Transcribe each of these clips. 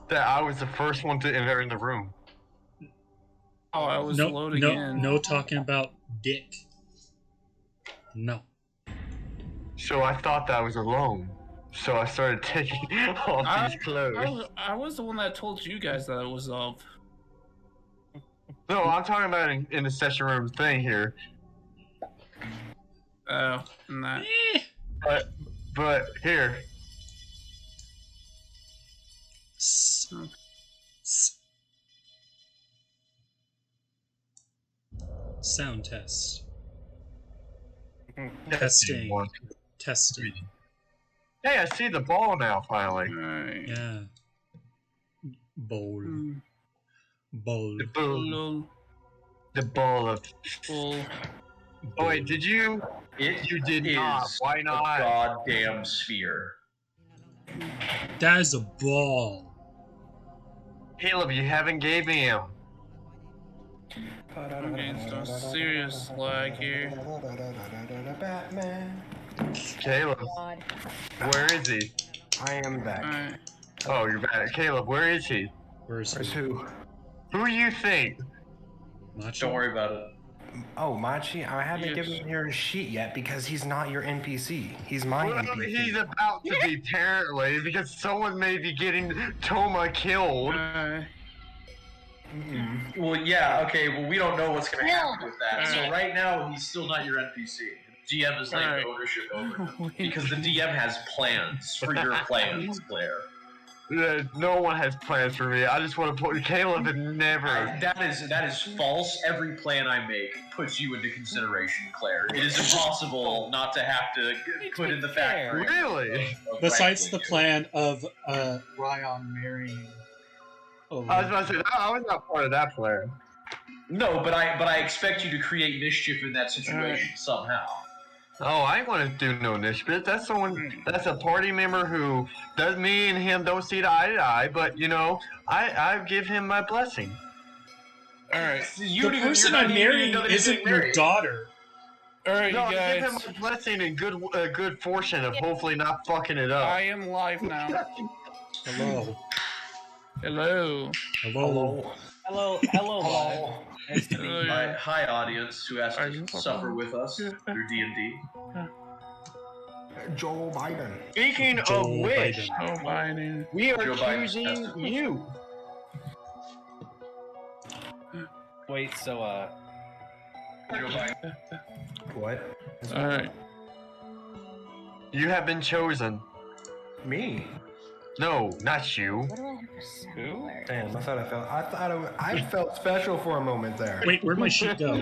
that I was the first one to enter in the room. Oh, I was loading in. No talking about dick. No. So I thought that I was alone. So I started taking off these clothes. I was the one that told you guys that it was of. No, I'm talking about in the session room thing here. Oh, nah. But here. Sound test. Testing. Testing. Hey, I see the ball now, finally. Right. Yeah. Bowl. Bowl. The bowl. The ball of... Bull. Oh, wait, did you... You did not. Why not? A goddamn sphere. That is a ball. Caleb, you haven't gave me him. I'm getting some serious lag here. Batman. Caleb, where is he? I am back. Alright. Oh, you're back. Caleb, where is he? Where's who? Who do you think? Machi? Don't worry about it. Oh, Machi, I haven't given him your sheet yet because he's not your NPC. He's my NPC. He's about to be, apparently, because someone may be getting Toma killed. Well, yeah, okay, well, we don't know what's going to happen with that. So right now, he's still not your NPC. GM is like ownership over him. Because the DM has plans for your plans, Claire. No one has plans for me. I just want to put Caleb and never. That is false. Every plan I make puts you into consideration, Claire. It is impossible not to have to put in the fact. Really? Besides the plan of Ryan marrying. I was about to say, I was not part of that plan. No, but I expect you to create mischief in that situation somehow. Oh, I ain't want to do no mischief. That's someone. That's a party member who does. Me and him don't see eye to eye, but you know, I give him my blessing. All right. The person I'm marrying isn't your daughter. All right, no, you guys. give him my blessing and good fortune of hopefully not fucking it up. I am live now. Hello. Hello. Hello. Hello. Hello. Nice to meet you. Hi, audience who has to suffer with us through D&D. Joe Biden. Speaking of which, Joe Biden. we are Joe Biden choosing you. Wait, so Joe Biden. What? All right. You have been chosen. Me? No, not you. What do I have for similar? Damn, I felt special for a moment there. Wait, where'd my sheet go?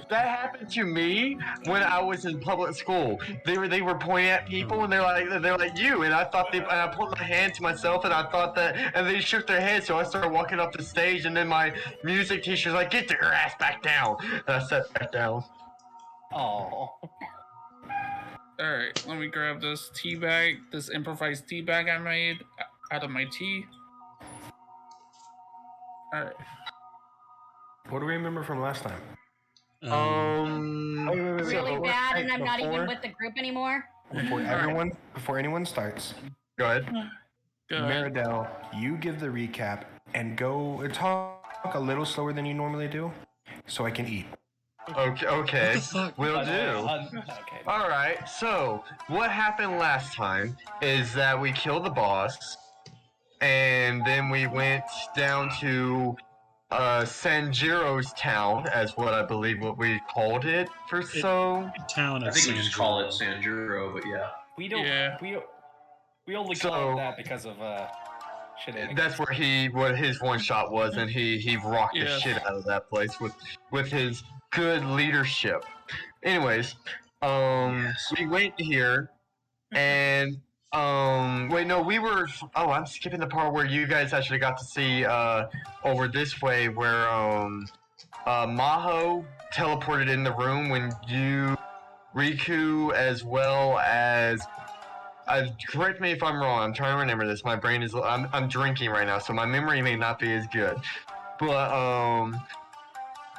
That happened to me when I was in public school. They were pointing at people and they're like you, and I thought and I put my hand to myself and I thought that, and they shook their head, so I started walking up the stage, and then my music teacher's like, "Get your ass back down," and I sat back down. oh. All right. Let me grab this tea bag. This improvised tea bag I made out of my tea. All right. What do we remember from last time? Wait. Really bad, and I'm not even before- with the group anymore. Before anyone starts, Go ahead. Go ahead. Meridell, you give the recap and go talk a little slower than you normally do, so I can eat. Okay. What the fuck? Will do. Okay. Alright, so what happened last time is that we killed the boss, and then we went down to Sanjiro's town, as what I believe what we called it for Town of I think we just Sanjuro. call it Sanjuro, but yeah. We don't. Yeah. We only call it that because of shenanigans. That's where what his one shot was, and he rocked the shit out of that place with his good leadership. Anyways, we went here, and wait, no, we were. Oh, I'm skipping the part where you guys actually got to see over this way where Maho teleported in the room when you, Riku, as well as. Correct me if I'm wrong. I'm trying to remember this. My brain is. I'm drinking right now, so my memory may not be as good. But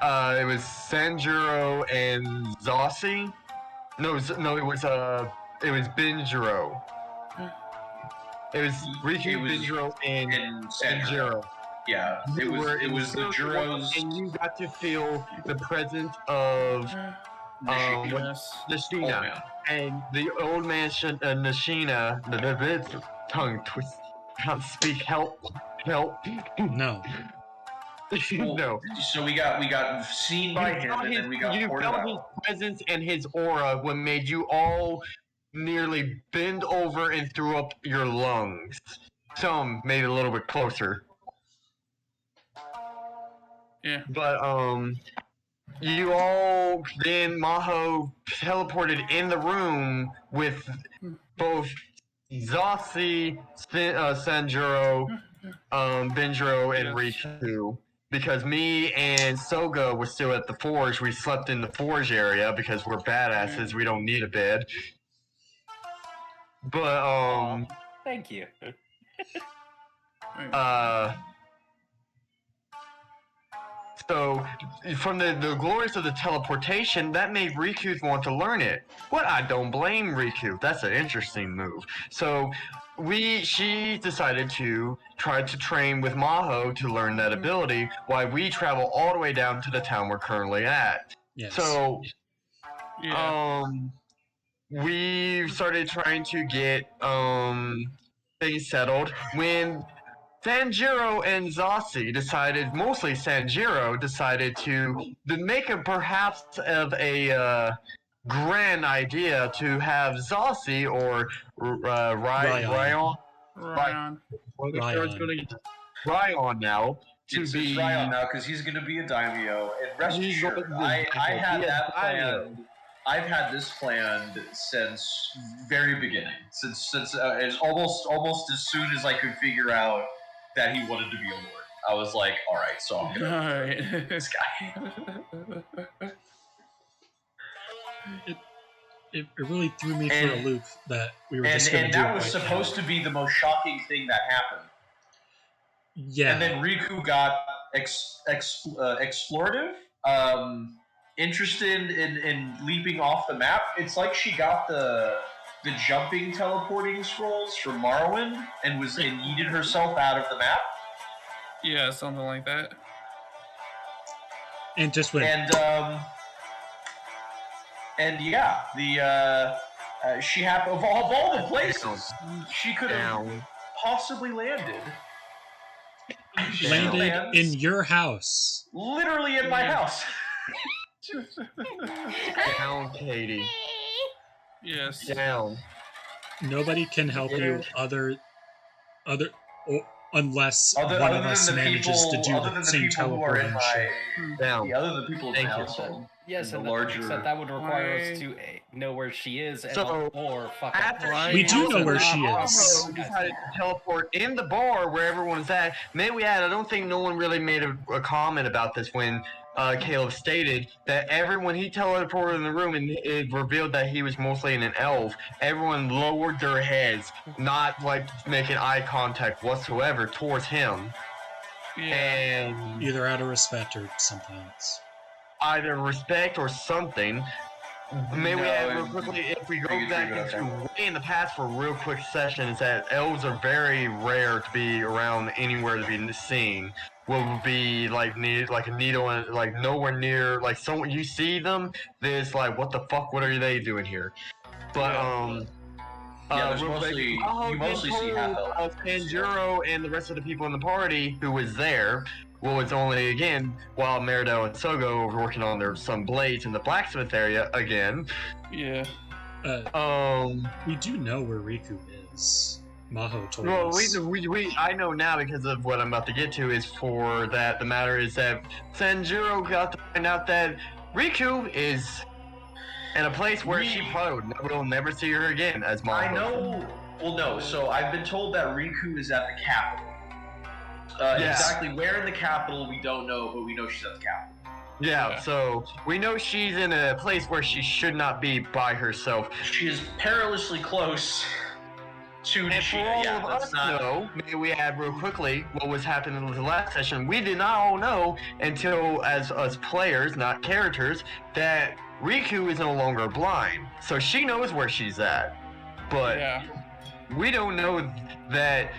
it was Sanjuro and Zossi. No, it was Benjiro. It was Riku, Benjiro, and Sanjuro. Yeah, it was the Juros. And you got to feel the presence of Nishina. And the old man Nishina, the tongue twist, can't speak, help. No. No. So we got seen by him, and then we got you ported felt out. his presence and his aura what made you all nearly bend over and threw up your lungs. Some made it a little bit closer. Yeah. But you all then Maho teleported in the room with both Zossi, Sanjuro, Benjiro, and Riku. Because me and Soga were still at the forge, we slept in the forge area because we're badasses. We don't need a bed. But thank you. So, from the glories of the teleportation, that made Riku want to learn it. What? I don't blame Riku. That's an interesting move. So, she decided to try to train with Maho to learn that ability, while we travel all the way down to the town we're currently at. Yes. So, we started trying to get things settled when Sanjuro and Zossi decided, mostly Sanjuro, decided to make a perhaps of a grand idea to have Zossi or Ryan now to be Ryan now because he's going to be a daimyo. And rest assured, I had that planned. I've had this planned since very beginning. Since it's almost as soon as I could figure out that he wanted to be a lord. I was like, all right, so I'm gonna this guy. It really threw me for a loop that we were just going to do. And that was supposed to be the most shocking thing that happened. Yeah. And then Riku got explorative, interested in leaping off the map. It's like she got the jumping teleporting scrolls from Morrowind and yeeted herself out of the map. Yeah, something like that. And just went. And yeah, she happened of all the places she could have possibly landed. Landed in your house. Literally in my house. Down, Katie. Yes. Down. Nobody can help you unless one of us manages to do the same teleporting shit. Down. Other than people in the household. Yes, and that would require us to know where she is or fuck up. We do know where she is. We decided to teleport in the bar where everyone's at. I don't think no one really made a comment about this when Caleb stated that when he teleported in the room and it revealed that he was mostly an elf, everyone lowered their heads, not like making eye contact whatsoever towards him. Yeah. And either out of respect or something else. Either respect or something. Maybe we add real quickly, if we go back into way in the past for a real quick session, is that elves are very rare to be around anywhere to be seen. What would be like a needle and like nowhere near, like someone you see them, there's like, what the fuck, what are they doing here? But you mostly see half elves. Sanjuro and the rest of the people in the party who was there. Well, it's only again while Meridel and Sogo were working on some blades in the blacksmith area again. Yeah. We do know where Riku is. Maho told us. I know now because of what I'm about to get to. Is for that the matter is that Sanjuro got to find out that Riku is in a place where she probably will never see her again. As Maho. I know. Well, no. So I've been told that Riku is at the capital. Exactly where in the capital we don't know, but we know she's at the capital. Yeah, so we know she's in a place where she should not be by herself. She is perilously close to and for all of us know, maybe we add real quickly what was happening in the last session. We did not all know until, as us players, not characters, that Riku is no longer blind. So she knows where she's at. But we don't know that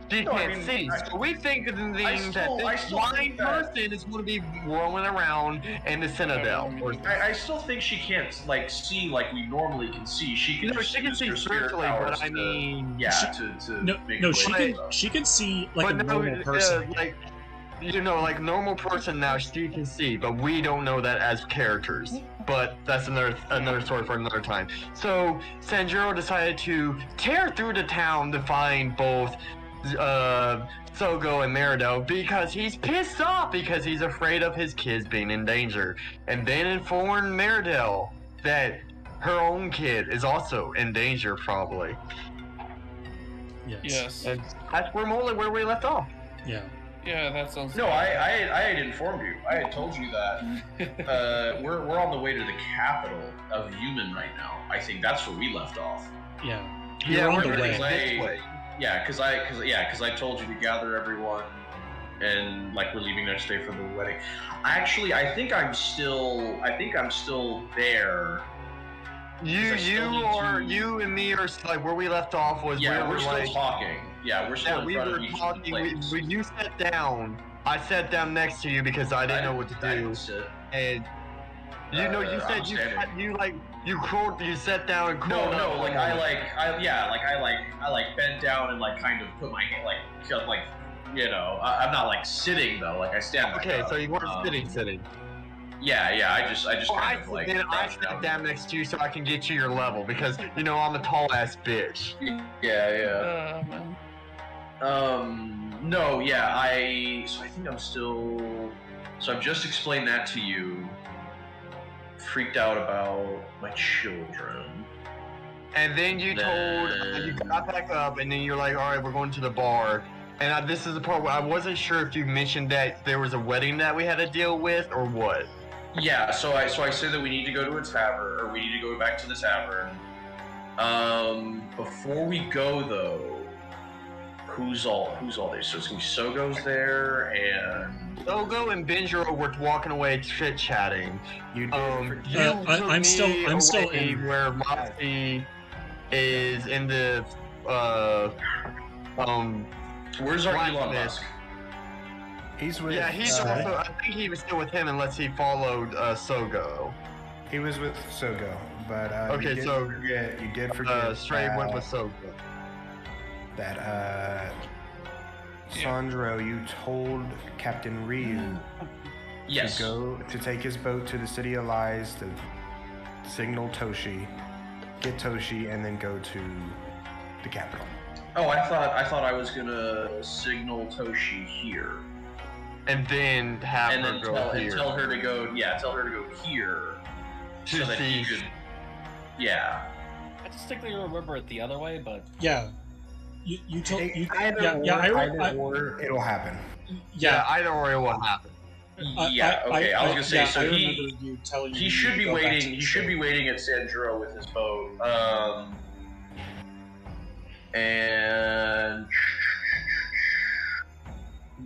she can't see. So we think that this blind person is going to be rolling around in the Citadel. I still think she can't like see like we normally can see. She can. She can see spiritually, but I mean, she can see like a normal person. Like normal person now, she can see, but we don't know that as characters. But that's another story for another time. So Sanjuro decided to tear through the town to find both Sogo and Meridel because he's pissed off because he's afraid of his kids being in danger, and then informed Meridel that her own kid is also in danger, probably. Yes. And that's where we left off. Yeah. Yeah, that sounds. No, I had informed you. I had told you that we're on the way to the capital of Human right now. I think that's where we left off. Yeah. We're on the this way. way. Yeah, because I told you to gather everyone, and like we're leaving next day for the wedding. Actually, I think I'm still there. You and me are like where we left off was. Yeah, we're still like, talking. Yeah, we're still in front of each talking. place. When you sat down, I sat down next to you because I didn't know what to do. And you said you sat down and crawled. No, like I bent down and like kind of put my hand like I'm not like sitting though, like I stand. Okay, so you weren't sitting. Yeah, I just kind of like. I sat down next to you so I can get to your level because I'm a tall ass bitch. Yeah. No, yeah, I think I'm still. So I've just explained that to you. Freaked out about my children. And then you got back up, and then you're like, all right, we're going to the bar. And this is the part where I wasn't sure if you mentioned that there was a wedding that we had to deal with or what. Yeah, so I said that we need to go to a tavern, or we need to go back to the tavern. Before we go though, who's all there? So it's gonna be Sogo's there, and Sogo and Benjiro were walking away chit-chatting. I'm still in where Moxie is in the where's our Elon Musk? He's with. Yeah, he's also. I think he was still with him unless he followed Sogo. He was with Sogo, but okay, you did forget. Stray went with Sogo. That Sandro, you told Captain Ryu to take his boat to the City of Lies to signal Toshi, get Toshi, and then go to the capital. Oh, I thought I was gonna signal Toshi here. And then have her go here. Tell her to go here. So that he could. Yeah. I distinctly remember it the other way, but. Yeah. You told. Or it'll happen. Yeah, either or it will happen. I was gonna say. So he should be waiting. He should be waiting at Sanjuro with his boat. And.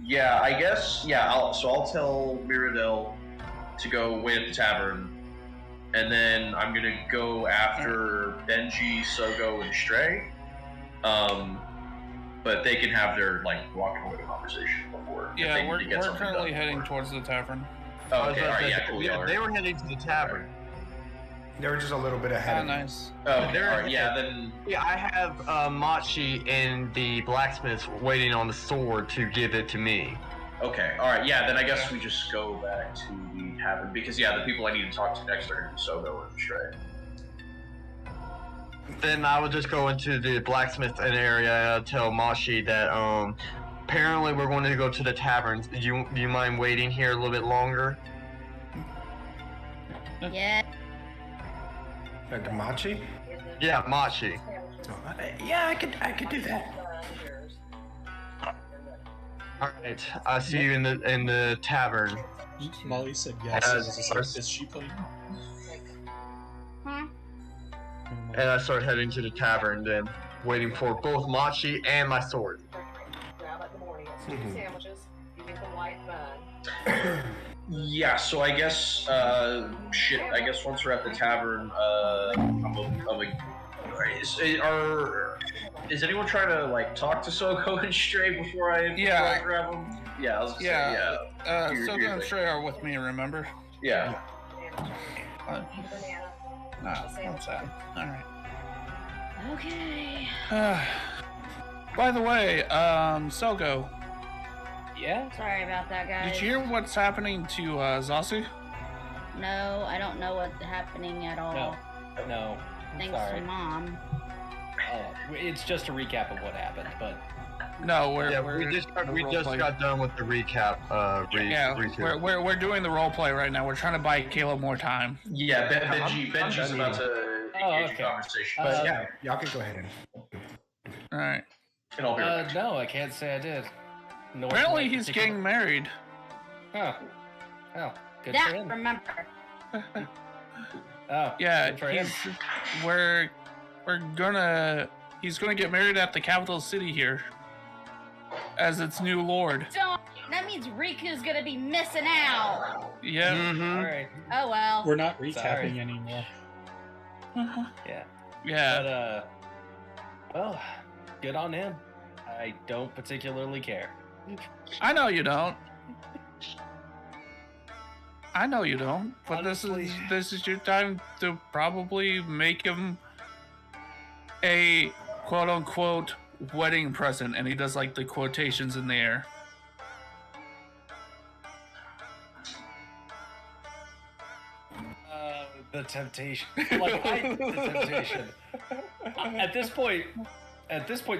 Yeah, I guess. Yeah, I'll tell Meridel to go wait at the tavern, and then I'm gonna go after Benji, Sogo, and Stray. But they can have their walking away conversation before. Yeah, we're currently heading towards the tavern. Oh, okay, alright, yeah, cool. Yeah, they were heading to the tavern. They were just a little bit ahead. Oh, nice. Oh, alright, yeah, then. Yeah, I have Machi and the blacksmith waiting on the sword to give it to me. Okay, alright, yeah, then I guess we just go back to the tavern because the people I need to talk to next are Sogo and Stray. Then I would just go into the blacksmith area, tell Machi that apparently we're going to go to the tavern. Do you mind waiting here a little bit longer? Yeah. Machi? Yeah, Machi. Yeah, I could do that. All right, I'll see you in the tavern. Molly said yes. Is she playing? Huh? And I start heading to the tavern then, waiting for both Machi and my sword. Yeah, so I guess, I guess once we're at the tavern, is anyone trying to like talk to Soko and Stray before I grab him? Yeah, I was gonna say yeah. Soko and Stray are with me. Remember? Yeah. That's sad. All right. Okay. By the way, Soko. Yeah? Sorry about that, guys. Did you hear what's happening to Zasu? No, I don't know what's happening at all. No. Thanks to Mom. It's just a recap of what happened, but... No, we just got done with the recap. We're doing the role play right now. We're trying to buy Caleb more time. Yeah, Benji's about to engage in conversation. But yeah, y'all can go ahead and. All right. No, I can't say I did. No, apparently, he's getting married. Oh, good that for him. Remember. Yeah, good for him. He's gonna get married at the capital city here as its new lord. That means Riku's gonna be missing out. Yeah. Mm-hmm. All right. Oh well. We're not recapping anymore. Yeah. Yeah. But well, good on him. I don't particularly care. I know you don't. But Honestly, this is your time to probably make him a quote unquote wedding present, and he does like the quotations in the air. The temptation. The temptation. At this point,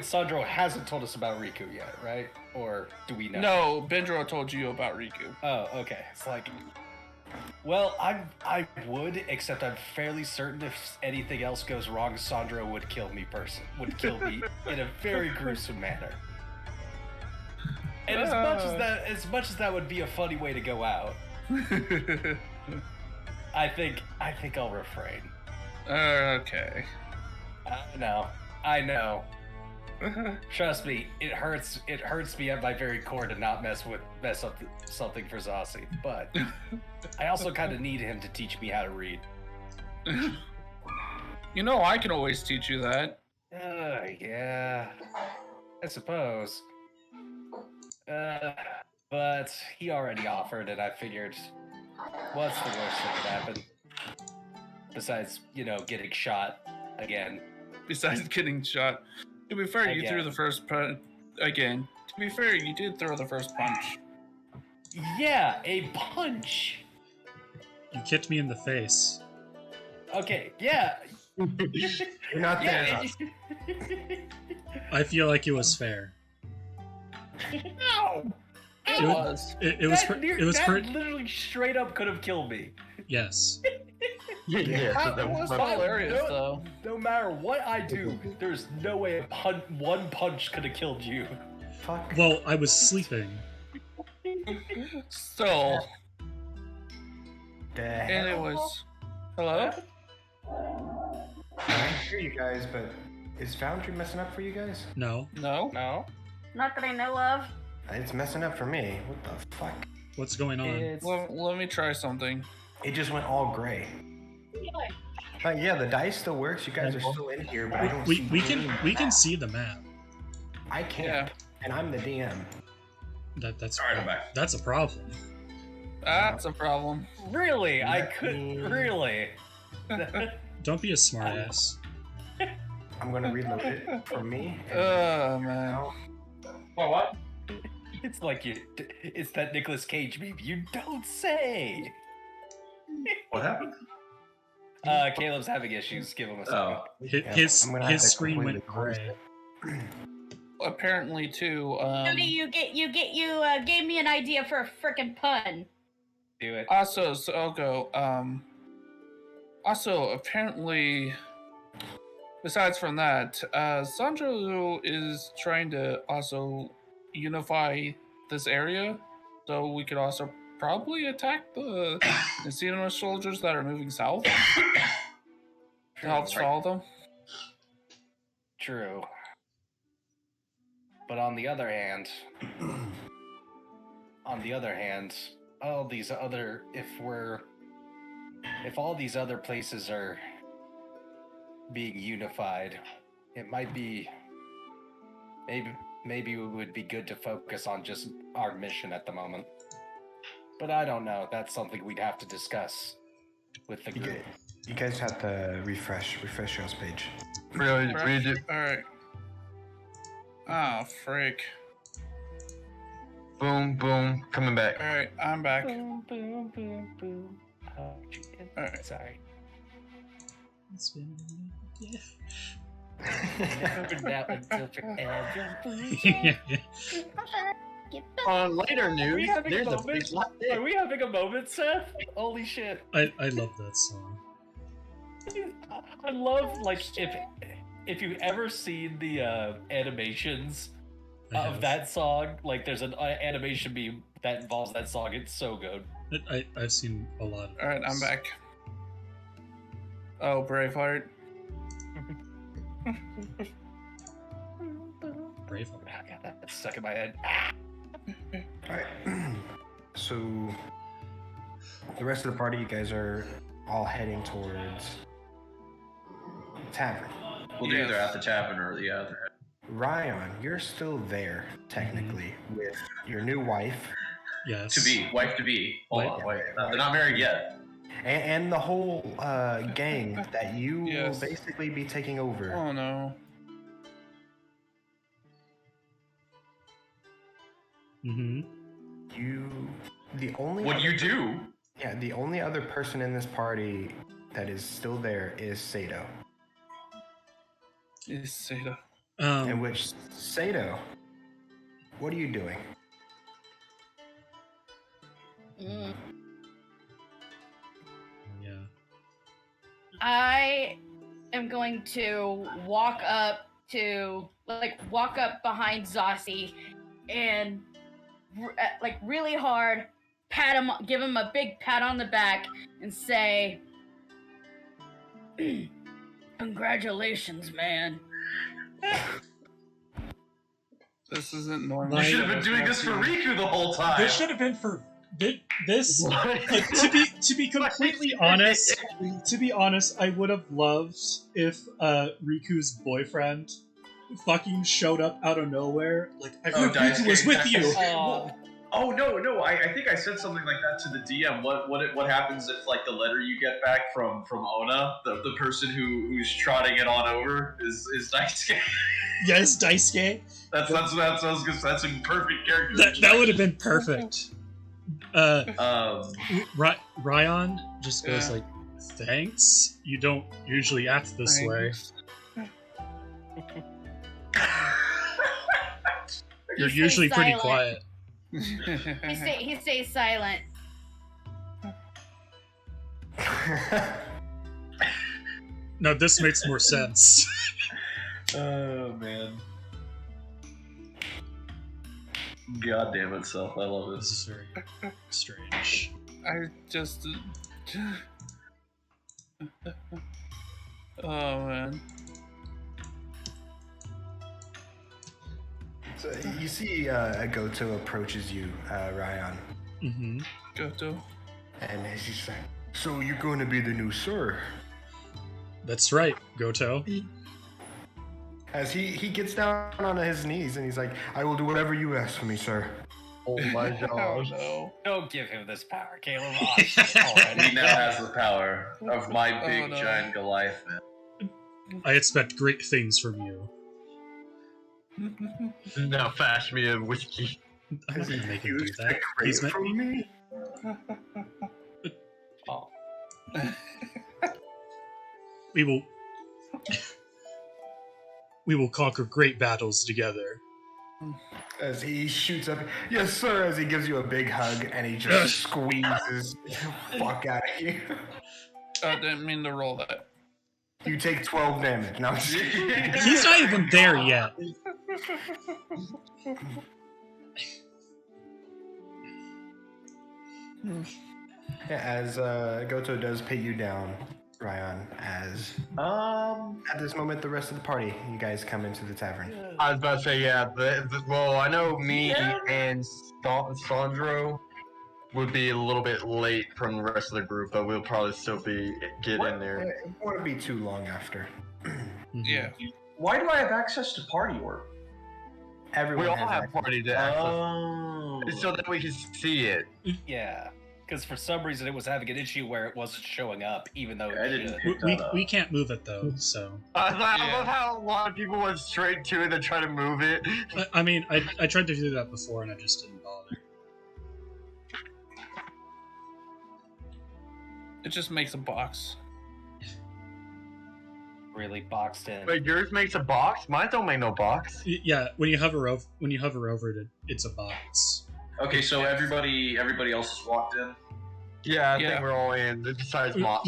Sandro hasn't told us about Riku yet, right? Or do we know? No, Bendro told you about Riku. Oh, okay. It's like, well, I would, except I'm fairly certain if anything else goes wrong, Sandro would kill me in a very gruesome manner. And as much as that would be a funny way to go out, I think I'll refrain. Okay. I know. Trust me, it hurts me at my very core to not mess up something for Zossi, but I also kind of need him to teach me how to read. You know, I can always teach you that. Yeah, I suppose. But he already offered, and I figured, what's the worst that could happen? Besides, getting shot again. Besides getting shot. To be fair, you threw the first punch again. To be fair, you did throw the first punch. Yeah, a punch. You kicked me in the face. Okay, yeah. You're not there. I feel like it was fair. No. It was. That literally straight up could have killed me. Yes. That was hilarious, though. No matter what I do, there's no way one punch could have killed you. Fuck. Well, I was sleeping. So. And it was. Hello? I hear you guys, but is Foundry messing up for you guys? No. No. Not that I know of. It's messing up for me. What the fuck? What's going on? Let me try something. It just went all gray. Yeah, the dice still works. You guys are still in here, but I don't see. We can see the map. I can't, and I'm the DM. That's all right. I'm back. That's a problem. That's a problem. Really? I couldn't. Really? Don't be a smartass. I'm gonna reload it for me. Man. What? It's like it's that Nicolas Cage meme. You don't say. What happened? Caleb's having issues. Give him a second. His screen went gray. Apparently, too. Tony, you gave me an idea for a frickin' pun. Do it. Also, also, apparently, besides from that, Sandro is trying to also unify this area, so we could also probably attack the Xenomorph soldiers that are moving south to help stall them. True. But on the other hand, all these other if all these other places are being unified, it might be Maybe it would be good to focus on just our mission at the moment. But I don't know. That's something we'd have to discuss with the group. You guys have to refresh y'all's page. Really? Alright. Oh, frick. Boom, boom. Coming back. Alright, I'm back. Boom, boom, boom, boom. Oh, Alright. sorry. On later news, there's a big Are we having a moment, Seth? Holy shit. I love that song. I love, like, if you've ever seen the animations of that song, like, there's an animation meme that involves that song. It's so good. I've seen a lot of Alright, I'm back. Oh, Braveheart. Braveheart. I got that stuck in my head. Alright. So, the rest of the party, you guys are all heading towards the tavern. Well, they're either at the tavern or the other. Ryan, you're still there, technically, with your new wife. Yes. Wife to be. Hold on, wait. They're not married yet. And the whole gang that you Yes. will basically be taking over. Oh no. Mm-hmm. The only What do you do? Yeah, the only other person in this party that is still there is Sato. Is Seda. In which, Sato, what are you doing? Mm. Yeah. I am going to walk up behind Zossi and really hard pat him, give him a big pat on the back and say, "Congratulations, man." This isn't normal. You should have been doing this for Riku the whole time. This should have been for this. Like, to be completely honest, I would have loved if Riku's boyfriend fucking showed up out of nowhere. Like, I heard Riku was with you. Oh no! I think I said something like that to the DM. What happens if, like, the letter you get back from Ona, the person who's trotting it on over is Daisuke? Yes, Daisuke. That's a perfect character. That would have been perfect. Ryan just goes like, "Thanks. You don't usually act this way. You're usually pretty quiet." He stays silent. No, this makes more sense. Oh man. God damn it, Seth. I love This this. is very strange. I just. Oh man. So you see Goto approaches you, Ryan. Mm-hmm. Goto. And he's like, "So you're going to be the new sir?" That's right, Goto. As he gets down on his knees and he's like, "I will do whatever you ask for me, sir." Oh my Oh gosh. no. Don't give him this power, Caleb. He now has the power of my big no. giant Goliath man. I expect great things from you. Now fash me a whiskey. I didn't make him do You that. great He's meant- from me. Oh. We will conquer great battles together. As he shoots up, "Yes, sir," as he gives you a big hug and he just squeezes the fuck out of you. I didn't mean to roll that. You take 12 damage. Now He's not even there yet. as Goto does pay you down, Ryan, as at this moment the rest of the party, you guys come into the tavern. I was about to say, yeah. Well, I know me and Sandro would be a little bit late from the rest of the group, but we'll probably still get in there. It won't be too long after. Yeah. Why do I have access to party orb? Everyone we all has have access. party to access, so that we can see it. Yeah, because for some reason it was having an issue where it wasn't showing up, even though I it didn't should. pick that up. We can't move it though, so. I love how a lot of people went straight to it and try to move it. I mean, I tried to do that before and I just didn't bother. It just makes a box. Really boxed in. But yours makes a box? Mine don't make no box. Yeah, when you hover over it, it's a box. Okay, so everybody else is walked in. Yeah, I Yeah. think we're all in, besides My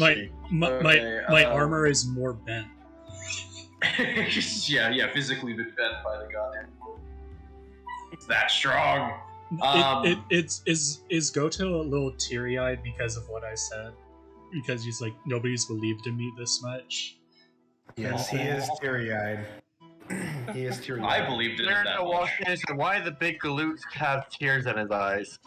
Moxie. my armor is more bent. yeah, physically been bent by the goddamn. It's that strong. Is Goto a little teary-eyed because of what I said? Because he's like, nobody's believed in me this much. Yes, he is teary-eyed. He is teary-eyed. I believed in it Aaron that much. walked in and said, why do the big galoots have tears in his eyes?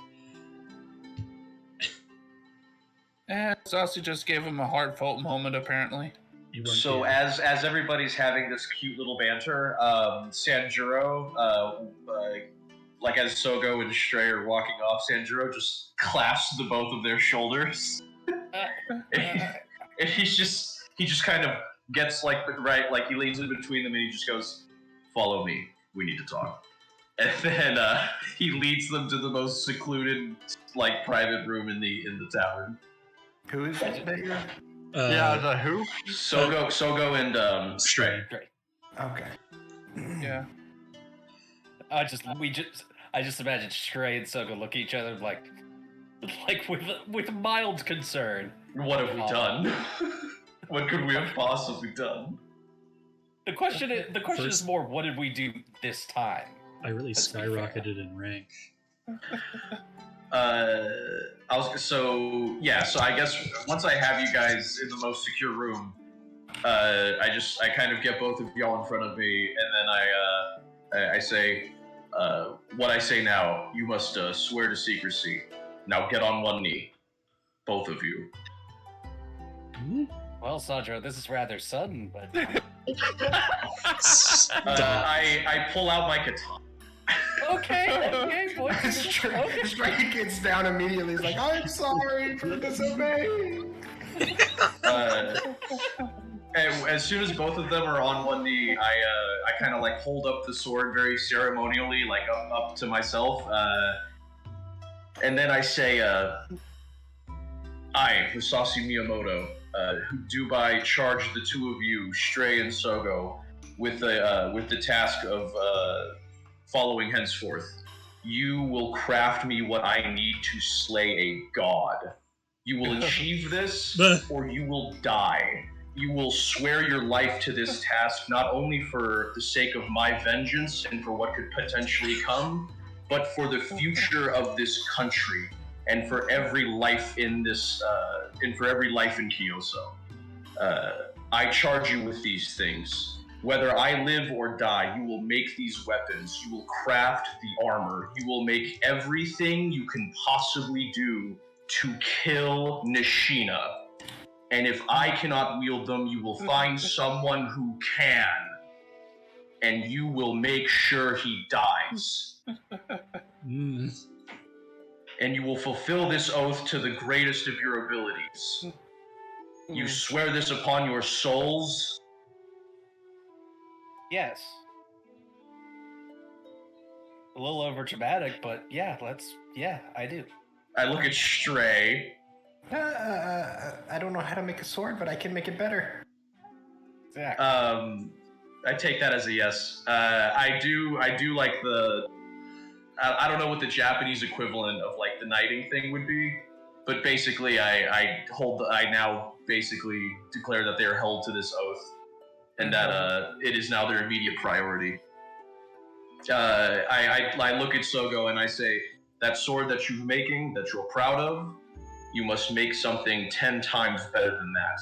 And Saucy just gave him a heartfelt moment, apparently. So as everybody's having this cute little banter, Sanjuro, like as Sogo and Stray are walking off, Sanjuro just clasps the both of their shoulders, and he just kind of gets like he leans in between them and he just goes, "Follow me. We need to talk." And then he leads them to the most secluded, like private room in the tavern. Who is that you're... Yeah, the who? Sogo and Stray. Okay. Yeah. I just imagine Stray and Sogo look at each other like with mild concern. What have we done? What could we have possibly done? The question is more, what did we do this time? I really skyrocketed in rank. So I guess once I have you guys in the most secure room, I kind of get both of y'all in front of me, and then I say, what I say now, you must swear to secrecy. Now get on one knee, both of you. Well, Sandro, this is rather sudden, but I pull out my katana. okay, boy. Stray gets down immediately. He's like, I'm sorry for disobeying. As soon as both of them are on one knee, I kind of like hold up the sword very ceremonially, like up to myself, and then I say, I, Musashi Miyamoto, do by charge the two of you, Stray and Sogo, with the task of following henceforth. You will craft me what I need to slay a god. You will achieve this, or you will die. You will swear your life to this task, not only for the sake of my vengeance and for what could potentially come, but for the future of this country and for every life in this, and for every life in Kyoso. I charge you with these things. Whether I live or die, you will make these weapons. You will craft the armor. You will make everything you can possibly do to kill Nishina. And if I cannot wield them, you will find someone who can. And you will make sure he dies. And you will fulfill this oath to the greatest of your abilities. You swear this upon your souls. Yes. A little over dramatic, but yeah, I do. I look at Stray. I don't know how to make a sword, but I can make it better. Exactly. I take that as a yes. I do like the. I don't know what the Japanese equivalent of like the knighting thing would be, but basically, I now basically declare that they are held to this oath, and that it is now their immediate priority. I look at Sogo and I say, that sword that you're making, that you're proud of, you must make something 10 times better than that.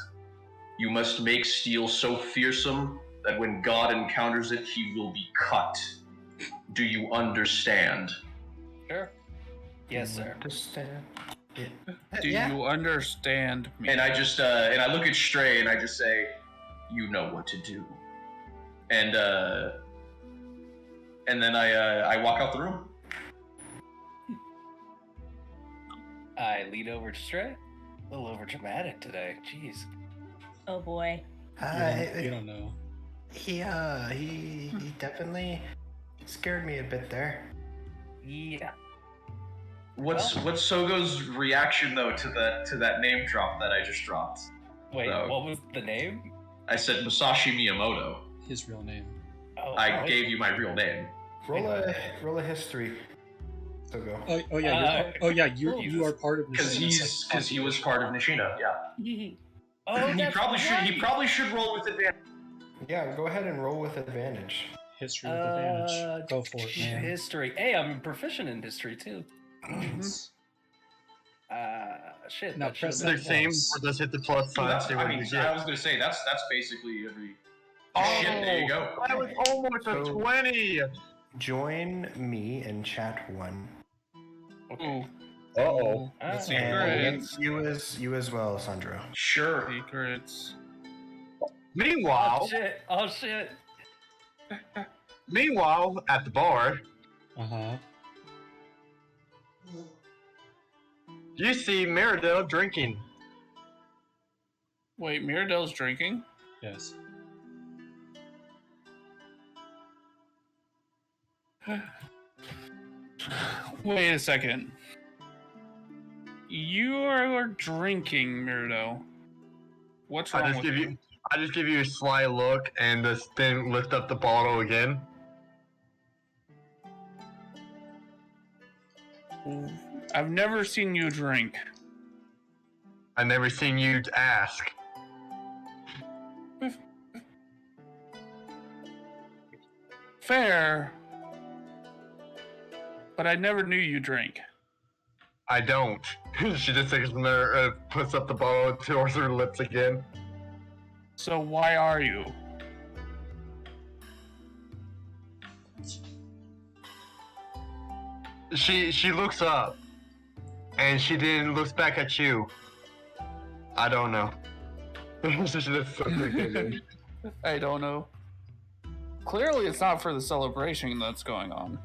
You must make steel so fearsome that when God encounters it, he will be cut. Do you understand? Sure. Yes, sir. Understand. Yeah. Do you understand me? And I just and I look at Stray and I just say, you know what to do. And And then I walk out the room. I lean over to Stray. A little over dramatic today. Jeez. Oh boy. You don't know. He definitely scared me a bit there. Yeah. What's Sogo's reaction though to that name drop that I just dropped? Wait, what was the name? I said Musashi Miyamoto. His real name. Oh, I gave you my real name. Roll a history. Sogo. You are part of because he was part of Nishina. Yeah. Oh, he probably should roll with advantage. Yeah, go ahead and roll with advantage. History with advantage. Go for it, man. History. Hey, I'm proficient in history too. Shit. Now press the same, or does hit the plus sign? I was gonna say that's basically every. Oh, shit! There you go. That was almost a 20. Join me in chat 1. Okay. Uh-oh. And you as well, Sandro. Sure. Secrets. Meanwhile, Oh shit. Meanwhile, at the bar, you see Meridell drinking. Wait, Miradell's drinking? Yes. Wait a second. You are drinking, Miradell. What's wrong with you? I just give you a sly look and then lift up the bottle again. I've never seen you drink. I've never seen you ask. Fair. But I never knew you drank. I don't. She just takes another, puts up the bottle towards her lips again. So why are you? She looks up, and she then looks back at you. I don't know. I don't know. Clearly, it's not for the celebration that's going on.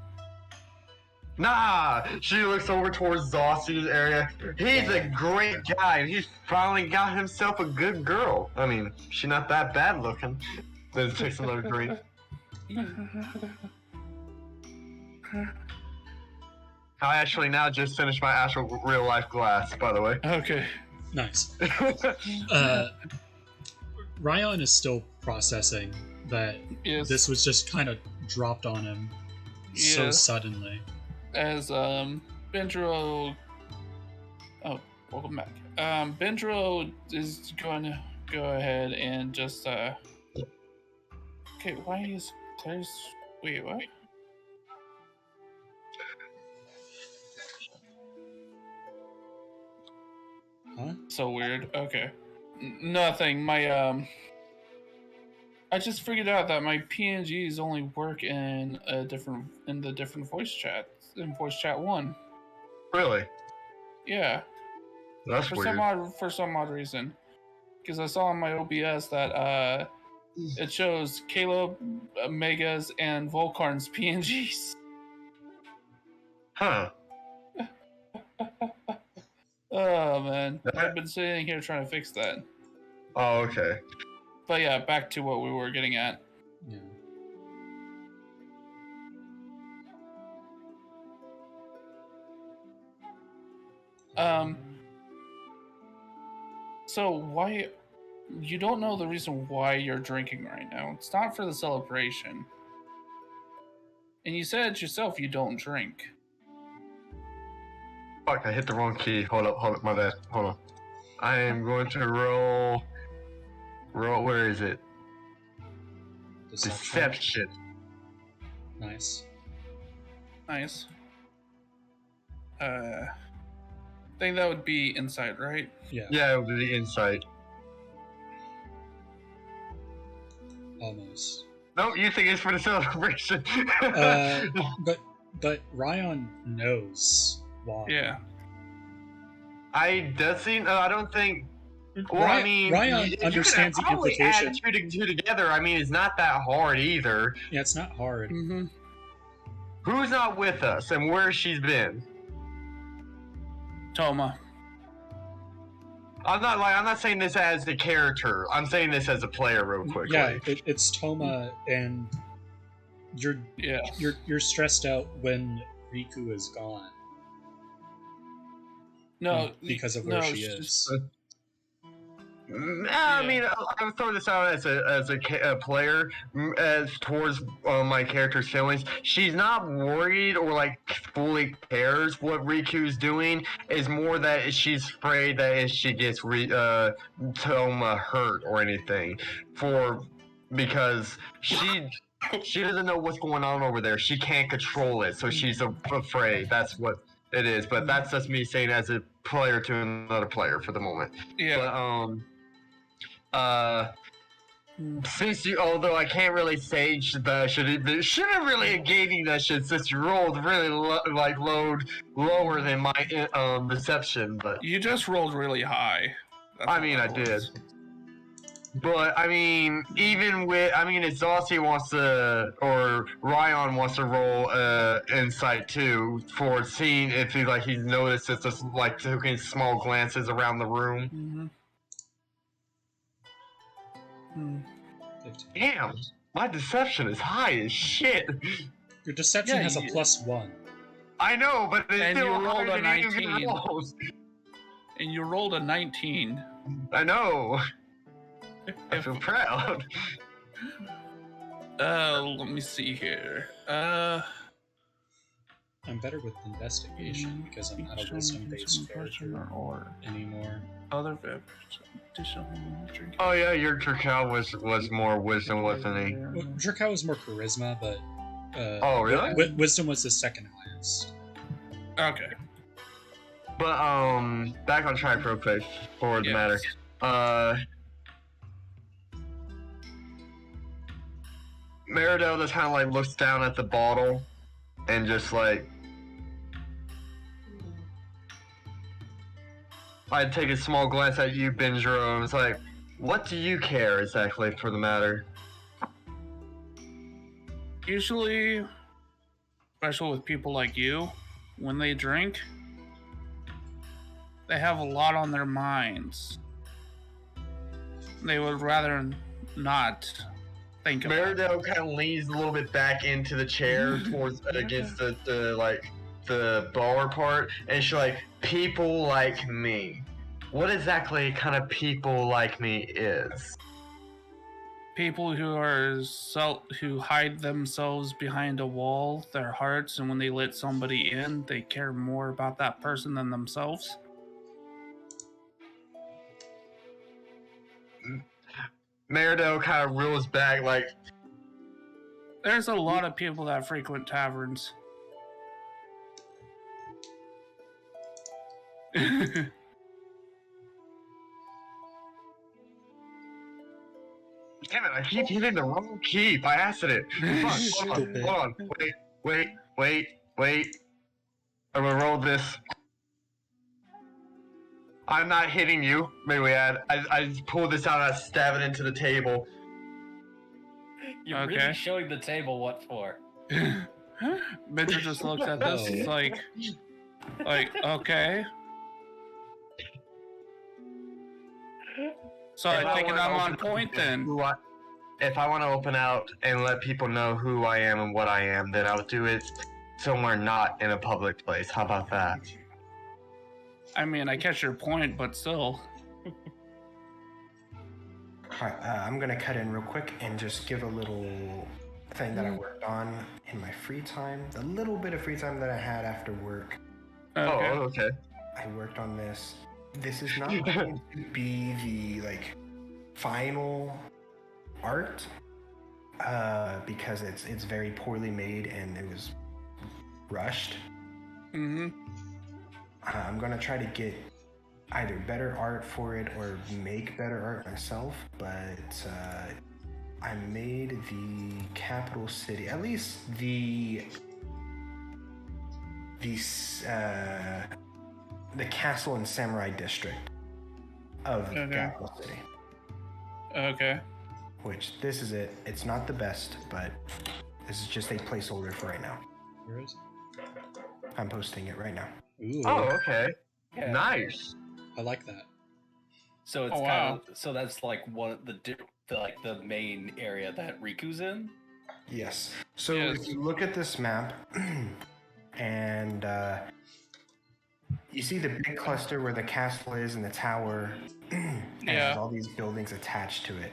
Nah, she looks over towards Zossi's area. He's a great guy, and he's finally got himself a good girl. I mean, she's not that bad looking. Then takes another drink. I actually now just finished my actual real life glass, by the way. Okay. Nice. Ryan is still processing that this was just kind of dropped on him so suddenly. As Bendro, welcome back. Bendro is going to go ahead and just okay. Why is there's wait what? Huh? So weird. Okay, nothing. My I just figured out that my PNGs only work in the different voice chat. In voice chat 1. Really? Yeah. That's weird. For some odd reason. Because I saw on my OBS that it shows Caleb, Megas, and Volcarn's PNGs. Huh. Oh man. I've been sitting here trying to fix that. Oh, okay. But yeah, back to what we were getting at. Yeah. So why you don't know the reason why you're drinking right now? It's not for the celebration. And you said it yourself you don't drink. Fuck, I hit the wrong key. Hold up, my bad. Hold on. I am going to roll, where is it? Deception. Nice. Nice. I think that would be insight, right? Yeah. Yeah, it would be the insight. Almost. No, you think it's for the celebration. But Ryan knows why. Yeah. I don't think. Well, I mean, Ryan understands the implication. Add two together. I mean, it's not that hard either. Yeah, it's not hard. Mm-hmm. Who's not with us and where she's been? Toma. I'm not saying this as a character. I'm saying this as a player, real quickly. Yeah, it's Toma, and you're stressed out when Riku is gone. No, because of where she is. I mean, I'm throwing this out as a player, as towards my character's feelings. She's not worried or like fully cares what Riku's doing. It's more that she's afraid that if she gets Toma hurt or anything, because she doesn't know what's going on over there. She can't control it, so she's afraid. That's what it is. But that's just me saying as a player to another player for the moment. Yeah. But, since although I can't really say that shouldn't really negating that shit since you rolled really lower than my deception, but you just rolled really high. I mean, I did. But I mean, even with if Zossi wants to or Ryan wants to roll insight too for seeing if he's noticed it's just like taking small glances around the room. Mm-hmm. Damn, my deception is high as shit. Your deception has a +1. I know, but it's still you rolled a 19. And you rolled a 19. I know. I feel proud. Let me see here. I'm better with investigation because I'm not a wisdom-based character anymore. Other Oh yeah, your Jerkal was more wisdom, wasn't he? Well, Jerkal was more charisma, but oh really? Wisdom was the second highest. Okay. But back on track real quick for the matter. Meridel just kind of like looks down at the bottle and just like I'd take a small glance at you, Benjiro, and it's like, what do you care exactly for the matter? Usually, especially with people like you, when they drink, they have a lot on their minds. They would rather not think about it. Meridel kind of leans a little bit back into the chair towards against the bar part, and she's like, people like me. What exactly kind of people like me is? People who who hide themselves behind a wall, their hearts, and when they let somebody in, they care more about that person than themselves. Meridel kind of reels back like, there's a lot of people that frequent taverns. Damn it, I keep hitting the wrong key by accident. Hold on. Wait. I'm gonna roll this. I'm not hitting you, may we add. I just pull this out and I stab it into the table. You're really showing the table what for. Benja just looks at this, it's like, okay. So I think I'm on point then. If I want to open out and let people know who I am and what I am, then I'll do it somewhere not in a public place. How about that? I mean, I catch your point, but still. Alright, I'm gonna cut in real quick and just give a little thing that I worked on in my free time. The little bit of free time that I had after work. Okay. Oh, okay. I worked on this. This is not going to be the final art because it's very poorly made and it was rushed. Mm-hmm. I'm gonna try to get either better art for it or make better art myself, but I made the capital city, at least the castle and samurai district of the capital city. Okay. Which, this is it. It's not the best, but this is just a placeholder for right now. Where is it? I'm posting it right now. Ooh. Oh, okay. Yeah. Nice. I like that. So it's wow. so that's like one of the main area that Riku's in. Yes. So Yes. if you look at this map, and you see the big cluster where the castle is and the tower, and it has all these buildings attached to it.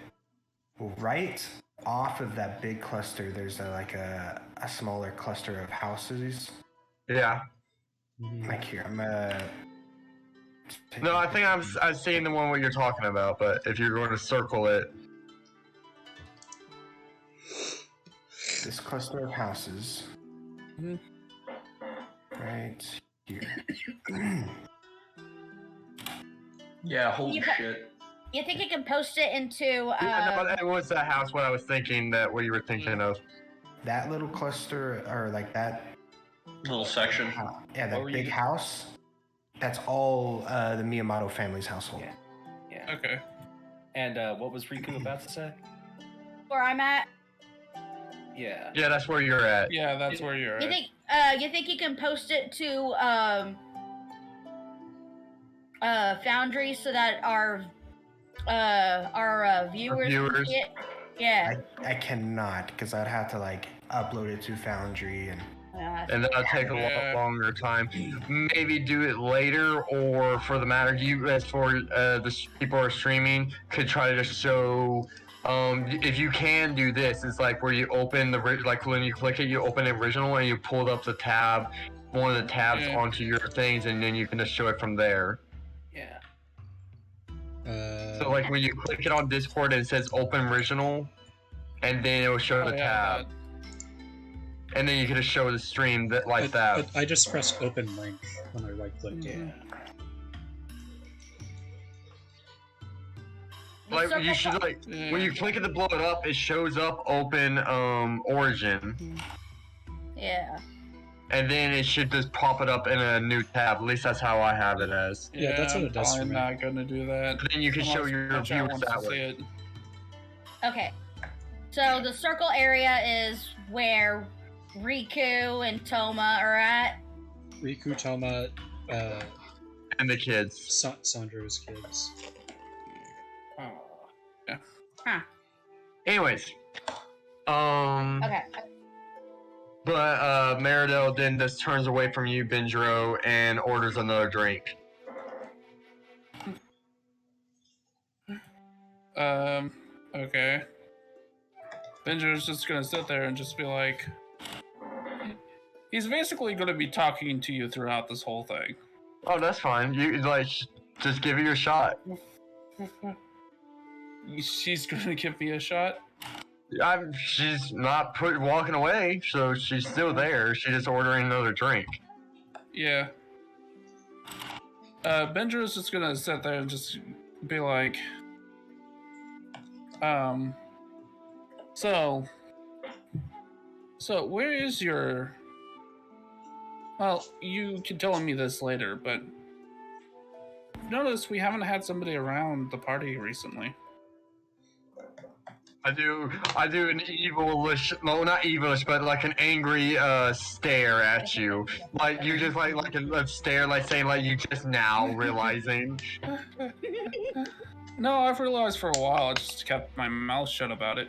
Well, right off of that big cluster, there's a smaller cluster of houses. Yeah. Like here, I'm No, I think I've seen the one what you're talking about, but if you're going to circle it. This cluster of houses. Right here. Yeah, holy shit. You think you can post it into? Yeah, no, that was that house. What I was thinking that what you were thinking of. That little cluster, or like that little section. Yeah, that big house. That's all the Miyamoto family's household. Yeah. Okay. And what was Riku about to say? Where I'm at. Yeah. Yeah, that's where you're at. Yeah, that's where you're You at. think you can post it to Foundry so that our viewers can see it? Yeah. I cannot, because I'd have to like upload it to Foundry and that'll take a lot longer time. Maybe do it later, or for the matter, you as for the people who are streaming could try to show. If you can do this, it's like where you open like when you click it, you open the original and you pulled up the tab, one of the tabs onto your things, and then you can just show it from there. Yeah. So like when you click it on Discord, it says open original, and then it will show the tab. And then you can just show the stream that. I just press open link when I right click. Yeah. Like you should when you click it to blow it up, it shows up open origin. Yeah. And then it should just pop it up in a new tab. At least that's how I have it as. Yeah, that's what it does for I'm me. not gonna do that. But then you can show your viewers that way. Okay. So the circle area is where Riku and Toma are at. Riku, Toma, and the kids. Sandro's kids. Yeah. Huh. Anyways. Okay. But Meridel then just turns away from you, Benjiro, and orders another drink. Okay. Benjiro's just gonna sit there and just be like, he's basically gonna be talking to you throughout this whole thing. Oh, that's fine. You just give it your shot. She's gonna give me a shot. She's not walking away, so she's still there. She's just ordering another drink. Yeah. Benjiro's just gonna sit there and just be like, so where is your... Well, you can tell me this later, but notice we haven't had somebody around the party recently. I do an evilish, no, not evilish, but like an angry stare at you. Like you just like a stare, like saying like you just now realizing. No, I've realized for a while. I just kept my mouth shut about it.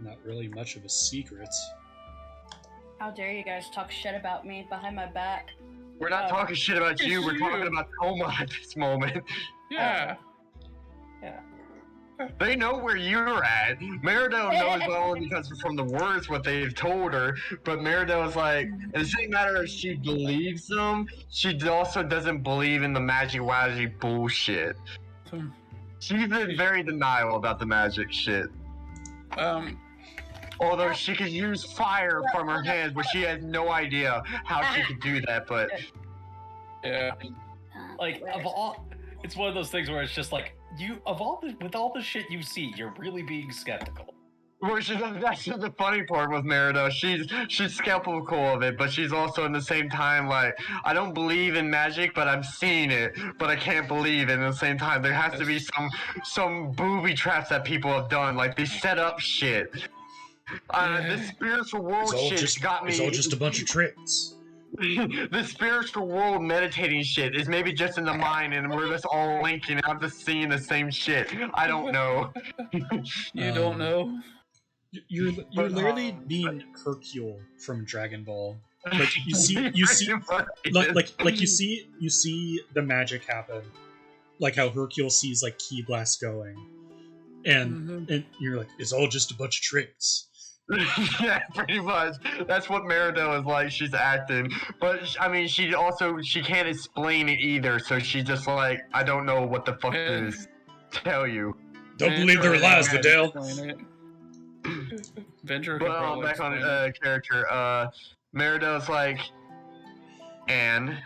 Not really much of a secret. How dare you guys talk shit about me behind my back? We're not talking shit about you. We're talking about Toma at this moment. Yeah. Yeah. They know where you're at. Meridel knows not only because from the words what they've told her, but Meridel is like, it doesn't matter if she believes them, she also doesn't believe in the magic wagy bullshit. She's been very denial about the magic shit. Although she could use fire from her hands, but she has no idea how she could do that, but... Yeah. Like, of all... It's one of those things where it's just like, with all the shit you see, you're really being skeptical. Well, that's just the funny part with Merida. She's skeptical of it, but she's also in the same time like, I don't believe in magic, but I'm seeing it, but I can't believe it. At the same time, there has to be some booby traps that people have done, like they set up shit. The spiritual world shit got me. It's all just a bunch of tricks. The spiritual world meditating shit is maybe just in the mind, and we're just all linking. I'm just seeing the same shit. I don't know. You don't know? You're literally being Hercule from Dragon Ball. Like you see you see the magic happen, like how Hercule sees like ki blast going, and you're like, it's all just a bunch of tricks. Yeah, pretty much. That's what Meridell is like. She's acting, but I mean, she can't explain it either. So she's just like, I don't know what the fuck to tell you. Don't believe their lies, Vidal. Venture. But back on character, Meridell's like, and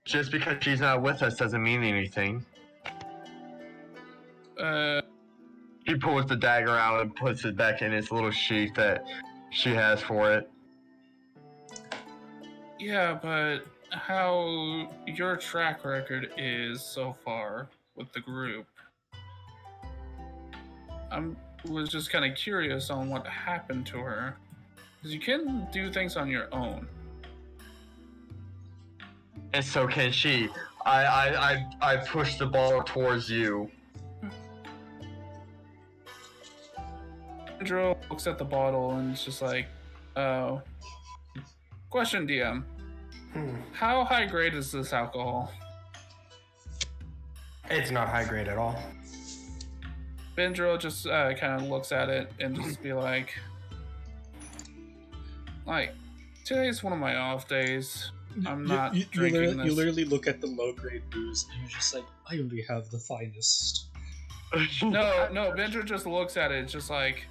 just because she's not with us doesn't mean anything. He pulls the dagger out and puts it back in its little sheath that she has for it. Yeah, but how your track record is so far with the group, I was just kind of curious on what happened to her. Because you can do things on your own. And so can she. I push the ball towards you. Andrew looks at the bottle and it's just like, oh. Question, DM. How high grade is this alcohol? It's not high grade at all. Benjiro just kind of looks at it and just be like, today's one of my off days. I'm not drinking this. You literally look at the low grade booze and you're just like, I only have the finest. No, Benjiro just looks at it. It's just like,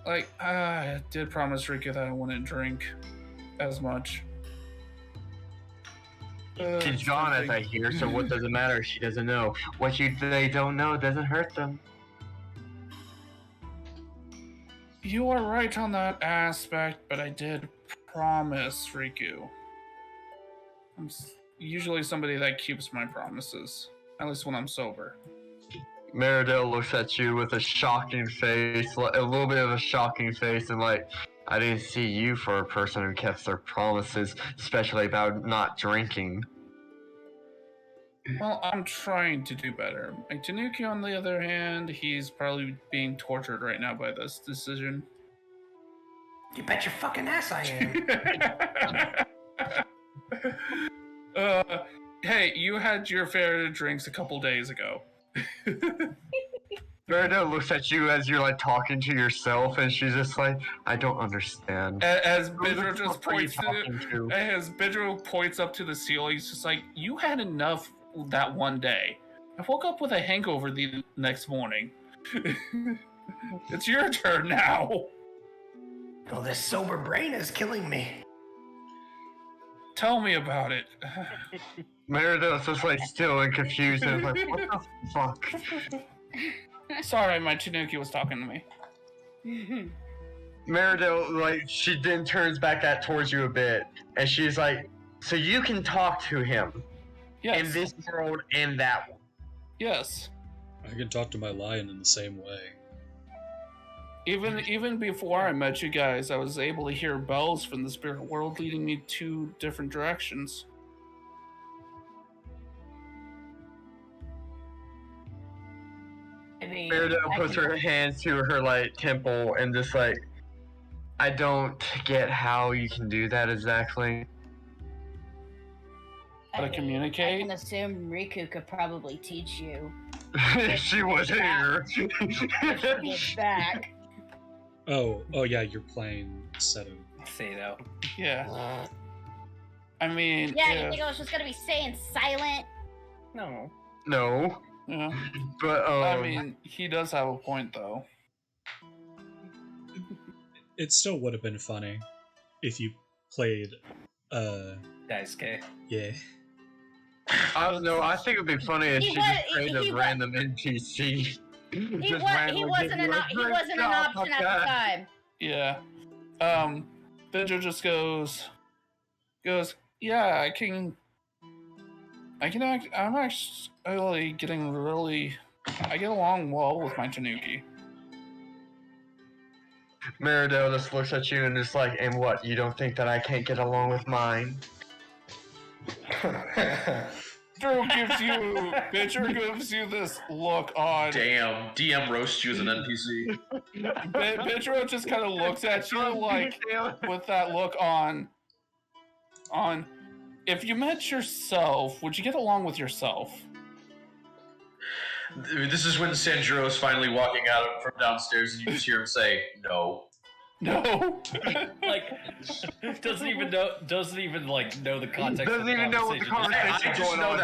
I did promise Riku that I wouldn't drink as much. She's gone, as I hear, so what does it matter? She doesn't know. What they don't know doesn't hurt them. You are right on that aspect, but I did promise Riku. I'm usually somebody that keeps my promises, at least when I'm sober. Meridell looks at you with a shocking face, a little bit of a shocking face, and like, I didn't see you for a person who kept their promises, especially about not drinking. Well, I'm trying to do better. Tanuki, on the other hand, he's probably being tortured right now by this decision. You bet your fucking ass I am. Hey, you had your fair drinks a couple days ago. Meridell looks at you as you're like talking to yourself, and she's just like, I don't understand. As Benjiro just points as Benjiro points up to the ceiling, he's just like, you had enough that one day. I woke up with a hangover the next morning. It's your turn now. Well, this sober brain is killing me. Tell me about it. Meridell's just like still and confused and like, what the fuck? Sorry, my Tanuki was talking to me. Meridell, like, she then turns back towards you a bit, and she's like, so you can talk to him. Yes. In this world and that one. Yes. I can talk to my lion in the same way. Even before I met you guys, I was able to hear bells from the spirit world leading me 2 different directions. Meridell puts her hands to her like temple and just like, I don't get how you can do that exactly. How to communicate? I can assume Riku could probably teach you. If she was here. If she gets back. Oh yeah, you're playing Seto. Seto. Yeah. I mean. Yeah, you think I was just gonna be staying silent? No. No. Yeah. But I mean, he does have a point though. It still would have been funny if you played Daisuke. Yeah. I don't know, I think it would be funny if she just played a random NPC. He wasn't an option at the time. Yeah. Benjo just goes, yeah, I'm actually getting I get along well with my Tanuki. Meridell just looks at you and is like, and what, you don't think that I can't get along with mine? Bitcher gives you this look on. Damn, DM roasts you as an NPC. Bitcher just kind of looks at you like with that look on. If you met yourself, would you get along with yourself? This is when Sanjuro is finally walking out from downstairs, and you just hear him say, "No." No. Like, doesn't even know the context. Doesn't even know what the conversation is going on.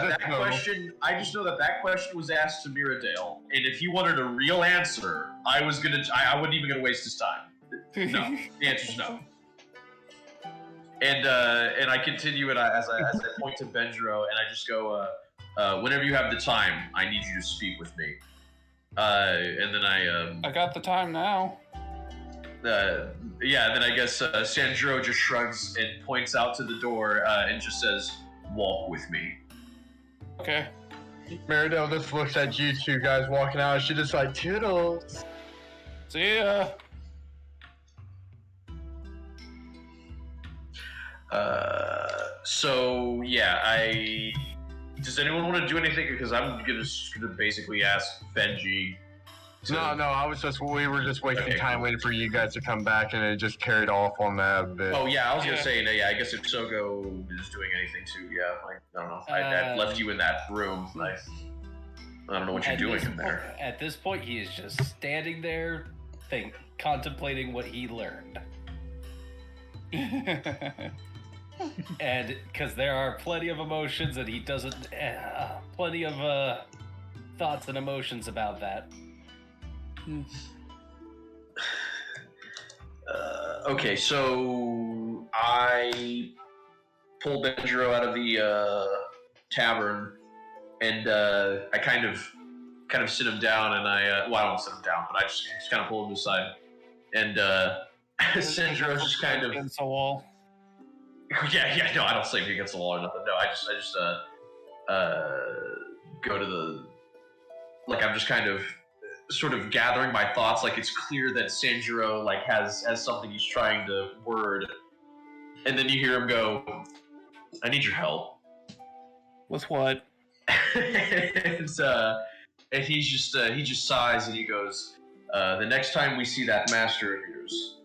I just know that question was asked to Miradale, and if he wanted a real answer, I wasn't even gonna waste his time. No, the answer's no. And I continue, and as I point to Benjiro, and I just go, whenever you have the time, I need you to speak with me. And then I got the time now. Then I guess Sanjuro just shrugs and points out to the door and just says, "Walk with me." Okay. Meridell just looks at you two guys walking out, and she just like, toodles. See ya. So yeah, does anyone want to do anything? Because I'm gonna basically ask Benji. No, we were just wasting time waiting for you guys to come back, and it just carried off on that bit. Oh yeah, I was gonna say, I guess if Sogo is doing anything too, I don't know. I left you in that room. I don't know what you're doing in there. At this point, he is just standing there, contemplating what he learned. And because there are plenty of emotions, and he doesn't, plenty of thoughts and emotions about that. Okay, so I pull Benjiro out of the tavern, and I kind of sit him down, and I don't sit him down, but I just kind of pull him aside, and Sanjiro's just kind of against the wall. Yeah, no, I don't slam you against the wall or nothing. No, I just go to the, I'm just kind of sort of gathering my thoughts. It's clear that Sanjuro has something he's trying to word, and then you hear him go, "I need your help." With what? And he just sighs and he goes, "The next time we see that master of yours,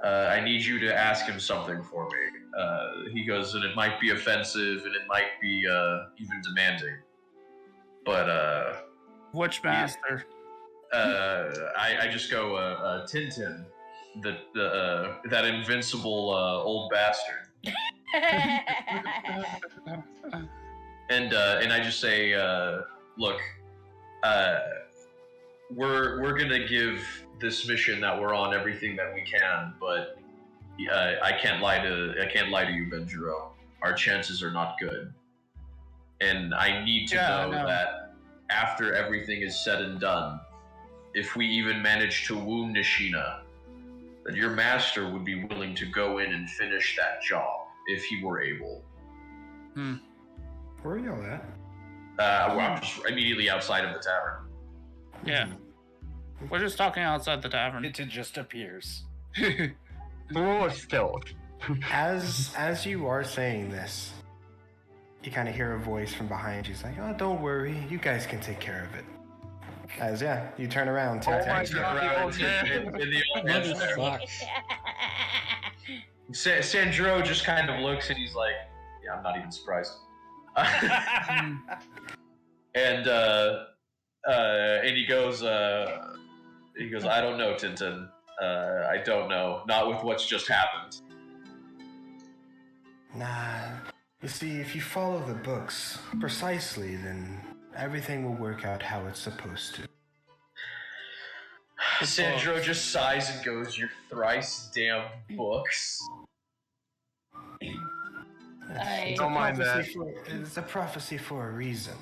I need you to ask him something for me." He goes, and it might be offensive, and it might be even demanding. But which master? I just go, Tintin, that invincible old bastard. And I just say, look, we're gonna give this mission that we're on everything that we can, but I can't lie to you, Benjiro. Our chances are not good, and I need to know that after everything is said and done, if we even manage to wound Nishina, that your master would be willing to go in and finish that job if he were able. Where are y'all at? I'm just immediately outside of the tavern. Yeah. We're just talking outside the tavern. It just appears. Roll stealth. As you are saying this, you kind of hear a voice from behind you. It's like, "Oh, don't worry, you guys can take care of it." As you turn around. Sanjuro just kind of looks and he's like, "Yeah, I'm not even surprised." And he goes, "I don't know, Tintin. I don't know. Not with what's just happened." Nah. You see, if you follow the books precisely, then everything will work out how it's supposed to. Sanjuro just sighs and goes, "Your thrice damned books." Don't mind that. It's a prophecy for a reason.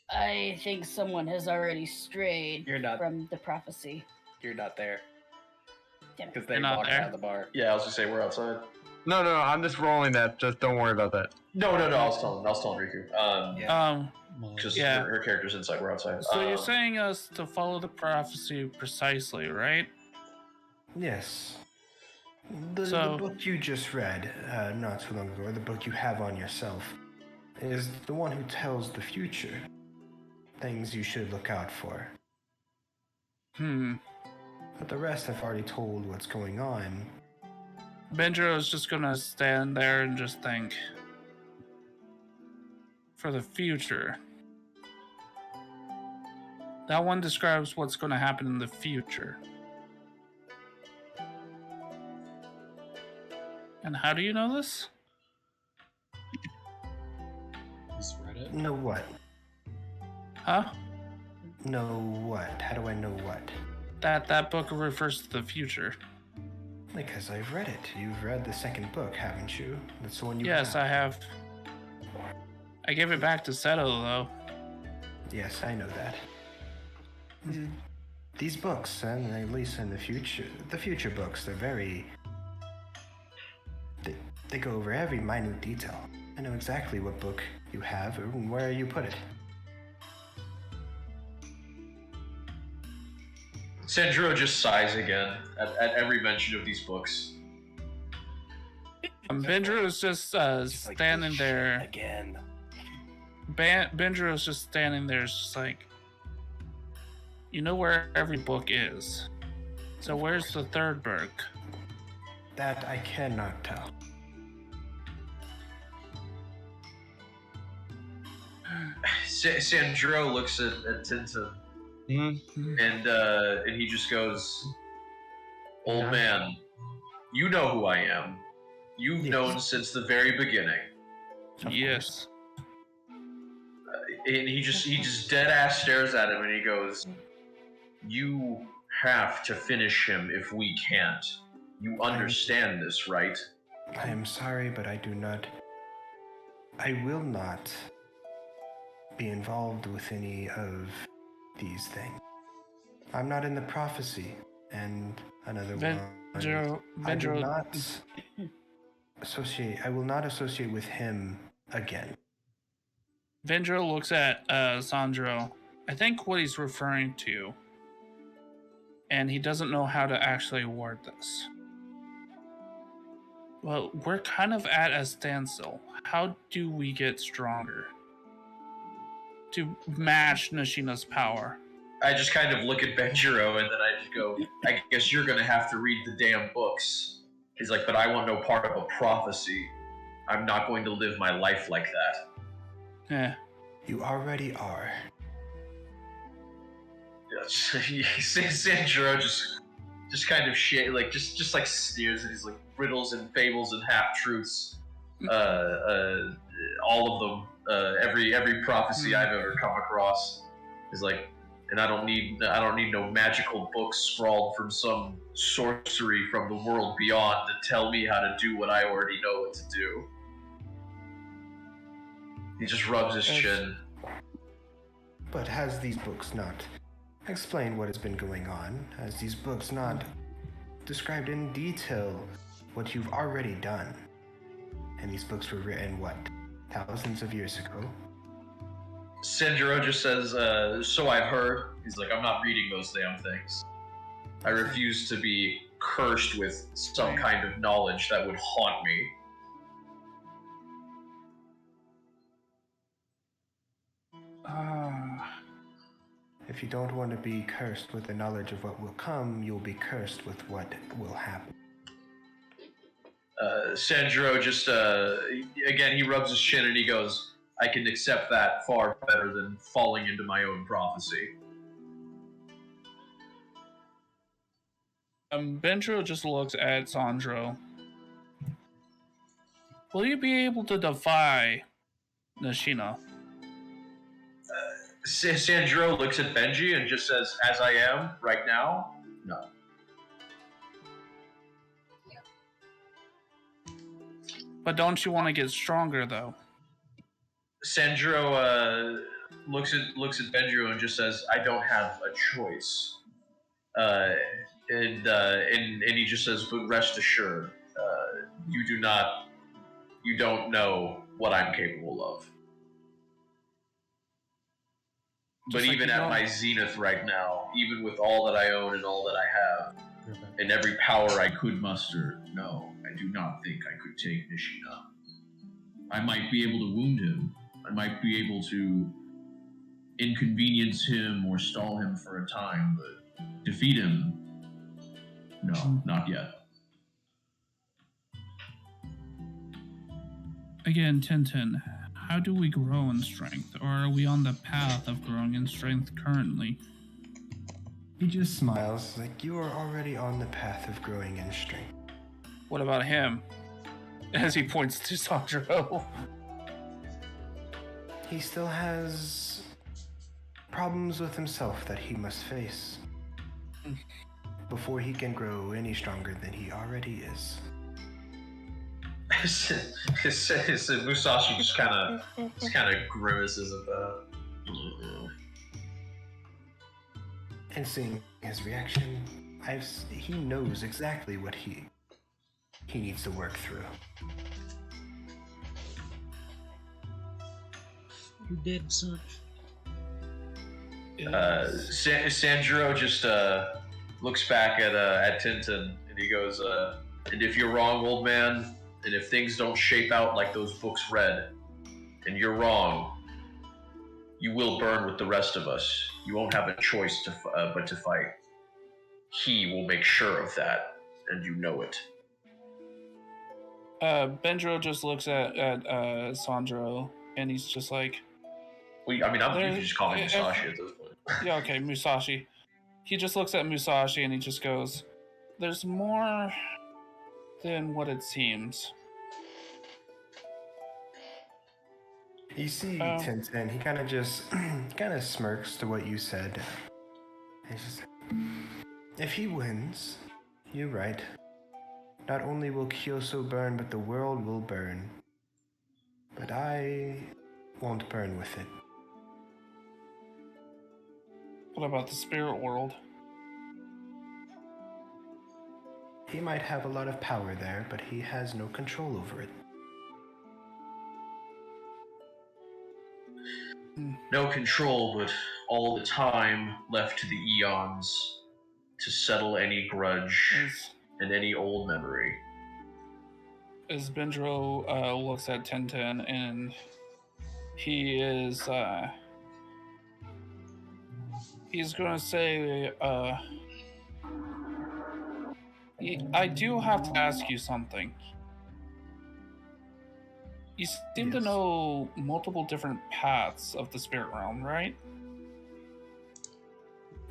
I think someone has already strayed from the prophecy. You're not there. Because They're they walked out of the bar. Yeah, I was just say we're outside. No, I'm just rolling that. Just don't worry about that. No, I was telling Riku. Because her character's inside, we're outside. So you're saying us to follow the prophecy precisely, right? Yes. The book you just read, not too long ago, or the book you have on yourself, is the one who tells the future. Things you should look out for. But the rest have already told what's going on. Benjiro is just gonna stand there and just think. For the future. That one describes what's gonna happen in the future. And how do you know this? He's read it. Know what? Huh? Know what? How do I know what? That book refers to the future. Because I've read it. You've read the second book, haven't you? That's the one you Yes, I have. I gave it back to Seto, though. Yes, I know that. These books, and at least in the future books, they're very... They go over every minute detail. I know exactly what book you have and where you put it. Sandro just sighs again at every mention of these books. Benjiro is just standing there. Again. Benjiro is just standing there, it's just like, you know where every book is. So where's the third book? That I cannot tell. Sandro looks at Tintin, and he just goes, "Old man, you know who I am. You've known since the very beginning." Yes. And he just dead ass stares at him, and he goes, "You have to finish him if we can't. You understand this, right?" I am sorry, but I do not. I will not be involved with any of these things. I'm not in the prophecy, and another one. I do not associate. I will not associate with him again. Benjiro looks at Sandro. I think what he's referring to, and he doesn't know how to actually word this. Well, we're kind of at a standstill. How do we get stronger to match Nishina's power? I just kind of look at Benjiro, and then I just go, "I guess you're gonna have to read the damn books." He's like, "But I want no part of a prophecy. I'm not going to live my life like that." Yeah. You already are. Sandro just kind of shit, like just like sneers at his like riddles and fables and half truths. All of them, every prophecy I've ever come across is like, and I don't need no magical books scrawled from some sorcery from the world beyond to tell me how to do what I already know what to do. He just rubs his chin. But has these books not explained what has been going on? Has these books not described in detail what you've already done? And these books were written, what, thousands of years ago? Sandro just says, "So I've heard." He's like, "I'm not reading those damn things. I refuse to be cursed with some kind of knowledge that would haunt me." If you don't want to be cursed with the knowledge of what will come, you'll be cursed with what will happen. Sandro just, again, he rubs his chin and he goes, "I can accept that far better than falling into my own prophecy." Benjiro just looks at Sandro. Will you be able to defy Nishina? Sandro looks at Benji and just says, "As I am right now, no." But don't you want to get stronger, though? Sandro looks at Benjiro and just says, "I don't have a choice." And he just says, "But rest assured, you don't know what I'm capable of." But even at my zenith right now, even with all that I own and all that I have, in every power I could muster, no, I do not think I could take Nishina. I might be able to wound him. I might be able to inconvenience him or stall him for a time, but defeat him, no, not yet. Again, Tintin, how do we grow in strength? Or are we on the path of growing in strength currently? He just smiles, like, you are already on the path of growing in strength. What about him? As he points to Sandro. He still has problems with himself that he must face before he can grow any stronger than he already is. Musashi just kind of grimaces at that. And seeing his reaction, he knows exactly what he needs to work through. You did, son. Sandro just looks back at Tintin and he goes, and if you're wrong, old man, and if things don't shape out like those books read, and you're wrong, you will burn with the rest of us. You won't have a choice but to fight. He will make sure of that, and you know it. Benjo just looks at Sandro, and he's just like... Well, I mean, you can just call me Musashi at this point. Yeah, okay, Musashi. He just looks at Musashi, and he just goes, there's more than what it seems. You see Tintin, he kind of smirks to what you said. He's just, if he wins, you're right. Not only will Kyoso burn, but the world will burn. But I won't burn with it. What about the spirit world? He might have a lot of power there, but he has no control over it. No control, but all the time left to the eons to settle any grudge and any old memory. As Benjo looks at Tintin, and he is he's gonna say, I do have to ask you something. You seem to know multiple different paths of the spirit realm, right?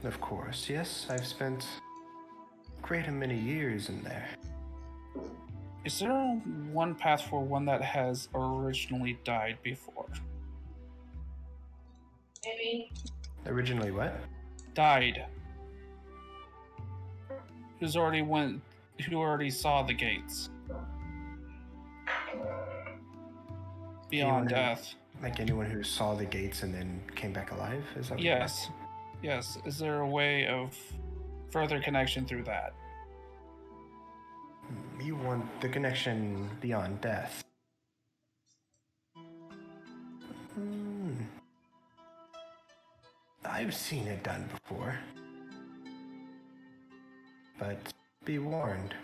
Of course, yes. I've spent great many years in there. Is there one path for one that has originally died before? Maybe. Originally what? Died. Who already saw the gates. Beyond death. Like anyone who saw the gates and then came back alive? Is that what Yes. Yes. Is there a way of further connection through that? You want the connection beyond death. I've seen it done before. But be warned,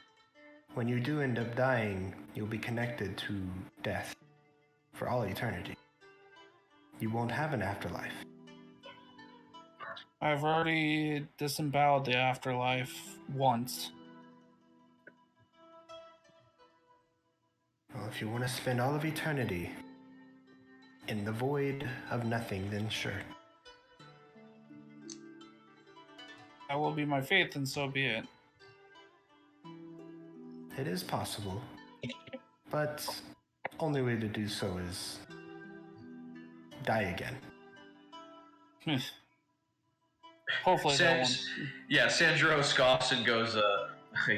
when you do end up dying, you'll be connected to death for all eternity. You won't have an afterlife. I've already disemboweled the afterlife once. Well, if you want to spend all of eternity in the void of nothing, then sure. That will be my faith, and so be it. It is possible, but only way to do so is die again. Hopefully that one. Yeah, Sandro scoffs and goes,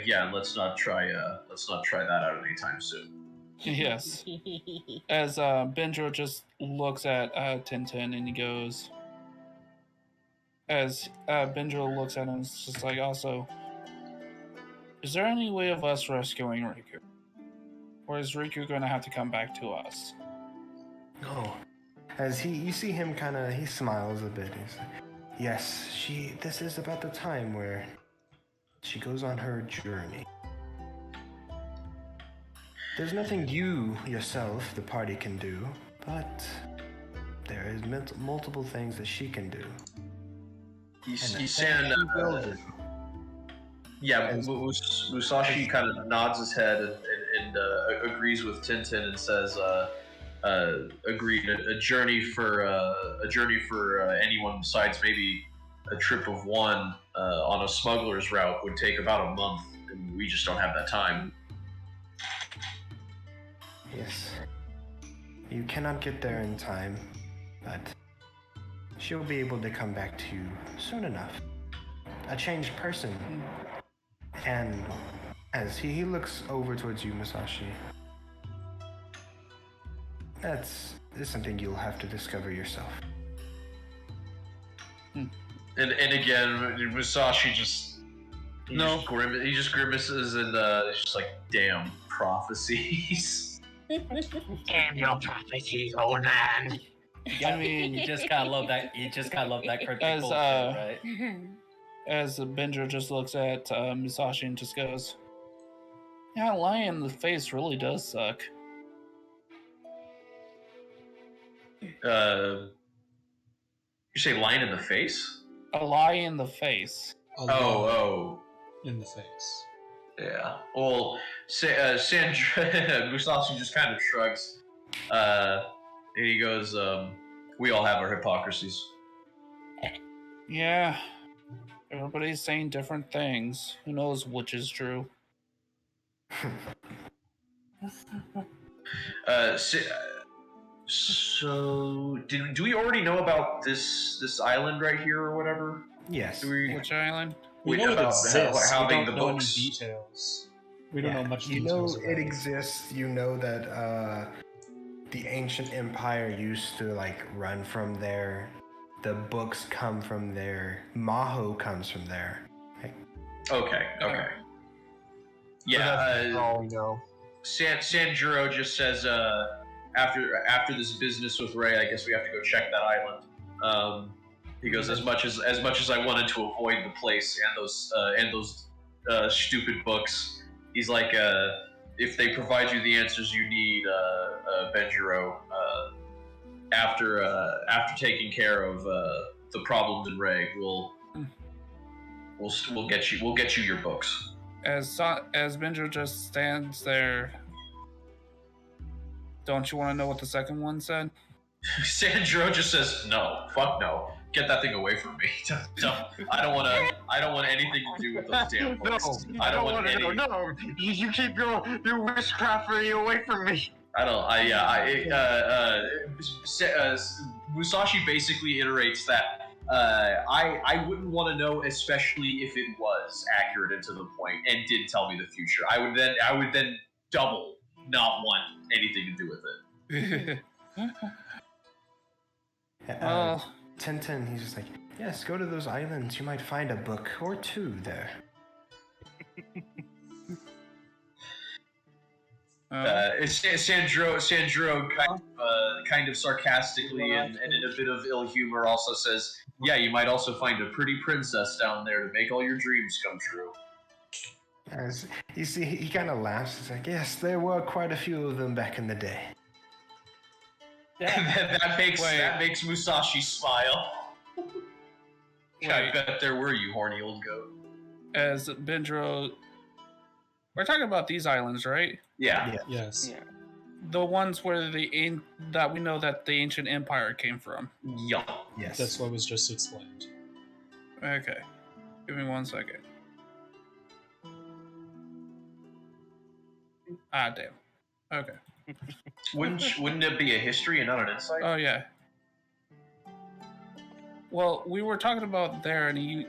yeah, let's not try that out anytime soon. Yes. As Benjo just looks at Tintin and he goes, as Benjo looks at him, it's just like, also, is there any way of us rescuing Riku? Or is Riku going to have to come back to us? No. As you see him he smiles a bit. He's like, yes, this is about the time where she goes on her journey. There's nothing you, yourself, the party can do, but there is multiple things that she can do. He's saying, yeah, Musashi kind of nods his head and agrees with Tintin and says, agreed, a journey for anyone besides maybe a trip of one on a smuggler's route would take about a month, and we just don't have that time. Yes. You cannot get there in time, but she'll be able to come back to you soon enough. A changed person. And as he looks over towards you, Musashi, that's something you'll have to discover yourself. And again, Musashi just grimaces and it's just like, damn prophecies. Damn your prophecies, old man. I mean, you just gotta love that. You just gotta love that cryptic bullshit, right? As Benjo just looks at Musashi and just goes, "Yeah, lying in the face really does suck." You say lying in the face? A lie in the face. Oh. In the face. Yeah. Well, Musashi just kind of shrugs. And he goes, we all have our hypocrisies. Yeah. Everybody's saying different things. Who knows which is true? So, do we already know about this island right here or whatever? Yes. Which island? We know it exists. How we big don't the know books. any details. We don't know much You details know about it exists. You know that the ancient empire used to run from there. The books come from there. Maho comes from there. Okay. Yeah. all we know. Sanjuro just says, after this business with Ray, I guess we have to go check that island. He goes, as much as I wanted to avoid the place and those stupid books, he's like, if they provide you the answers you need, Benjiro, after taking care of the problems in Ray, we'll get you your books. As Benjo just stands there, don't you want to know what the second one said? Sandro just says, "No, fuck no, get that thing away from me. I don't want anything to do with those damn books. No, I don't want to know. No, you keep your witchcraft away from me." Musashi basically iterates that I wouldn't want to know, especially if it was accurate and to the point and did tell me the future. I would then double not want anything to do with it. Tintin, he's just like, yes, go to those islands. You might find a book or two there. Sandro kind of sarcastically and in a bit of ill humor also says, yeah, you might also find a pretty princess down there to make all your dreams come true. As you see, he kind of laughs. He's like, yes, there were quite a few of them back in the day. Yeah. that makes Musashi smile. I bet there were, you horny old goat. As Benjo, we're talking about these islands, right? Yeah. Yes. Yeah. The ones where that we know that the ancient empire came from. Yeah. Yes. That's what was just explained. Okay. Give me 1 second. Ah, damn. Okay. Wouldn't it be a history and not an insight? Oh, yeah. Well, we were talking about there, and you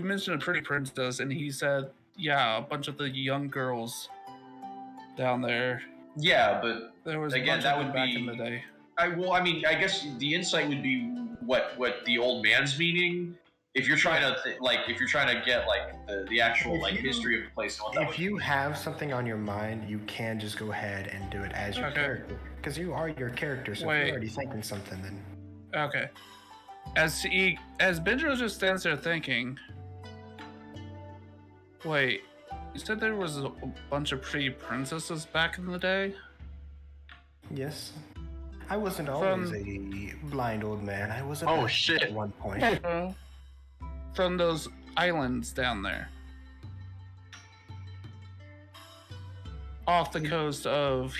mentioned a pretty princess, and he said, yeah, a bunch of the young girls down there. Yeah, but there was again, a bunch that of them would back be in the day. I guess the insight would be what the old man's meaning. If you're trying to get the actual history of the place. If you have something on your mind, you can just go ahead and do it as your character, because you are your character. So if you're already thinking something, then okay. As Benjo just stands there thinking, Wait, you said there was a bunch of pretty princesses back in the day? Yes. I wasn't always a blind old man. I was a shit at one point. From those islands down there. Off the coast of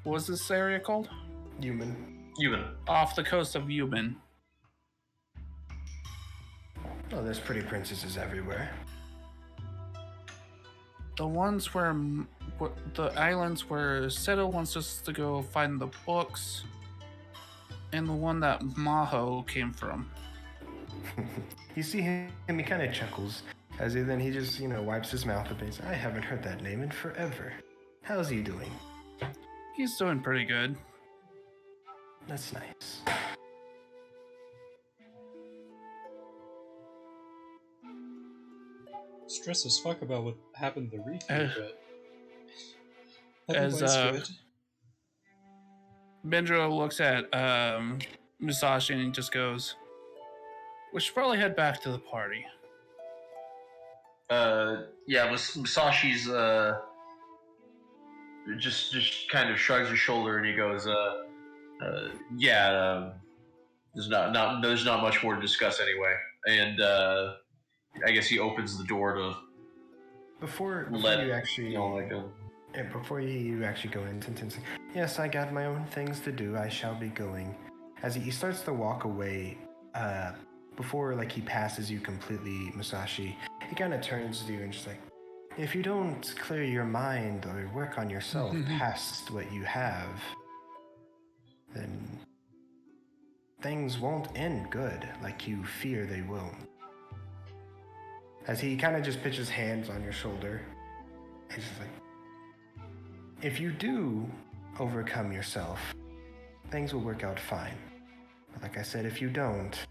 what was this area called? Human. Off the coast of Human. Oh, there's pretty princesses everywhere. The ones where the islands where Seto wants us to go find the books, and the one that Maho came from. You see him, he kind of chuckles, as he then he just, wipes his mouth a bit. I haven't heard that name in forever. How's he doing? He's doing pretty good. That's nice. Stressed as fuck about what happened to Riku, but as good. Benjo looks at Musashi and he just goes, "We should probably head back to the party." Musashi's just kind of shrugs his shoulder and he goes, there's not much more to discuss anyway. And I guess he opens the door to before you actually go in, Tintin says, "Yes, I got my own things to do. I shall be going." As he starts to walk away, before he passes you completely, Musashi, he kind of turns to you and just like, "If you don't clear your mind or work on yourself past what you have, then things won't end good like you fear they will." As he kind of just pitches hands on your shoulder, he's just like, "If you do overcome yourself, things will work out fine. But like I said, if you don't,"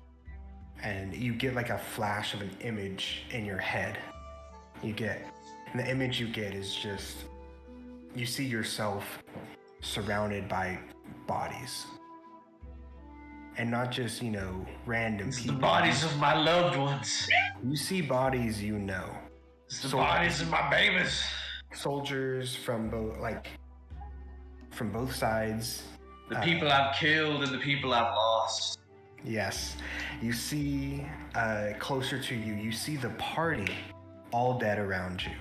and you get a flash of an image in your head. And the image you get is just, you see yourself surrounded by bodies. And not just, random people. The bodies of my loved ones. You see bodies you know. It's the bodies of my babies. Soldiers from both sides. The people I've killed and the people I've lost. Yes. You see, closer to you, you see the party all dead around you.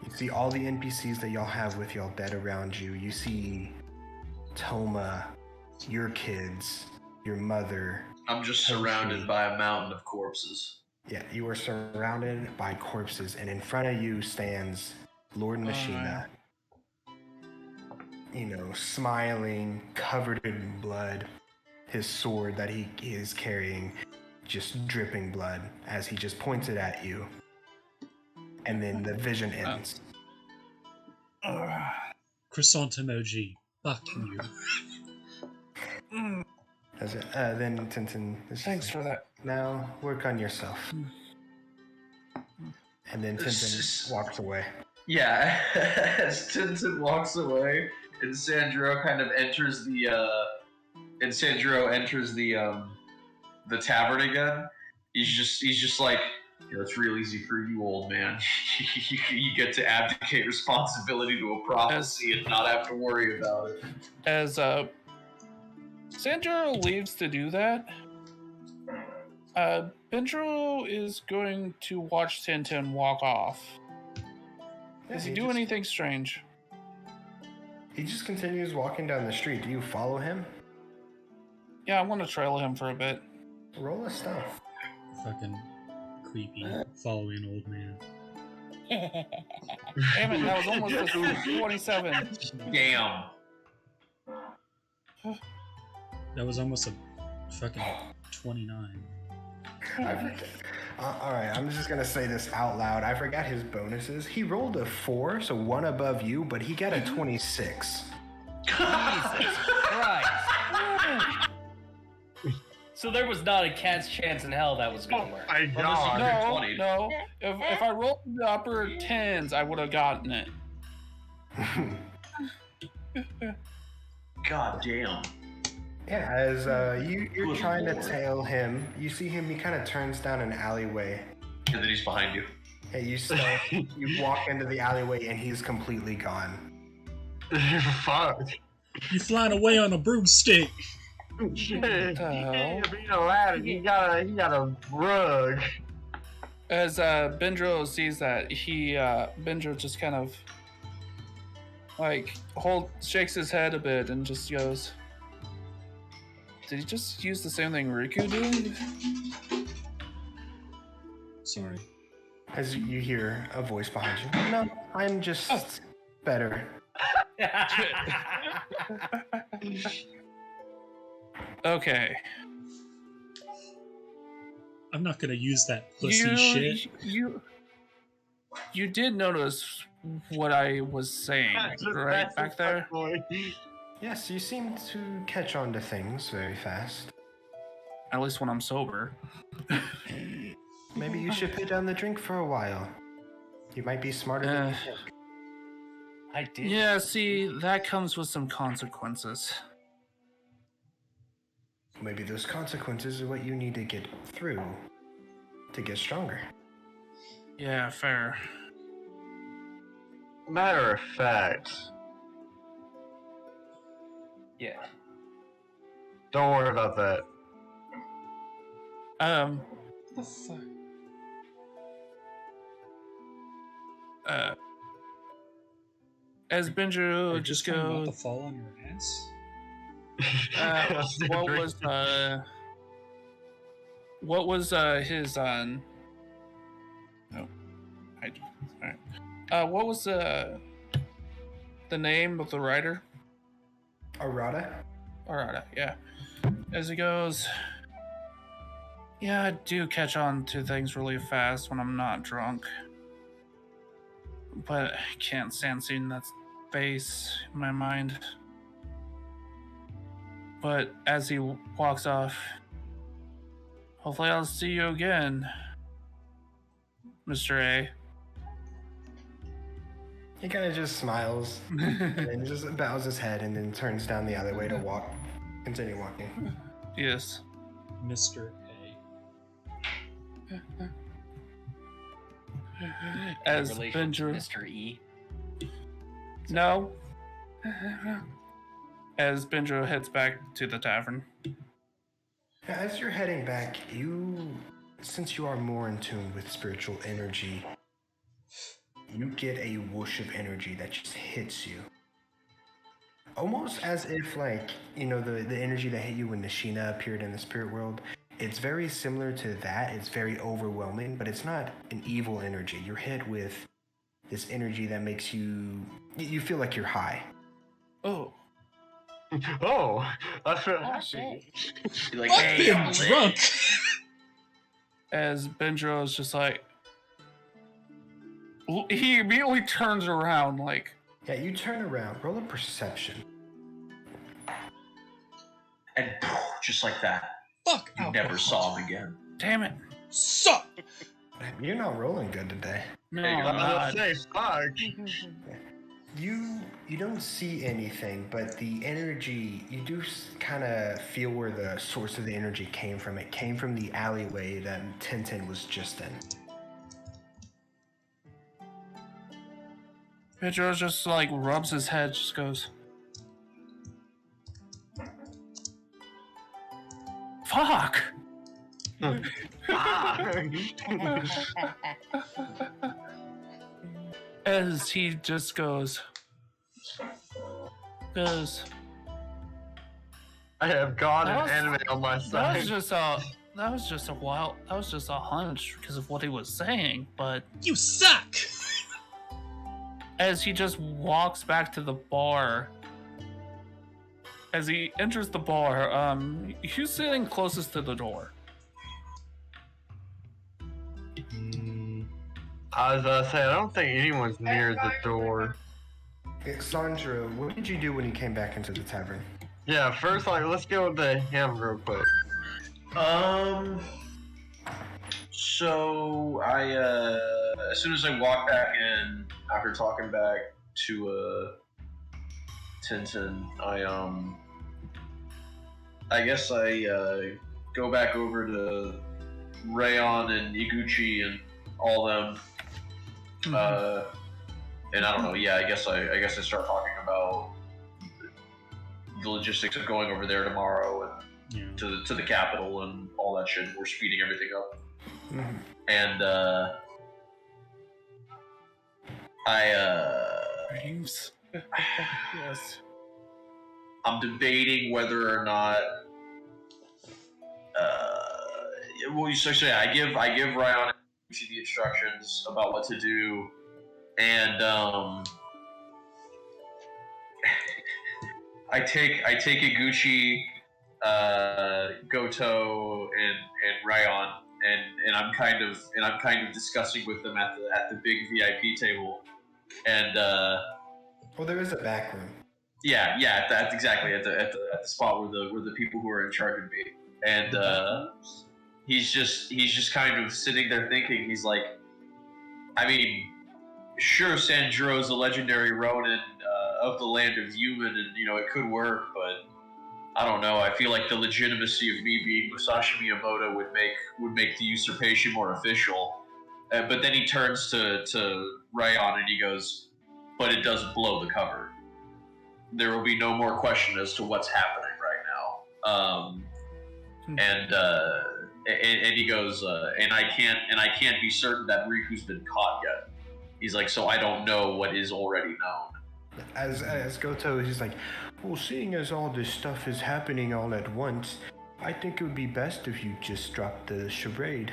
You see all the NPCs that y'all have with y'all dead around you. You see Toma, your kids, your mother. I'm just surrounded by a mountain of corpses. Yeah, you are surrounded by corpses, and in front of you stands Lord Machina. Smiling, covered in blood. His sword that he is carrying just dripping blood as he just points it at you. And then the vision ends. Croissant emoji. Fuck you. Then Tintin... Thanks for that. Now, work on yourself. And then Tintin walks away. Yeah, as Tintin walks away, and Sandro kind of enters the tavern again. He's just like, it's real easy for you, old man. You get to abdicate responsibility to a prophecy and not have to worry about it. As Sandro leaves to do that, Benjo is going to watch Tintin walk off. Does he do anything strange? He just continues walking down the street. Do you follow him? Yeah, I want to trail him for a bit. Roll a stealth. Fucking creepy, following old man. Damn it, that was almost a 27. Damn. That was almost a fucking 29. Alright, I'm just gonna say this out loud. I forgot his bonuses. He rolled a 4, so one above you, but he got a 26. Jesus Christ. So there was not a cat's chance in hell that was gonna work. My God. No. If I rolled the upper 10s, I would have gotten it. God damn. Yeah, as you're trying to tail him, you see him, he kind of turns down an alleyway. And then he's behind you. Hey, you walk into the alleyway and he's completely gone. Fuck. You flying away on a broomstick. Shit. Being a ladder, he got a rug. As Bendro sees that, Bendro just kind of like shakes his head a bit and just goes, "Did he just use the same thing Riku did?" Sorry. As you hear a voice behind you. No, I'm just better. Okay. I'm not gonna use that pussy shit. You did notice what I was saying, right back there? Yes, you seem to catch on to things very fast. At least when I'm sober. Maybe you should put down the drink for a while. You might be smarter than you think. I did. Yeah, see, that comes with some consequences. Maybe those consequences are what you need to get through to get stronger. Yeah, fair. Matter of fact. Yeah. Don't worry about that. What the fuck? As Benjo just about goes, to fall on your ass? what was his oh, alright. What was the name of the writer? Arata? Arata, yeah. As he goes, yeah, I do catch on to things really fast when I'm not drunk. But I can't stand seeing that face in my mind. But as he walks off, hopefully I'll see you again, Mr. A. He kind of just smiles and just bows his head and then turns down the alleyway to continue walking. Yes. Mr. A. As relation to Benjo, Mr. E. no. As Benjo heads back to the tavern. As you're heading back, since you are more in tune with spiritual energy, you get a whoosh of energy that just hits you. Almost as if, like, the energy that hit you when Nishina appeared in the spirit world. It's very similar to that. It's very overwhelming, but it's not an evil energy. You're hit with this energy that makes you feel like you're high. Oh. Oh, that's what Oh shit. Like, Fuck hey, being I'm lit. drunk! As Benjo is just like, he immediately turns around like, Yeah, you turn around, roll a perception. And just like that, Fuck you alcohol. never saw him again. damn it. Suck! You're not rolling good today. No, I I'm was not. gonna say, fuck. You don't see anything, but the energy, you do kind of feel where the source of the energy came from. It came from the alleyway that Tintin was just in. Benjo just like rubs his head, just goes, fuck! As he just goes, I have God That and was- anime on my that side. was just a hunch because of what he was saying, but You suck! as he just walks back to the bar, as he enters the bar, who's sitting closest to the door? I was about to say, I don't think anyone's near the door. Sandra, what did you do when you came back into the tavern? Yeah, first, let's go with the him real quick. So I as soon as I walked back in after talking back to Tintin, I guess I go back over to Rayon and Iguchi and all them. And I don't know. Yeah, I guess I start talking about the logistics of going over there tomorrow and to the capital and all that shit. We're speeding everything up. And Dreams. Yes. I'm debating whether or not. I give Ryan the instructions about what to do, and I take Iguchi, Goto, and Ryan, and I'm kind of discussing with them at the big VIP table, and well, there is a back room. Yeah, that's exactly at the spot where the people who are in charge would be, and he's just kind of sitting there thinking. He's like, I mean, sure, Sanjuro's a legendary Ronin of the land of human, and it could work, but I don't know. I feel like the legitimacy of me being Musashi Miyamoto would make the usurpation more official. But then he turns to Rayon and he goes, "But it does blow the cover. There will be no more question as to what's happening right now." And he goes, and I can't be certain that Riku's been caught yet. He's like, so I don't know what is already known. As Goto, he's like, well, seeing as all this stuff is happening all at once, I think it would be best if you just drop the charade.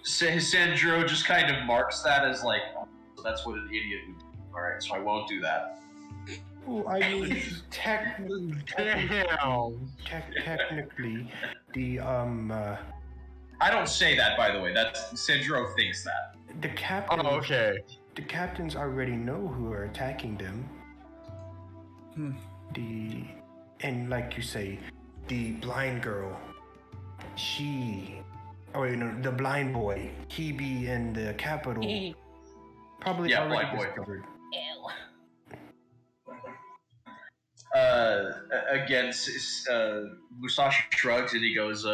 Sanjuro just kind of marks that as like, oh, that's what an idiot would do. All right, so I won't do that. Well, I mean, technically, the I don't say that, by the way. That's Sanjuro thinks that. The captain. Oh, okay. The captains already know who are attacking them. And like you say, the blind girl. The blind boy. He be in the capital. Probably already discovered. Again, Musashi shrugs and he goes,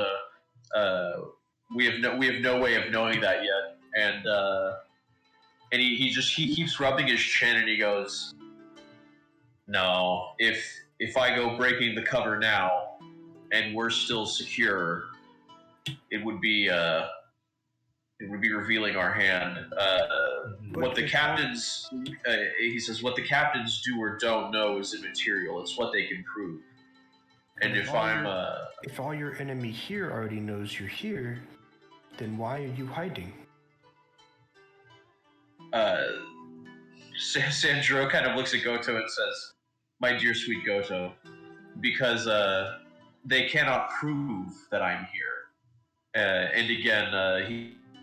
"We have no way of knowing that yet." And he keeps rubbing his chin and he goes, "No, if I go breaking the cover now, and we're still secure, it would be revealing our hand. What the captains," he says, "what the captains do or don't know is immaterial. It's what they can prove. And if all your enemy here already knows you're here, then why are you hiding?" Sanjuro kind of looks at Goto and says, "My dear sweet Goto, because they cannot prove that I'm here." And again,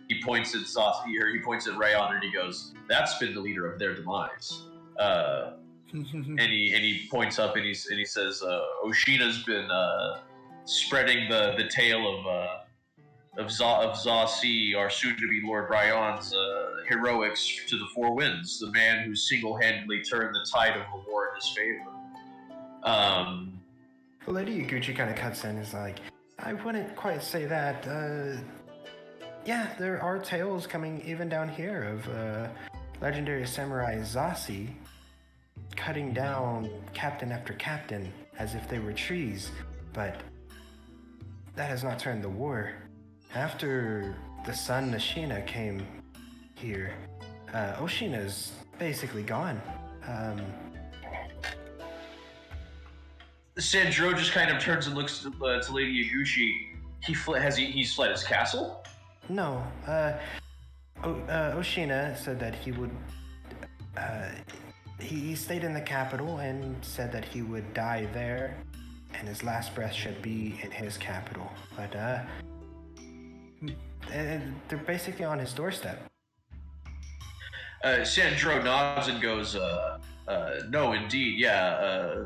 he points at Sasuke, or he points at Rayon, and he goes, "That's been the leader of their demise." And he points up and he says, "Oshina's been spreading the tale of Zasi, our soon-to-be Lord Rayon's heroics to the four winds, the man who single-handedly turned the tide of the war in his favor." Lady Iguchi kind of cuts in and is like, I wouldn't quite say that. Yeah, there are tales coming even down here of legendary samurai Zasi cutting down captain after captain as if they were trees, but that has not turned the war. After the son Oshina came here, Oshina's basically gone. Sanjuro just kind of turns and looks to Lady Iguchi. He's fled his castle? No. Oshina said that he would. He stayed in the capital and said that he would die there, and his last breath should be in his capital. But they're basically on his doorstep. Sanjuro nods and goes, "No, indeed, yeah.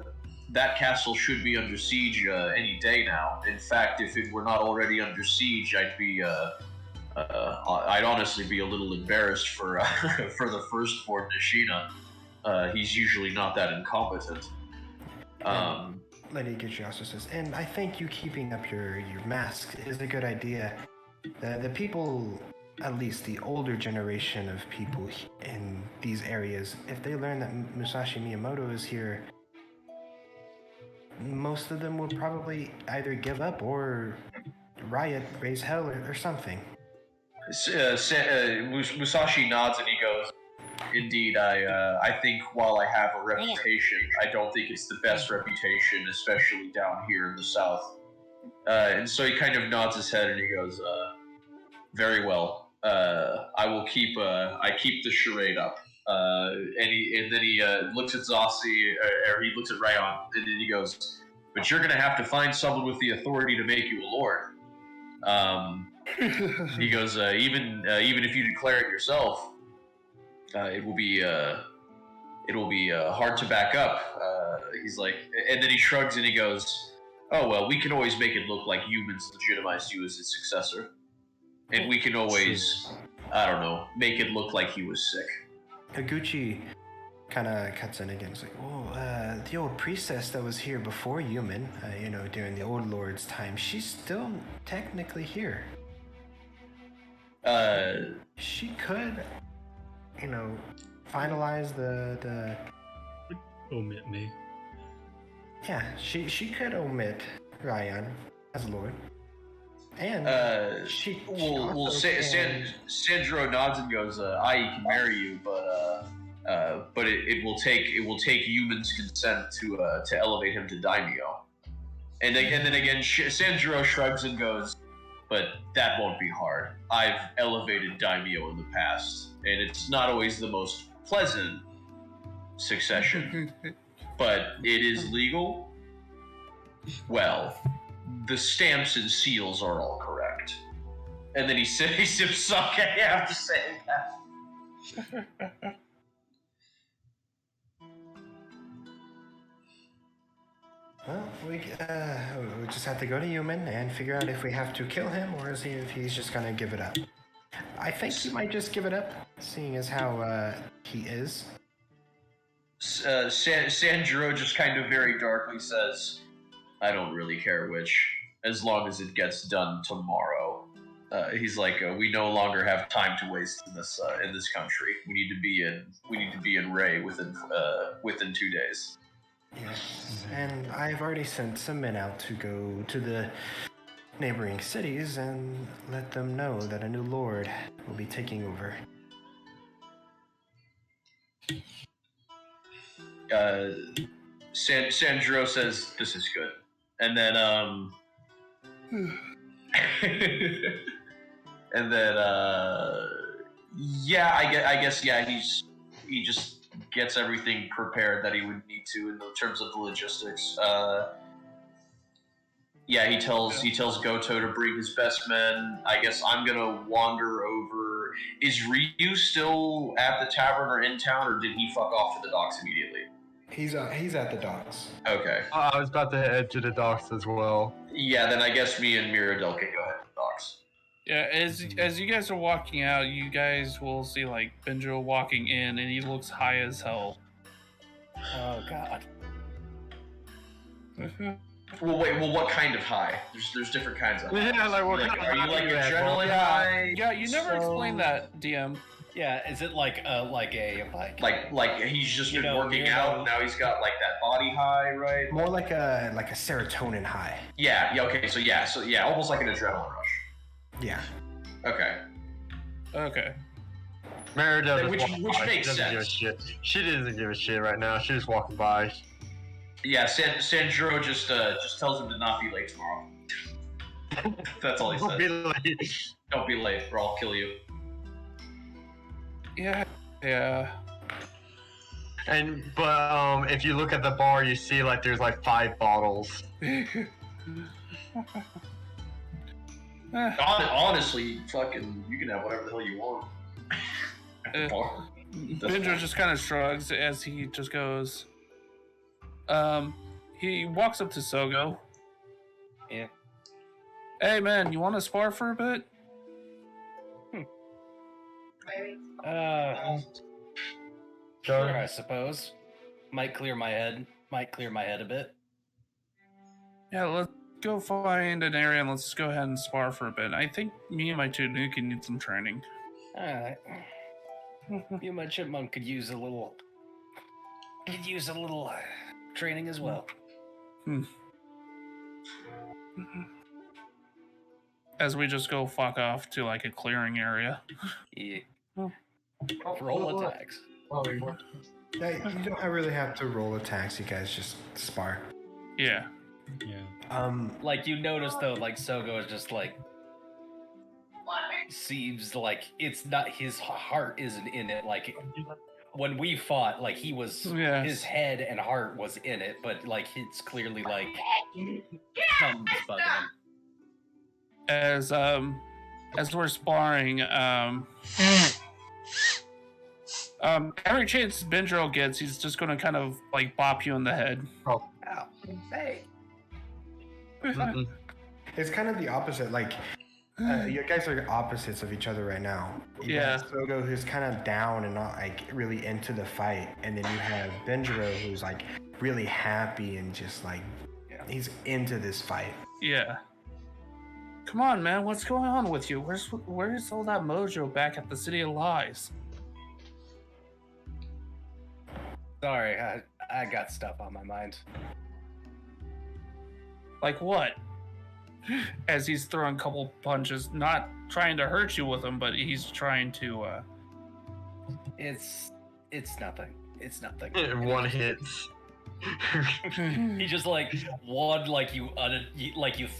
That castle should be under siege any day now. In fact, if it were not already under siege, I'd honestly be a little embarrassed for for the firstborn Nishina. He's usually not that incompetent." Lady Kyoso says, and I think you keeping up your mask is a good idea. The people, at least the older generation of people in these areas, if they learn that Musashi Miyamoto is here, most of them will probably either give up or riot, raise hell, or something. Musashi nods and he goes, indeed, I think while I have a reputation, I don't think it's the best reputation, especially down here in the south. And so he kind of nods his head and he goes, very well. I will keep the charade up. And then he looks at Zossi, or he looks at Ryan, and then he goes, but you're gonna have to find someone with the authority to make you a lord. He goes, even if you declare it yourself, it will be hard to back up. He's like, and then he shrugs and he goes, oh well, we can always make it look like humans legitimized you as his successor, and we can always, I don't know, make it look like he was sick. Higuchi kind of cuts in again. It's like, oh, the old priestess that was here before Human, during the old lord's time, she's still technically here. She could, finalize the omit me. Yeah, she could omit Ryan as lord. And Sandro nods and goes, I can marry you, but it will take Human's consent to elevate him to daimyo. And then again, Sandro shrugs and goes, but that won't be hard. I've elevated daimyo in the past, and it's not always the most pleasant succession, but it is legal. Well, the stamps and seals are all correct. And then he sips sake after saying that. Well, we just have to go to Human and figure out if we have to kill him or if he's just gonna give it up. I think he might just give it up, seeing as how he is. Sanjuro just kind of very darkly says, I don't really care which, as long as it gets done tomorrow. He's like, we no longer have time to waste in this country. We need to be in Ray within 2 days. Yes, and I've already sent some men out to go to the neighboring cities and let them know that a new lord will be taking over. Sandro says, this is good. And then, yeah, I guess, yeah, he just gets everything prepared that he would need to in terms of the logistics. Yeah, he tells Goto to bring his best men. I guess I'm gonna wander over. Is Ryu still at the tavern or in town, or did he fuck off to the docks immediately? He's at the docks. Okay. I was about to head to the docks as well. Yeah, then I guess me and Miradel can go ahead to the docks. Yeah, as you guys are walking out, you guys will see like Benjo walking in, and he looks high as hell. Oh God. Well, wait. Well, what kind of high? There's different kinds of high. Yeah, like what kind of are you like adrenaline Yeah, high? yeah. You never explained that, DM. Yeah, is it like he's just been working out and now he's got like that body high, right? More like a serotonin high. Yeah. Okay. So yeah, almost like an adrenaline rush. Yeah. Okay. Merida which makes sense. She doesn't give a shit right now. She's just walking by. Yeah, Sanjuro just tells him to not be late tomorrow. That's all he says. Don't be late. Don't be late, or I'll kill you. Yeah. But if you look at the bar, you see like there's like 5 bottles. Honestly, fucking, you can have whatever the hell you want. At the bar. Benjo just kind of shrugs as he just goes. He walks up to Sogo. Yeah. Hey man, you want to spar for a bit? Sure, I suppose. Might clear my head a bit. Yeah, let's go find an area and let's go ahead and spar for a bit. I think me and my Tanuki need some training. Alright. You and my chipmunk could use a little training as well. As we just go fuck off to like a clearing area. Yeah. Roll attacks. Yeah, you don't really have to roll attacks. You guys just spar. Yeah. Like you notice though, like Sogo is just like seems like it's not his heart isn't in it. Like when we fought, like he was his head and heart was in it, but like it's clearly like something's bugging him. As we're sparring, every chance Benjo gets, he's just gonna kind of like bop you in the head. Oh, ow. Hey. It's kind of the opposite. Like, you guys are opposites of each other right now. You Yeah. have Sogo, who's kind of down and not like really into the fight, and then you have Benjiro, who's like really happy and just like he's into this fight. Yeah. Come on, man. What's going on with you? Where's all that mojo back at the City of Lies? Sorry, I got stuff on my mind. Like what? As he's throwing a couple punches, not trying to hurt you with them, but he's trying to. It's nothing. It's nothing. One hits. He just like one like you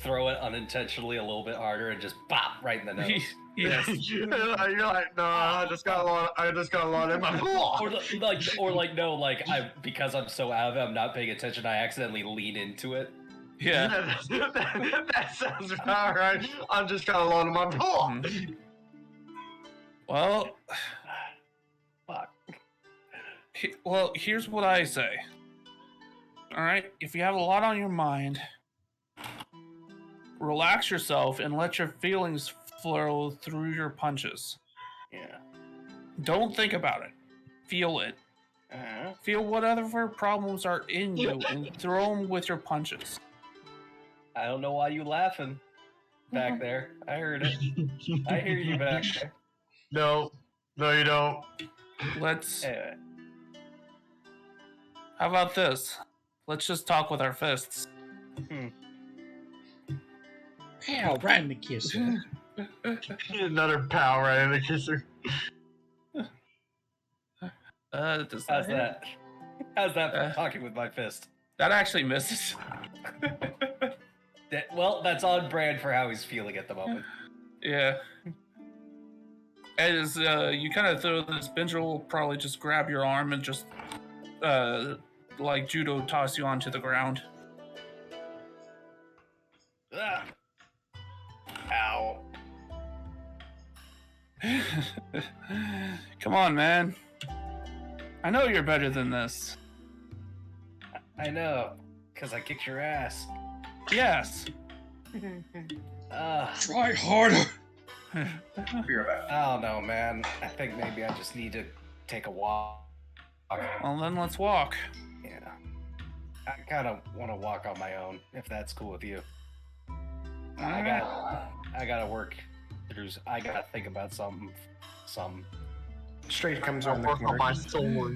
throw it unintentionally a little bit harder and just pop right in the nose. Yes. You're like, no, I just got a lot in my because I'm so out of it, I'm not paying attention. I accidentally lean into it. Yeah. that sounds about right. I just got a lot in my paw. Well, fuck. Well, here's what I say. All right, if you have a lot on your mind, relax yourself and let your feelings flow through your punches. Yeah. Don't think about it. Feel it. Feel whatever problems are in you and throw them with your punches. I don't know why you laughing back there. I heard it. I hear you back there. No, you don't. Let's. Anyway. How about this? Let's just talk with our fists. Pow, right in the kisser. Another pow right in the kisser. How's that? How's that talking with my fist? That actually misses. Well, that's on brand for how he's feeling at the moment. Yeah. As you kind of throw this, Benja will probably just grab your arm and just, like judo toss you onto the ground. Ah. Ow. Come on, man. I know you're better than this. I know, because I kicked your ass. Yes. Try harder. I don't know, man. I think maybe I just need to take a walk. Well, then let's walk. Yeah. I kind of want to walk on my own, if that's cool with you. I gotta work through. I gotta think about something. Straight comes around the Work on corner. my soul.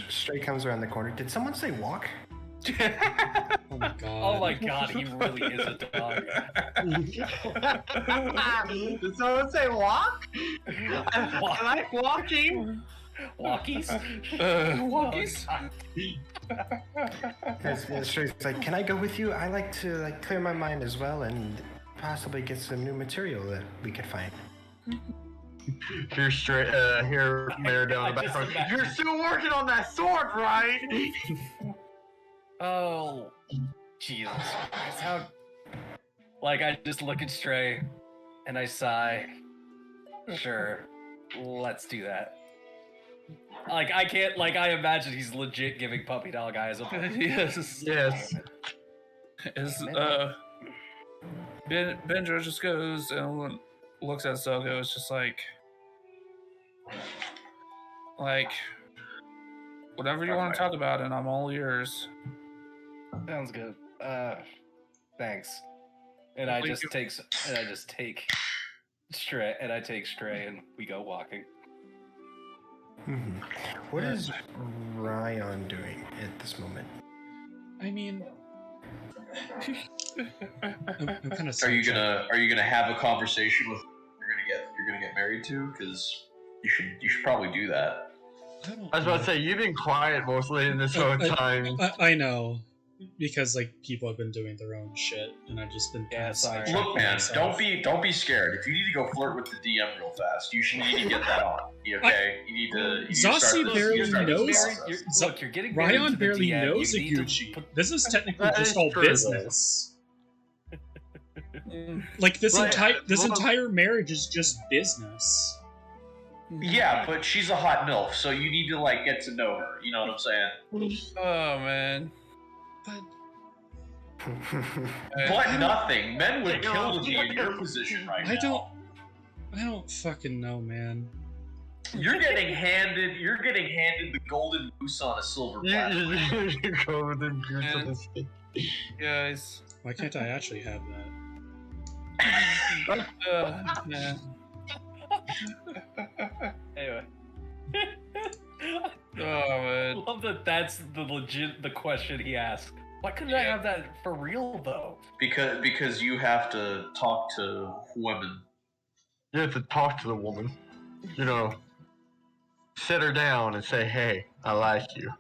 Straight comes around the corner. Did someone say walk? Oh my god. Oh my god, he really is a dog. Did someone say walk? I like walking. Walkies? Walkies? Because Straight's like, can I go with you? I like to like clear my mind as well and possibly get some new material that we could find. Here, straight. Here, Mayor down the back. You're still working on that sword, right? Oh, Jesus Christ. How... Like, I just look at Stray, and I sigh. Sure, let's do that. Like, I can't, like, I imagine he's legit giving Puppy Dog eyes. Yes. Yes. Is, Benjo just goes and looks at Sogo. It's just like, whatever you want to talk about, and I'm all ears. Sounds good. Thanks. And I just take Stray, and we go walking. Mm-hmm. What is Ryan doing at this moment? I mean, I'm kind of. Are you gonna have a conversation with you're gonna get married to? Because you should probably do that. I was about to say, you've been quiet mostly in this whole time. I know. Because like people have been doing their own shit, and I've just been Look, man, don't be scared. If you need to go flirt with the DM real fast, you need to get that on. Okay, you need to. Zassi barely knows. Look, you're getting Ryan barely knows Iguchi. This is technically just all business. Like this entire marriage is just business. Yeah, but she's a hot MILF, so you need to like get to know her. You know what I'm saying? Oh man. But nothing. Men would kill to be in your position right now. I don't fucking know, man. You're getting handed the golden goose on a silver platter. Golden goose on a silver. Guys. Why can't I actually have that? Yeah. Anyway. Oh man. I love that that's the question he asked. Why couldn't I have that for real though? Because you have to talk to women. You have to talk to the woman. You know, sit her down and say, "Hey, I like you."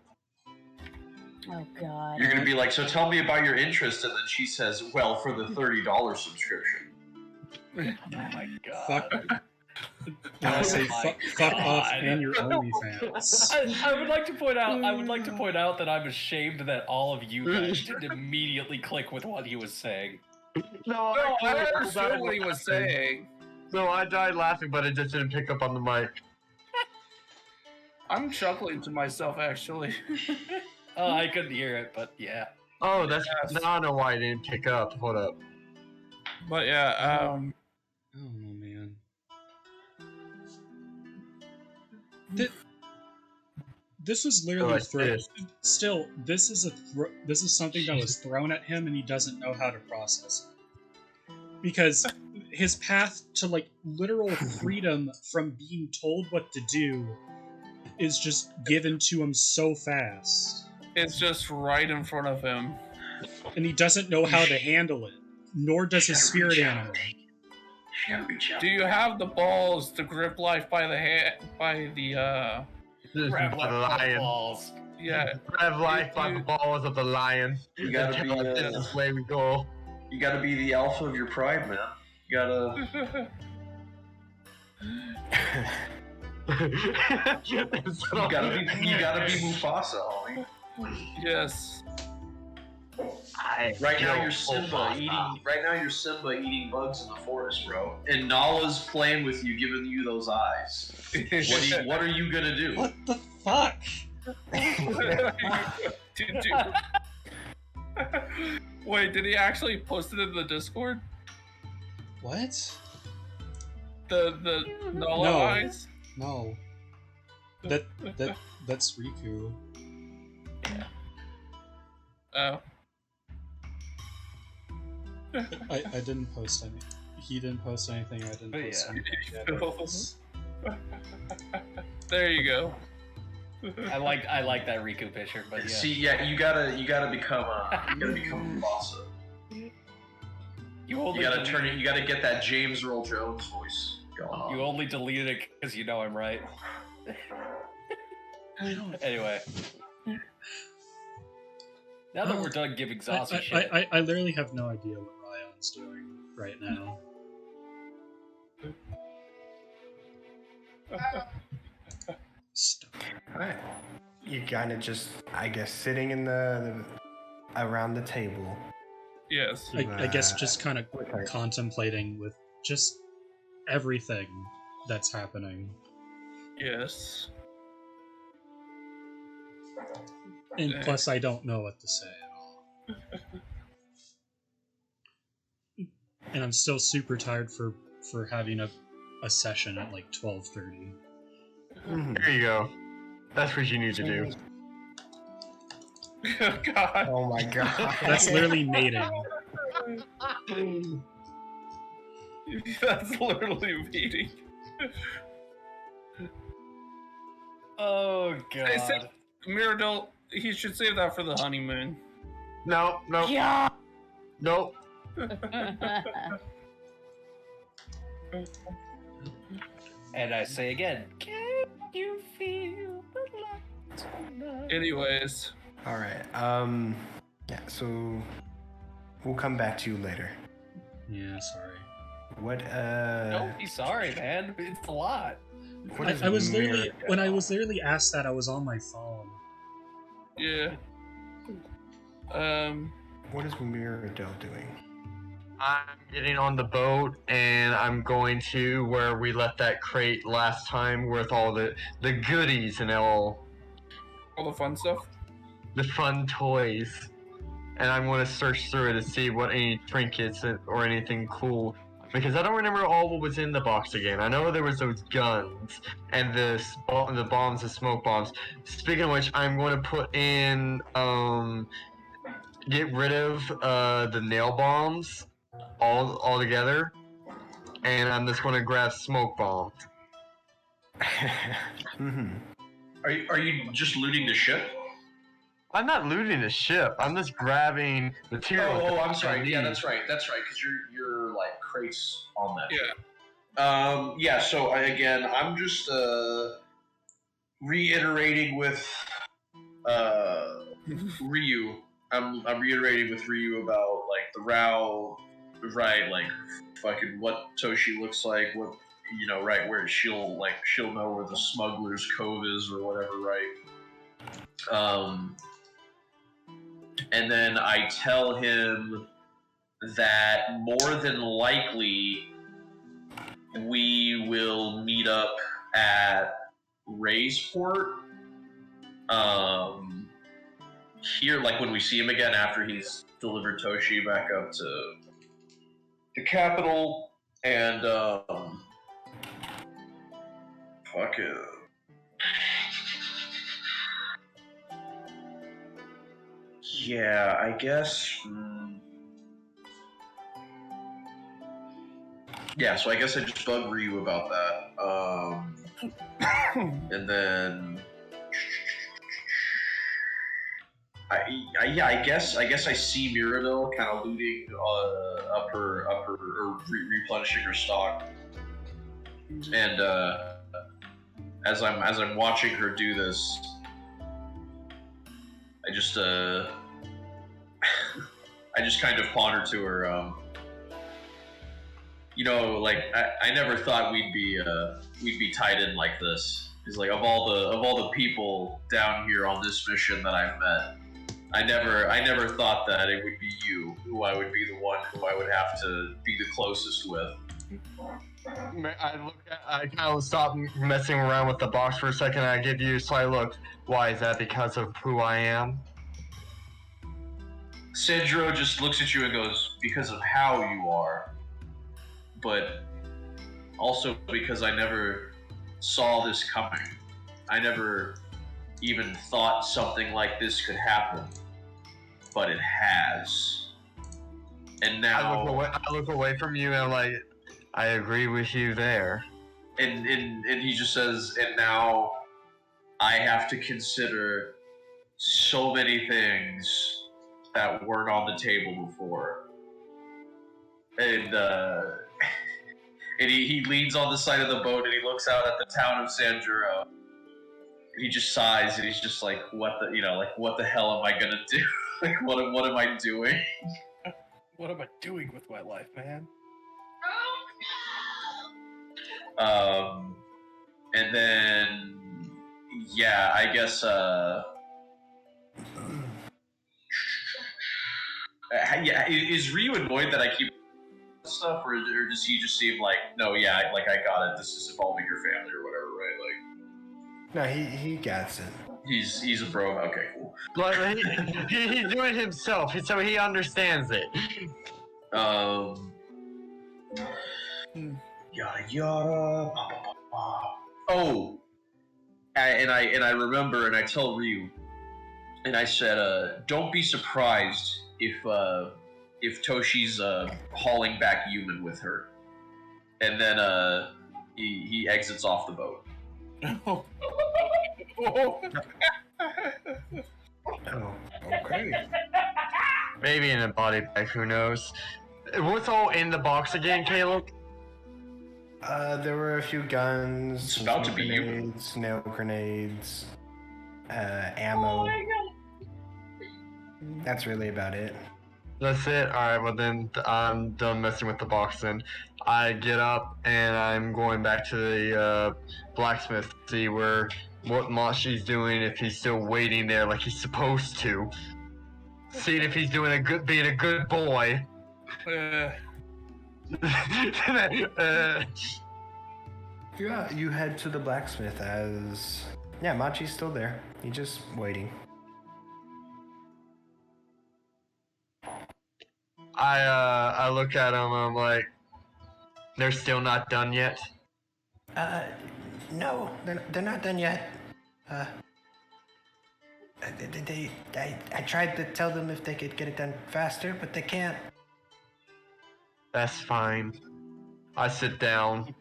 Oh God. You're gonna be like, "So tell me about your interest," and then she says, "Well, for the $30 subscription." Oh my God. Fuck. And I say fuck off and your OnlyFans. I would like to point out that I'm ashamed that all of you guys didn't immediately click with what he was saying. No, I understood what he was saying. No, I died laughing, but it just didn't pick up on the mic. I'm chuckling to myself actually. Oh, I couldn't hear it, but yeah. Oh, that's now I know why it didn't pick up. Hold up. But yeah, Oh man. This was literally thrown. Still, this is something that was thrown at him, and he doesn't know how to process it. Because his path to like literal freedom from being told what to do is just given to him so fast. it's just right in front of him. And he doesn't know how to handle it, nor does his spirit animal. Do you have the balls to grip life by the hand, by the Grab life by the balls. Yeah. Grab life by the balls of the lion. You gotta be this way we go. You gotta be the alpha of your pride, man. You gotta. You gotta be Mufasa, homie. Yes. Right now you're Simba eating bugs in the forest, bro. And Nala's playing with you, giving you those eyes. What are you gonna do? What the fuck? Wait, did he actually post it in the Discord? What? The Nala No. eyes? No. That's Riku. Oh. I didn't post any. He didn't post anything. I didn't post anything. There you go. I like that Riku picture, but yeah. See, yeah, you gotta become Mufasa. You gotta get that James Earl Jones voice going on. You only deleted it because you know I'm right. Anyway. Now that we're done giving Zassi shit. I literally have no idea what Ryan's doing right now. Stop. Alright. You kind of just, I guess, sitting in the around the table. Yes. I guess just kind of contemplating with just everything that's happening. Yes. And plus, I don't know what to say at all. And I'm still super tired for having a session at like 12:30. There you go. That's what you need to do. Oh God. Oh my God. That's literally mating. That's literally meeting. Oh god. Mirrodil, he should save that for the honeymoon. No. Yeah. Nope. And I say again, can you feel the light tonight? Anyways. Alright, yeah, so we'll come back to you later. Yeah, sorry. What, Don't be sorry, man. It's a lot. I was literally, when I was literally asked that, I was on my phone. Yeah. What is Mirrodil doing? I'm getting on the boat, and I'm going to where we left that crate last time with all the goodies and all the fun stuff? The fun toys. And I'm going to search through it to see what any trinkets or anything cool. Because I don't remember all what was in the box again. I know there was those guns and the bombs, the smoke bombs. Speaking of which, I'm going to put in, get rid of the nail bombs all together. And I'm just going to grab smoke bombs. Mm-hmm. Are you just looting the ship? I'm not looting the ship. I'm just grabbing material. Oh, I'm sorry. Yeah, that's right. That's right. Because you're like crates on that. Yeah. Yeah. So again, I'm just reiterating with Ryu. I'm reiterating with Ryu about like the row, right? Like fucking what Toshi looks like. What right where she'll know where the smuggler's cove is or whatever, right? And then I tell him that more than likely we will meet up at Raysport. Here, like when we see him again after he's delivered Toshi back up to the capital, and fuck it. Yeah, I guess. Yeah, so I guess I just bug Ryu about that. And then I guess I see Mirrodil kind of looting up her or replenishing her stock, and as I'm watching her do this, I just kind of ponder to her, like I never thought we'd be tied in like this. It's like of all the people down here on this mission that I've met, I never thought that it would be you who I would be the one who I would have to be the closest with. I kind of stop messing around with the box for a second. And I give you a slight look. Why is that? Because of who I am? Sandro just looks at you and goes, because of how you are, but also because I never saw this coming. I never even thought something like this could happen, but it has. And now I look away from you and I'm like, I agree with you there. And he just says, and now I have to consider so many things that weren't on the table before. And and he leans on the side of the boat and he looks out at the town of San Juro. And he just sighs and he's just like, what the hell am I gonna do? Like, what am I doing? What am I doing with my life, man? And then, yeah, I guess, yeah, is Ryu annoyed that I keep stuff, or does he just seem like, no, yeah, like I got it, this is involving your family or whatever, right? Like, no, he gets it. He's a bro. Okay, cool. Like, he's doing it himself, so he understands it. Yada yada. Oh, and I remember, and I tell Ryu, and I said, don't be surprised if if Toshi's hauling back Yuman with her, and then he exits off the boat. Oh, okay. Maybe in a body bag, who knows? What's all in the box again, Caleb? There were a few guns, It's about to be grenades, nail grenades, ammo. That's really about it. That's it? Alright, well then I'm done messing with the box then. I get up and I'm going back to the blacksmith to see what Machi's doing, if he's still waiting there like he's supposed to. Seeing if he's being a good boy. Yeah, you head to the blacksmith as... Yeah, Machi's still there. He's just waiting. I look at him, I'm like, they're still not done yet? No, they're not done yet. I tried to tell them if they could get it done faster, but they can't. That's fine. I sit down.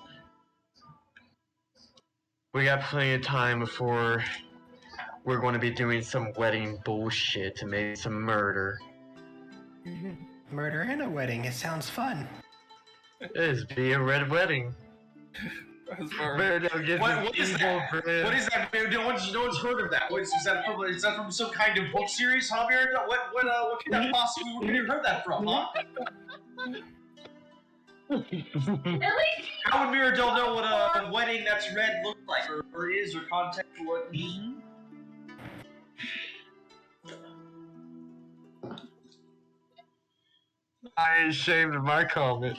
We got plenty of time before we're going to be doing some wedding bullshit and maybe some murder. Murder and a wedding, it sounds fun. It'd be a red wedding. What is that? What is that? No one's heard of that. Is that from some kind of book series, huh, Miranda? What can that possibly? Where have you heard that from, huh? How would Mirandel know what a wedding that's red looks like, or is, or context for what it means? I ain't ashamed of my comment.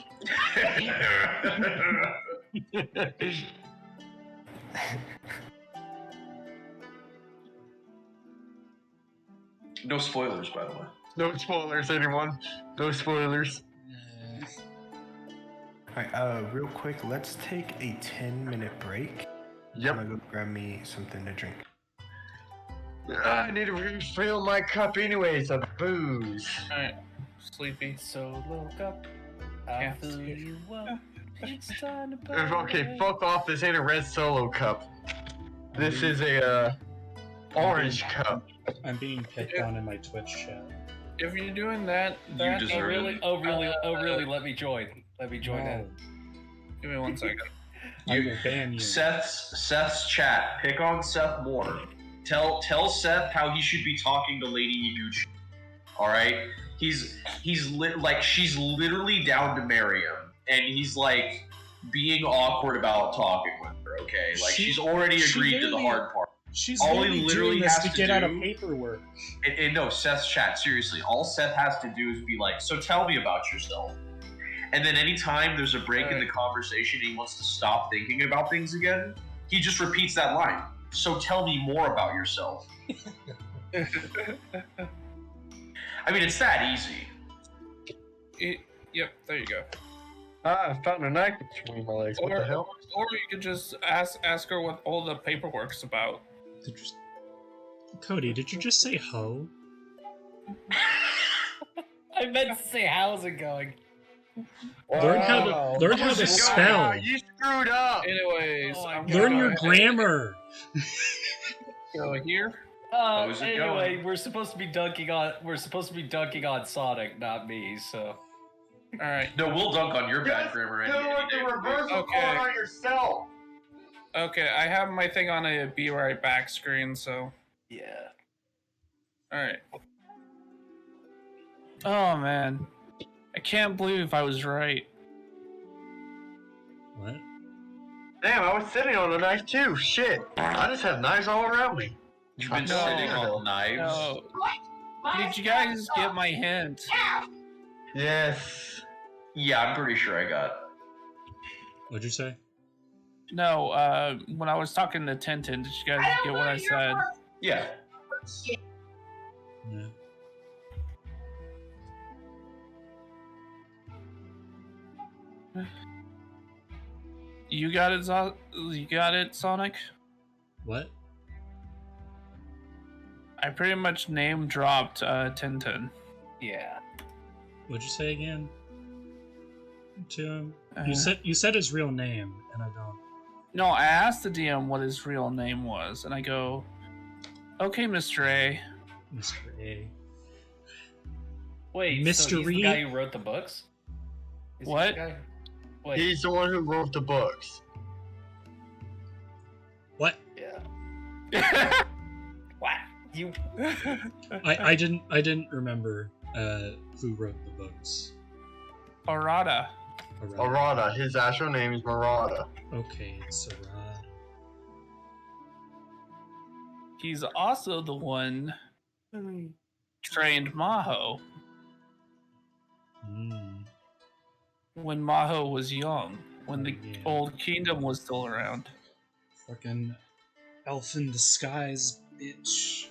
No spoilers, by the way. No spoilers, anyone. No spoilers. Alright, real quick, let's take a 10-minute break. Yep. I'm gonna go grab me something to drink. I need to refill my cup anyways of booze. Alright. Sleepy. Solo cup. I'll fill you up. It's time to party. Okay, fuck off. This ain't a red Solo cup. This is a orange cup. I'm being picked on in my Twitch chat. If you're doing that, You deserve it. Really, let me join. Let me join in. Give me 1 second. I will ban you. Seth's chat. Pick on Seth more. Tell Seth how he should be talking to Lady Iguchi. All right. He's like she's literally down to marry him, and he's like being awkward about talking with her. Okay, like she's already agreed to the hard part. She's all really he literally doing this has to get out of paperwork. And no, Seth's chat. Seriously, all Seth has to do is be like, "So tell me about yourself." And then anytime there's a break in the conversation, he wants to stop thinking about things again. He just repeats that line. So tell me more about yourself. I mean, it's that easy. Yep, there you go. I found a knife between my legs. What the hell? Or you could just ask her what all the paperwork's about. Cody, did you just say ho? I meant to say, how's it going? Learn how to spell. You screwed up. Anyways, Learn your grammar. Go here. Anyway, we're supposed to be dunking on Sonic, not me. So, all right. No, we'll dunk on your bad grammar. Do the reversal card on yourself. Okay, I have my thing on a be right back screen, so yeah. All right. Oh man, I can't believe I was right. What? Damn, I was sitting on a knife too. Shit, I just have knives all around me. You've been sitting on knives. No. Did you guys get my hint? Yes. Yeah, I'm pretty sure I got. What'd you say? No, when I was talking to Tintin, did you guys get what I said? Yeah. Yeah. You got it, Sonic? What? I pretty much name dropped Tintin. Yeah. What'd you say again? To him? You said his real name, and I don't. No, I asked the DM what his real name was, and I go, "Okay, Mr. A." Mr. A. Wait, Mr. so he's the guy who wrote the books? Is what? He the guy? Wait. He's the one who wrote the books. What? Yeah. What? You? I didn't remember who wrote the books. Arata. Arata. His actual name is Marada. Okay, it's Arata. He's also the one who trained Maho when Maho was young, when the old kingdom was still around. Fucking elf in disguise, bitch.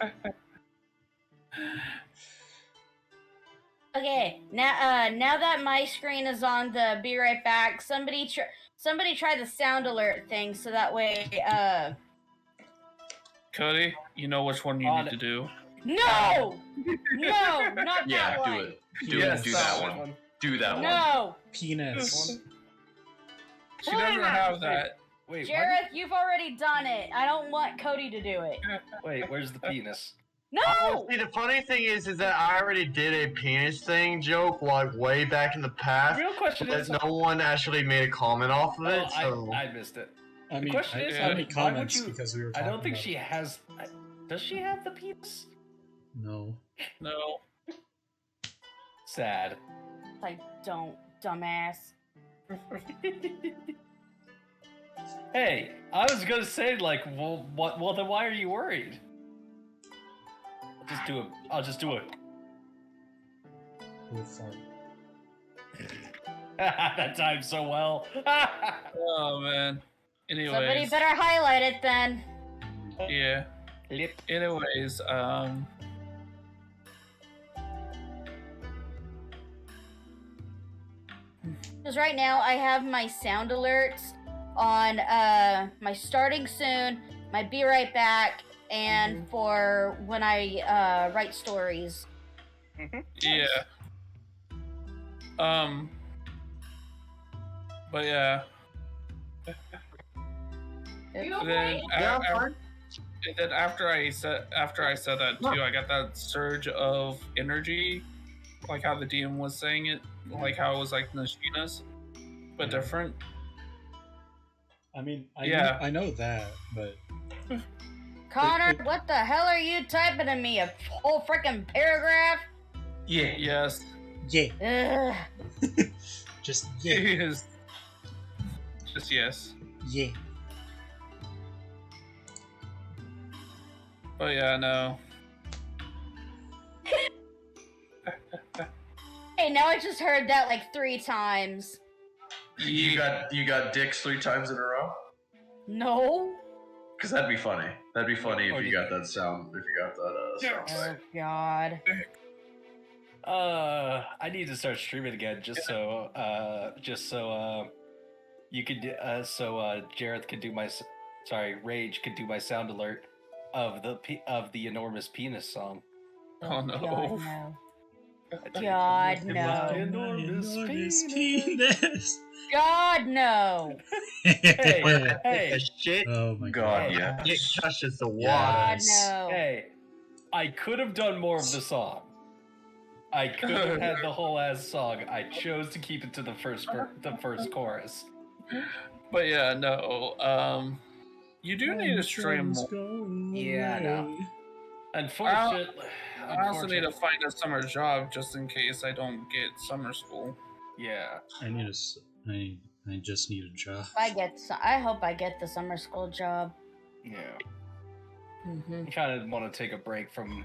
Okay, now that my screen is on the be right back, somebody try the sound alert thing so that way Cody, you know which one you need to do. No, not Yeah, that one. do it. Do that one. Do that one. No. Penis. She doesn't have that. Wait, Jareth, you've already done it. I don't want Cody to do it. Wait, where's the penis? No. See, the funny thing is that I already did a penis thing joke like way back in the past. Real question but is, no one actually made a comment off of it. So I missed it. I The mean, question I is, didn't have any why would comments you- because we were I talking don't think about she it. has. Does she have the penis? No. No. Sad. I don't, dumbass. Hey, I was gonna say like, well, what? Well, then why are you worried? I'll just do it. We'll fart. That timed so well. Oh man. Anyways. Somebody better highlight it then. Yeah. Anyways, Because right now I have my sound alerts on my starting soon, my be right back, and for when I write stories. yeah. But yeah. And then after I said that too, I got that surge of energy, like how the DM was saying it, like how it was like Nashina's, but different. I mean, I know that, but Connor, what the hell are you typing to me? A whole freaking paragraph? Yeah. Yes. Yeah. Ugh. Just yeah. Yes. Just yes. Yeah. But yeah, no. Hey, now I just heard that like 3 times. You got dicks 3 times in a row? No. Because that'd be funny. That'd be funny if you got that sound. If you got that sound. Oh God. I need to start streaming again just so you could Jareth could do Rage could do my sound alert of the enormous penis song. Oh no. God, no. God, no. Enormous penis. God, no. Hey. Shit. Oh my God, God. yeah. It touches the water. God, no. Hey, I could have done more of the song. I could have had the whole ass song. I chose to keep it to the first chorus. But yeah, no. You do need to stream more. Yeah, no. Unfortunately, I also need to find a summer job just in case I don't get summer school. Yeah. I just need a job. I hope I get the summer school job. Yeah. Mm-hmm. I kind of want to take a break from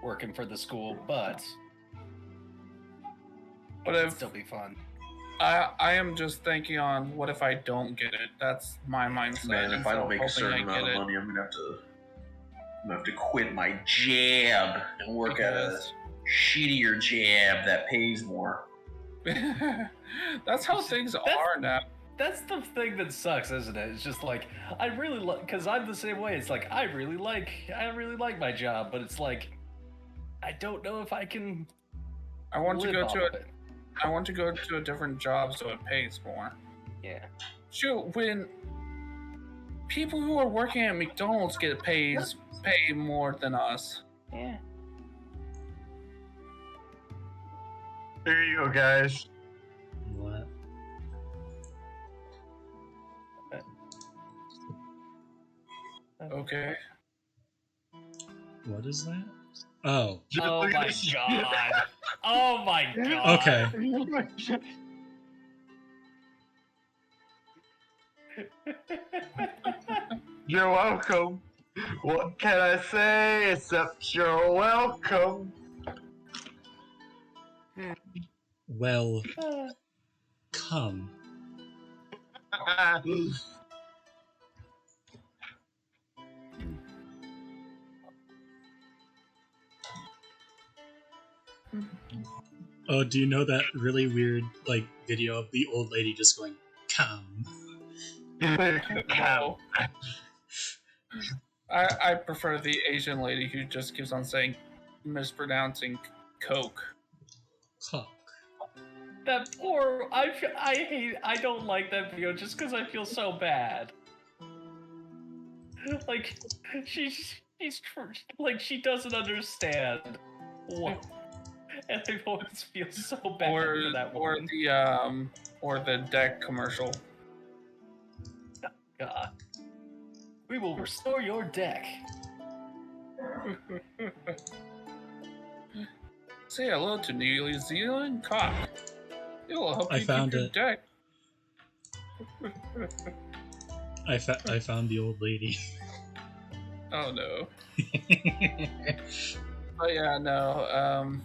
working for the school, but it'd still be fun. I am just thinking on what if I don't get it. That's my mindset. Man, if I don't make a certain amount of money, I'm gonna have to quit my job and work at a shittier job that pays more. That's how things are now. That's the thing that sucks, isn't it? It's just like I really like, because I'm the same way. It's like I really like my job, but it's like I don't know if I can I want to live go off to of it. I want to go to a different job so it pays more. Yeah. Shoot, when people who are working at McDonald's pay more than us. Yeah. There you go, guys. What? Okay. What is that? Oh. Oh my god. Oh my god. Okay. You're welcome. What can I say except you're welcome? Well, come. Oh, do you know that really weird like video of the old lady just going, "Come"? No. I prefer the Asian lady who just keeps on saying, mispronouncing Coke. Cock. That poor. I don't like that video just because I feel so bad. Like, she's like, she doesn't understand. What? And I always feel so bad for that woman. Or the deck commercial. God. We will restore your deck. Say hello to New Zealand cock. It will help you found keep your it. deck. I found the old lady. Oh no. But yeah, no.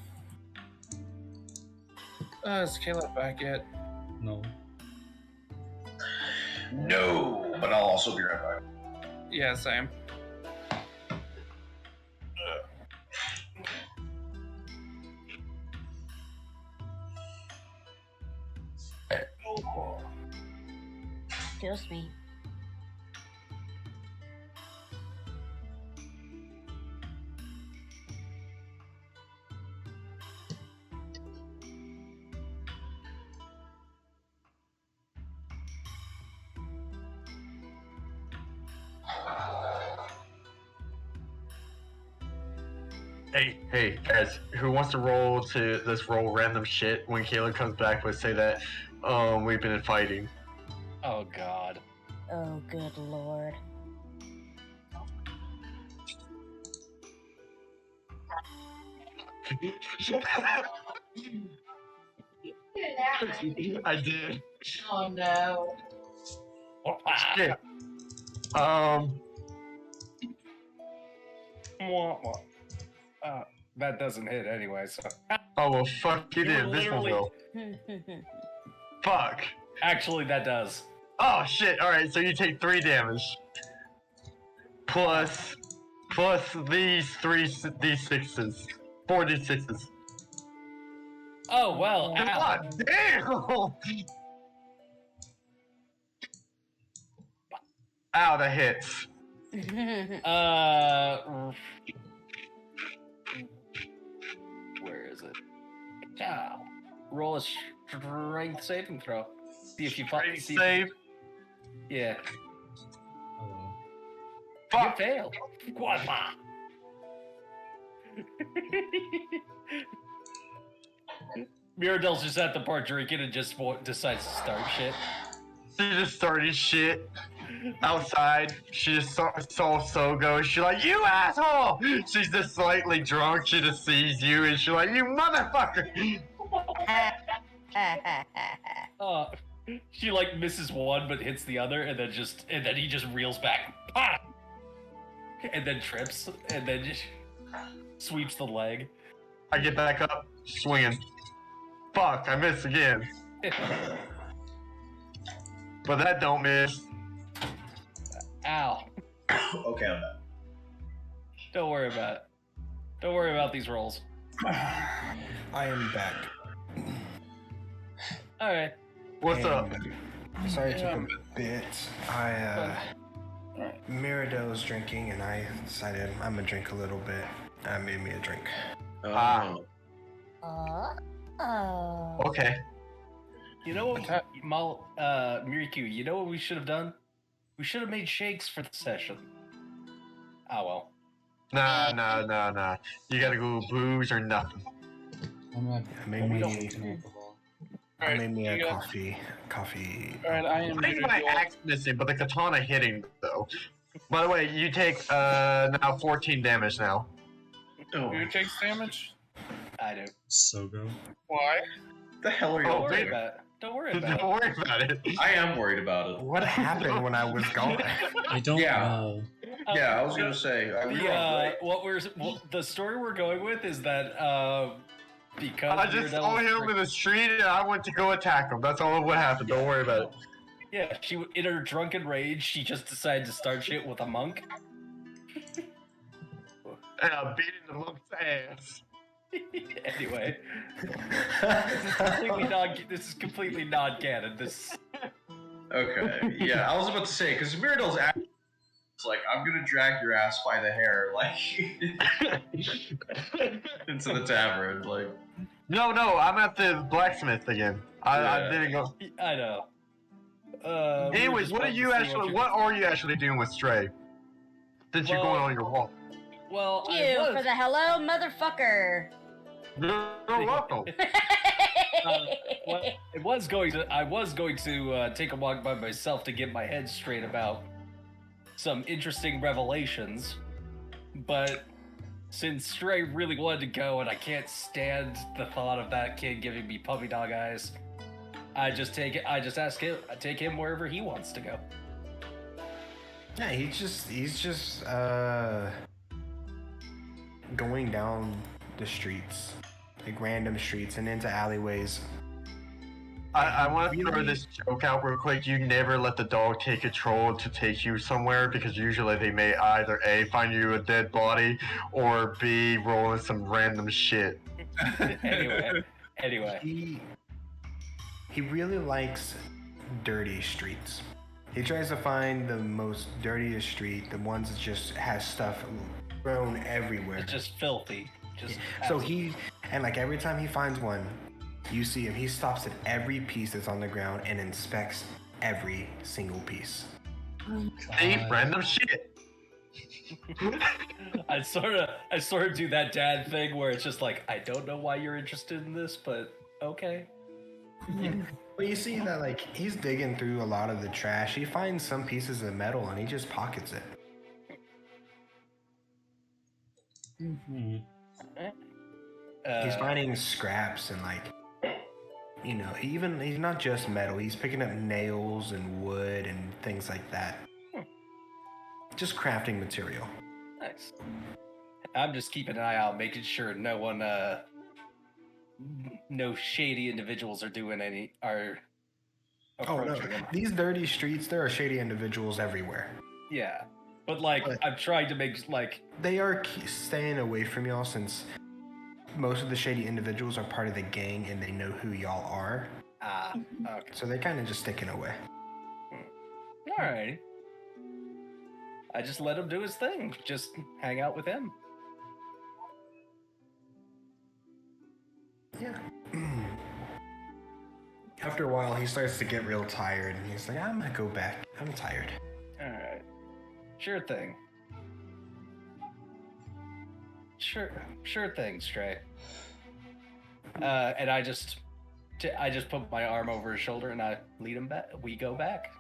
Is Caleb back yet? No. No, but I'll also be right back. Yeah, same. Excuse me. Hey, guys, who wants to roll random shit when Caleb comes back? Let's say that we've been fighting. Oh god. Oh, good lord. I did. Oh no. Shit. That doesn't hit anyway, so. Oh well, fuck it in. This one will. Fuck. Actually, that does. Oh shit! All right, so you take 3 damage. Plus these 6s. 4 d6s. Oh well. Ow. God damn! Ow, that hits. Where is it? Ow. Roll a strength saving throw. See if you Save. Yeah. Fuck. You failed. Guapa. Miradel's just at the bar drinking and just decides to start shit. She just started shit outside. She just saw Sogo. She's like, "You asshole!" She's just slightly drunk. She just sees you and she's like, "You motherfucker!" She like misses one but hits the other, and then he just reels back, ah! And then trips, and then just sweeps the leg. I get back up, swinging. Fuck! I miss again. But that don't miss. Ow. Okay, I'm back. Don't worry about it. Don't worry about these rolls. I am back. Alright. What's up? Sorry it took a bit. Mirado was drinking and I decided I'm gonna drink a little bit. I made me a drink. Oh. Okay. You know what, Miriku, you know what we should have done? We should have made shakes for the session. Oh well. Nah. You gotta go booze or nothing. I'm not. Maybe I'm not we- drinking alcohol. Alright, Made me a you got- coffee. Alright, I am I think gonna my go- axe missing, but the katana hitting though. By the way, you take now 14 damage now. Who takes damage? I do. Sogo. Why? The hell are you Don't all worry doing? about it. Don't worry Don't about it. worry about it. I am worried about it. What happened when I was gone? I don't Yeah. know. Yeah, I was gonna say. The story we're going with is that because I just saw him in the street and I went to go attack him. That's all what happened. Don't worry about it. Yeah, she in her drunken rage, she just decided to start shit with a monk. And I'm beating the monk's ass. Anyway, this is completely non-canon. This. Okay. Yeah, I was about to say because Miridel's it's like I'm gonna drag your ass by the hair, like into the tavern, like. No, I'm at the blacksmith again. I didn't go. I know. Anyways, what are you actually doing with Stray? Since you're going on your walk. Well, You for the hello, motherfucker. You're welcome. I was going to take a walk by myself to get my head straight about some interesting revelations, but since Stray really wanted to go and I can't stand the thought of that kid giving me puppy dog eyes, I just take him wherever he wants to go. Yeah, he's just going down the streets, like random streets and into alleyways. I want to throw this joke out real quick. You never let the dog take control to take you somewhere because usually they may either A, find you a dead body, or B, roll in some random shit. Anyway. He really likes dirty streets. He tries to find the most dirtiest street, the ones that just has stuff thrown everywhere. It's just filthy. So like every time he finds one, you see him, he stops at every piece that's on the ground and inspects every single piece. See, random shit. I sort of do that dad thing where it's just like, I don't know why you're interested in this, but okay. Well, you see that like he's digging through a lot of the trash. He finds some pieces of metal and he just pockets it. Mm-hmm. He's finding scraps and like, you know, even he's not just metal. He's picking up nails and wood and things like that. Just crafting material. Nice. I'm just keeping an eye out, making sure no one, no shady individuals are approaching him. These dirty streets, there are shady individuals everywhere. Yeah, but like I'm trying to make like they are staying away from y'all since most of the shady individuals are part of the gang and they know who y'all are. Okay. So they're kind of just sticking away. Alrighty. I just let him do his thing. Just hang out with him. Yeah. After a while, he starts to get real tired, and he's like, I'm gonna go back. I'm tired. Alright. Sure thing. Sure thing, Stray. And I just put my arm over his shoulder and I lead him back. We go back.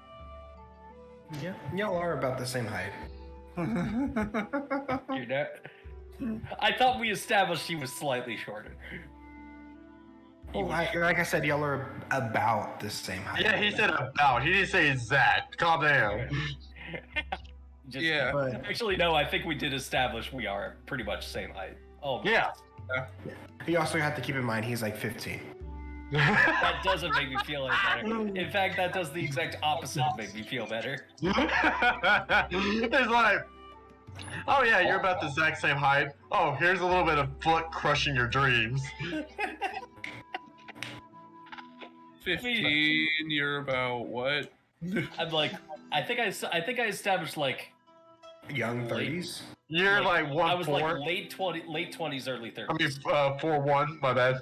Yeah, y'all are about the same height. You're not. I thought we established he was slightly shorter. Well, like I said, y'all are about the same height. Yeah, he said about. He didn't say exact. Calm down. Yeah. But Actually, no. I think we did establish we are pretty much the same height. Oh. Yeah. you also have to keep in mind he's like 15. That doesn't make me feel any better. In fact, that does the exact opposite of make me feel better. It's like, oh yeah, you're about the exact same height. Oh, here's a little bit of foot crushing your dreams. 15, you're about what? I'm like, I think I established like Young 30s? You're like 1'4". I was like late 20s, early 30s. I mean, 4'1", my bad.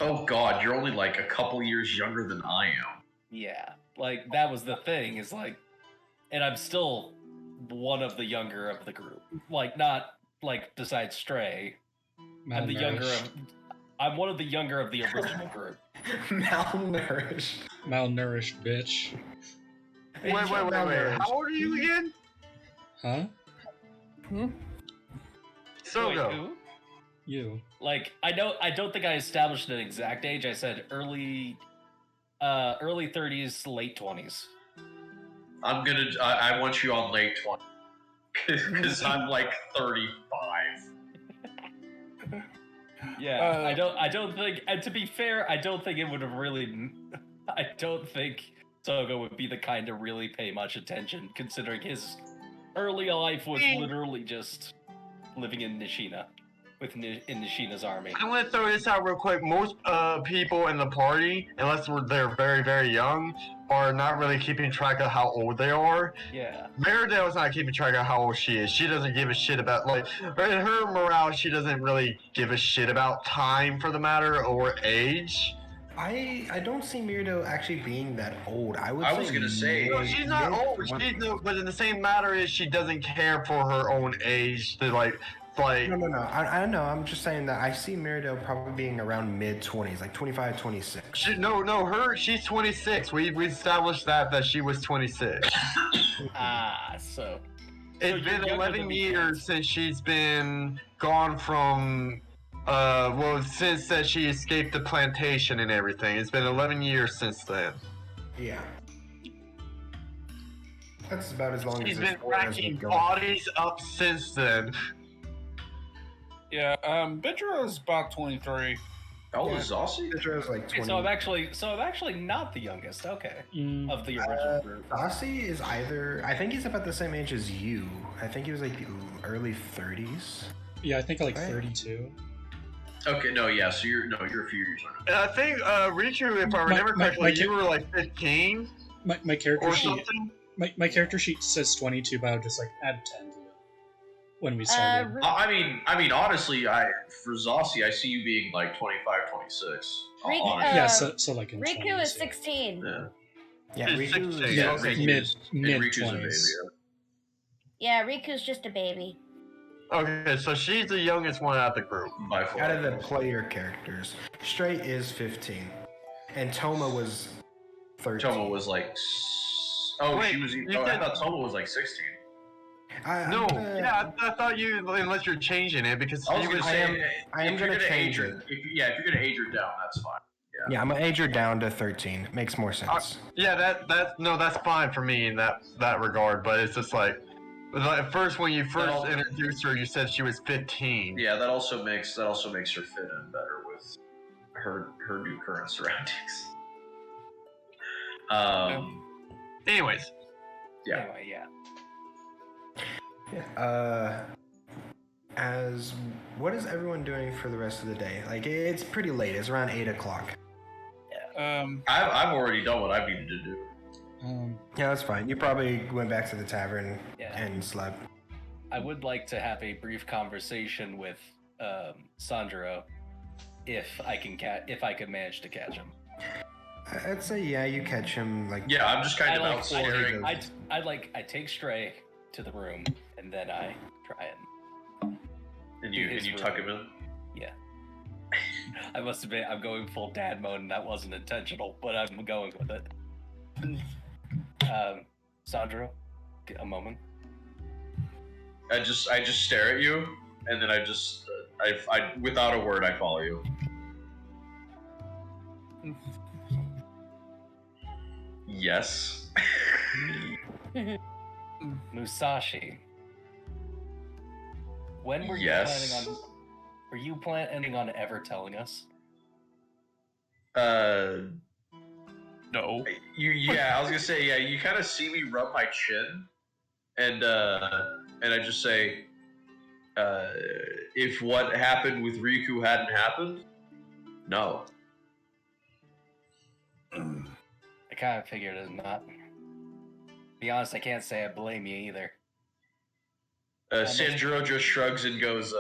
Oh God, you're only like a couple years younger than I am. Yeah, like that was the thing. Is like, and I'm still one of the younger of the group. Like not like besides Stray. I'm the younger of. I'm one of the younger of the original group. Malnourished. Malnourished bitch. Wait. How old are you again? Huh? Sogo. Who? You. Like I don't think I established an exact age. I said early 30s, late 20s. I want you on late 20s because I'm like 35. Yeah, I don't think. And to be fair, I don't think it would have really. I don't think Sogo would be the kind to really pay much attention, considering his early life was literally just living in Nishina, in Nishina's army. I'm gonna throw this out real quick. Most people in the party, unless they're very, very young, are not really keeping track of how old they are. Yeah. Meridell's not keeping track of how old she is. She doesn't give a shit about, like, in her morale, she doesn't really give a shit about time, for the matter, or age. I don't see Mirdo actually being that old. I was gonna say no, she's not old. But in the same matter is she doesn't care for her own age to like. No. I know. I'm just saying that I see Mirdo probably being around mid-20s, like 25, 26. She's 26. We established that she was 26. So. It's been 11 years since she's been gone from. Since that she escaped the plantation and everything. It's been 11 years since then. Yeah. That's about as long as she's been racking bodies up since then. Yeah, Bijuro's about 23. Oh, is Zossi? Bijuro's like 20. So I'm actually not the youngest. Okay, of the original group. Zossi is either. I think he's about the same age as you. I think he was like early 30s. Yeah, I think like 32. Okay, no, yeah, so you're a few years older. I think Richu, if I remember correctly, you were like 15. My character or sheet. Something? My character sheet says 22, but I'll just like add 10 to it when we started. I mean, honestly, for Zossi, I see you being like 25, 26. Yeah, so like in Riku 20s, is 16. Yeah, Riku's mid Riku's 20s. a baby. Yeah, Riku's just a baby. Okay, so she's the youngest one out of the group. By far. Out of the player characters, Stray is 15, and Toma was 13. Toma was like. Wait, she was. I thought Toma was like 16. I thought you, unless you're changing it, because I was going to say, I am going to change it. If you're going to age her down, that's fine. Yeah, I'm gonna age her down to 13. Makes more sense. That's fine for me in that regard. But it's just like. At first, when you first introduced her, you said she was 15. Yeah, that also makes her fit in better with her new current surroundings. Anyways. Yeah. Anyway, yeah. What is everyone doing for the rest of the day? Like, it's pretty late. It's around 8 o'clock. Yeah. I've already done what I needed to do. Yeah, that's fine. You probably went back to the tavern and slept. I would like to have a brief conversation with Sandro, if I could manage to catch him. I'd say you catch him like. Yeah, I'm just kind of out staring. I take Stray to the room and then I try and you tuck him in. Yeah. I must admit, I'm going full dad mode, and that wasn't intentional, but I'm going with it. Sandro, a moment. I just stare at you, and then I without a word, I follow you. Yes. Musashi. When were you planning on? Were you planning on ever telling us? No. Yeah, I was gonna say, yeah, you kind of see me rub my chin, and I just say, if what happened with Riku hadn't happened, no. I kind of figured as not. To be honest, I can't say I blame you either. Sanjuro just shrugs and goes,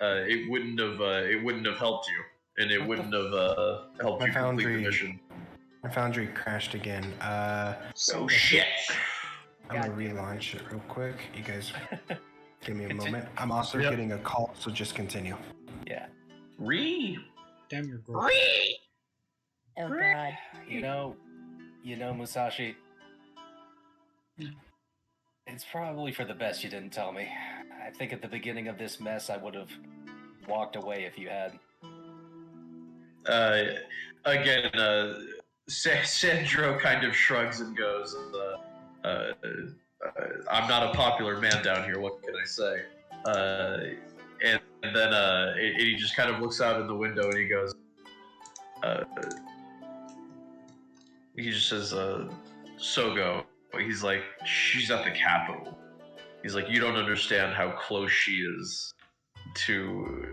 it wouldn't have helped you. and it wouldn't have helped you complete the mission. My foundry crashed again. Oh shit! I'm gonna relaunch it real quick. You guys, give me a moment. I'm also getting a call, so just continue. Yeah. Damn your girl. Oh god. You know, Musashi. It's probably for the best you didn't tell me. I think at the beginning of this mess, I would have walked away if you had. Again, Sandro kind of shrugs and goes, I'm not a popular man down here, what can I say? And then he just kind of looks out in the window and he goes, he just says, Sogo. He's like, she's at the Capitol. He's like, you don't understand how close she is to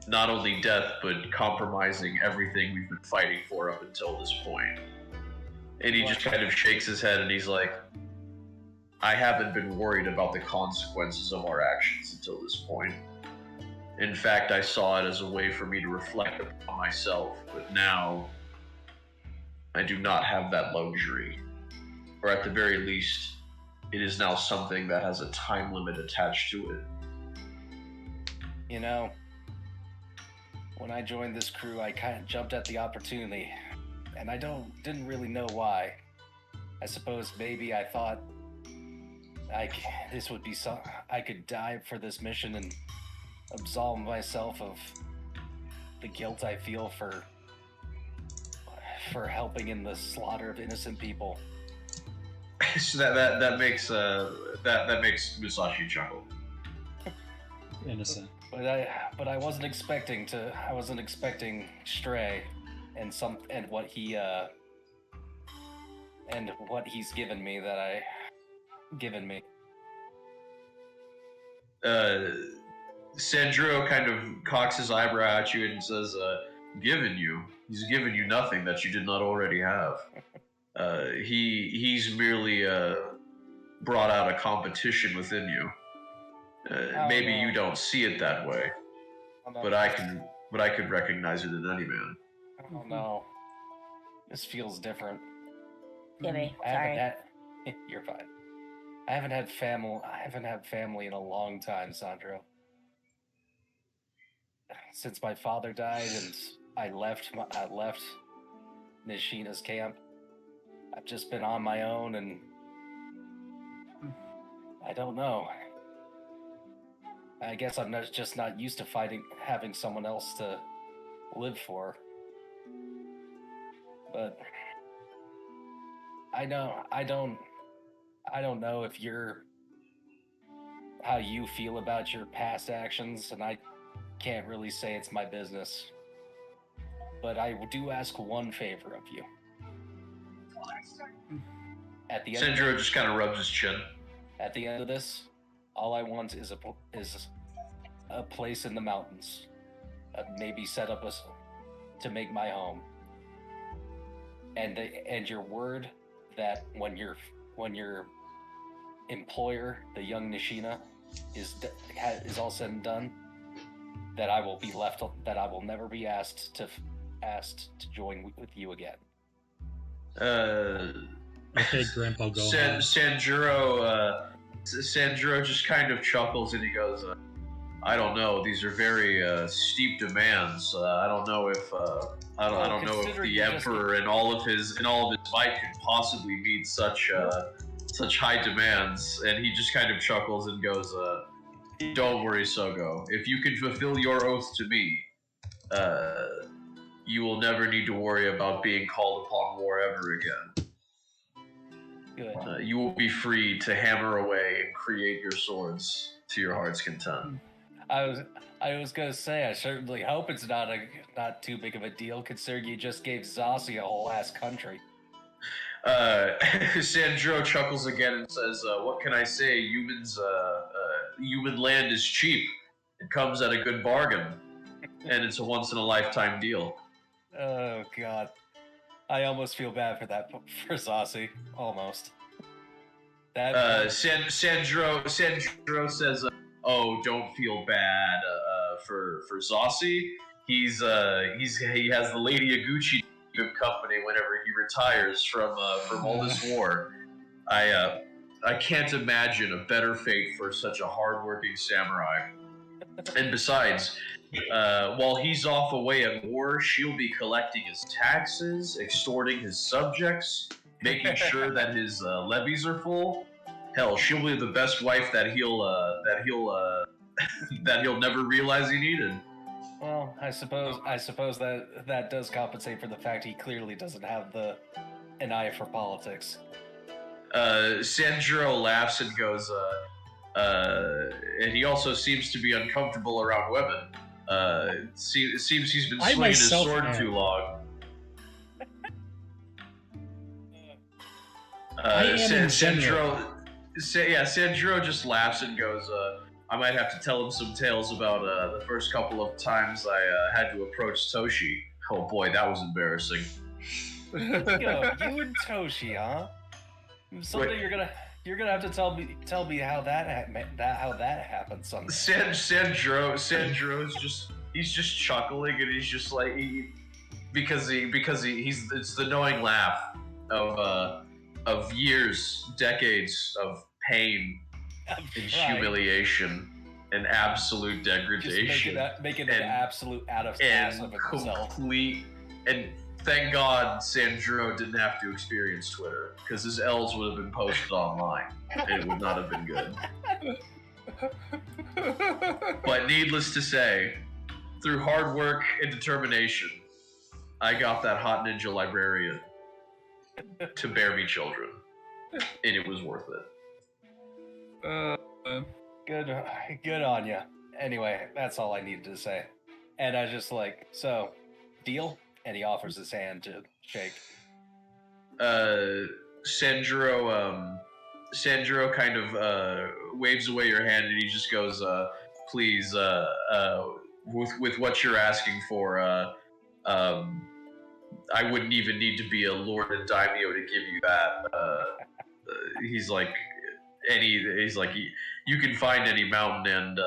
not only death, but compromising everything we've been fighting for up until this point. And he just kind of shakes his head and he's like, I haven't been worried about the consequences of our actions until this point. In fact, I saw it as a way for me to reflect upon myself, but now I do not have that luxury. Or at the very least, it is now something that has a time limit attached to it. You know, when I joined this crew, I kind of jumped at the opportunity, and I didn't really know why. I suppose maybe I thought this would be I could die for this mission and absolve myself of the guilt I feel for helping in the slaughter of innocent people. So that makes Musashi chuckle. Innocent. But I wasn't expecting Stray and what he's given me. Sandro kind of cocks his eyebrow at you and says, he's given you nothing that you did not already have. He's merely brought out a competition within you. Maybe you don't see it that way, but I could recognize it in any man. Oh no, this feels different. Jimmy, sorry. You're fine. I haven't had family in a long time, Sandro. Since my father died and I left Nishina's camp, I've just been on my own, and I don't know. I guess I'm just not used to having someone else to live for. But I don't know if how you feel about your past actions, and I can't really say it's my business. But I do ask one favor of you. At the end, Sandro just kind of rubs his chin. At the end of this, all I want is a place in the mountains, maybe set up to make my home, and your word that when your employer, the young Nishina, is all said and done, that I will never be asked to join with you again. Okay, Grandpa, go on. Sandro just kind of chuckles and he goes, I don't know. These are very steep demands. I don't know if I don't know if the Emperor and all of his might could possibly meet such high demands. And he just kind of chuckles and goes, "Don't worry, Sogo. If you can fulfill your oath to me, you will never need to worry about being called upon war ever again. Good. You will be free to hammer away and create your swords to your heart's content." I was gonna say, I certainly hope it's not too big of a deal, considering you just gave Zossi a whole ass country. Sandro chuckles again and says, "What can I say? Human land is cheap. It comes at a good bargain, and it's a once in a lifetime deal." Oh God, I almost feel bad for Zossi. Almost. Sandro says, "Oh, don't feel bad for Zossi. he has the Lady Iguchi company whenever he retires from all this war. I can't imagine a better fate for such a hardworking samurai. And besides, while he's off away at war, she'll be collecting his taxes, extorting his subjects, making sure that his levies are full. Hell, she'll be the best wife that he'll never realize he needed. Well, I suppose that does compensate for the fact he clearly doesn't have an eye for politics. Sanjuro laughs and goes, and he also seems to be uncomfortable around women. It seems he's been swinging his sword too long. Sanjuro just laughs and goes, I might have to tell him some tales about the first couple of times I had to approach Toshi. Oh boy, that was embarrassing. Yo, you and Toshi, huh? Someday you're gonna have to tell me how that happened someday. Sanjiro's he's just chuckling and he's just like because it's the knowing laugh of years, decades of pain and humiliation and absolute degradation. Just making an absolute out of ass of himself. And thank God Sanjuro didn't have to experience Twitter, because his L's would have been posted online. It would not have been good. But needless to say, through hard work and determination, I got that hot ninja librarian to bear me children. And it was worth it. Good on ya. Anyway, that's all I needed to say. And I just like, so, deal? And he offers his hand to shake. Sanjuro kind of waves away your hand, and he just goes, please, with what you're asking for, I wouldn't even need to be a lord and daimyo to give you that. He's like, you can find any mountain, and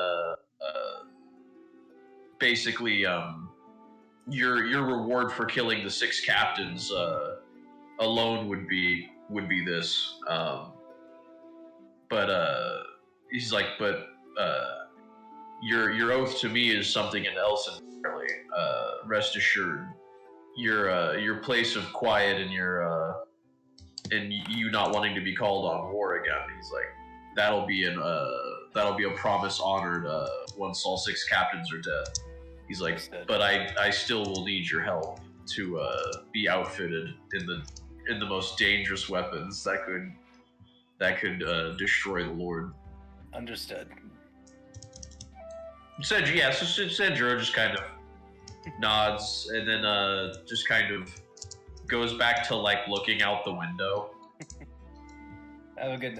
basically, your reward for killing the 6 captains alone would be this. He's like, but your oath to me is something else entirely. Rest assured, your place of quiet and and you not wanting to be called on war again. He's like, that'll be a promise honored once all 6 captains are dead. He's like, but I still will need your help to be outfitted in the most dangerous weapons that could destroy the Lord. Understood. Sanjuro just kind of nods and then just kind of goes back to like looking out the window. Have a good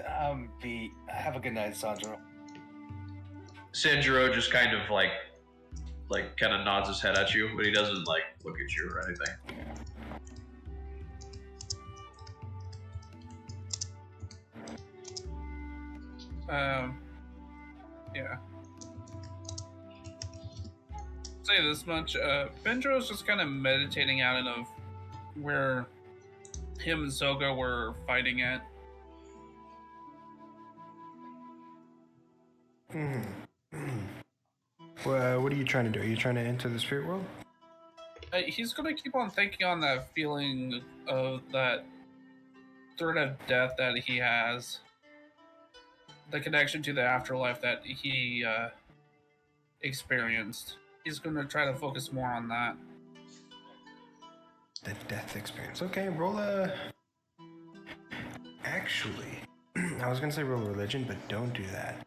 night, Sanjuro. Sanjuro just kind of like kind of nods his head at you, but he doesn't like look at you or anything. Yeah. Say this much, Benjo's just kind of meditating out of where him and Soga were fighting at. Well, what are you trying to do? Are you trying to enter the spirit world? He's gonna keep on thinking on that feeling of that threat of death that he has. The connection to the afterlife that he experienced. He's gonna try to focus more on that. The death experience. Okay, roll a... Actually, I was gonna say roll a religion, but don't do that.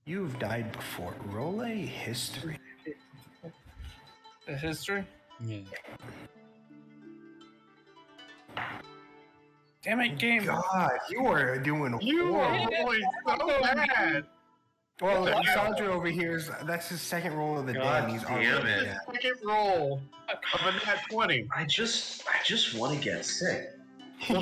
You've died before. Roll a history. A history? Yeah. Damn it, game. God, you are doing rolling so bad. Well, Sandra over here that's his second roll of the day. And he's damn it. Second roll of a nat 20. I just want to get sick. I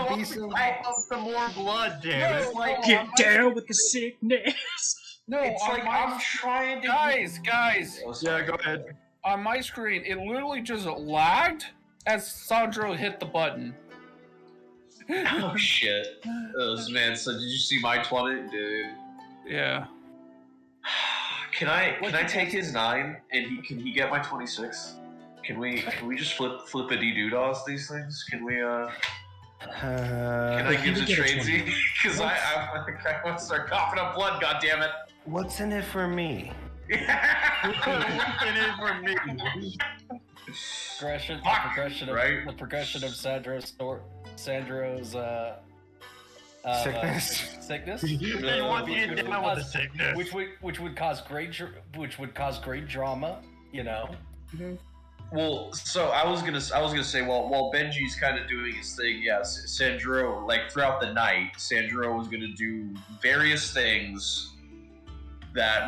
want some more blood, damn it. Get down with the sickness. No, it's like I'm trying to. Guys. Yeah, go ahead. On my screen, it literally just lagged as Sandro hit the button. Oh shit! Man, so did you see my 20, dude? Yeah. Can I take his 9 and can he get my 26? Can we just flippity doodahs these things? Can we Can I give the tradesy? Because I want to start coughing up blood. God damn it! What's in it for me? What's in it for me? The progression of Sandro's sickness. They want to get down with the sickness, which would cause great drama. You know. Mm-hmm. Well, so I was gonna say, while Benji's kind of doing his thing, yes, Sandro, like throughout the night, Sandro was gonna do various things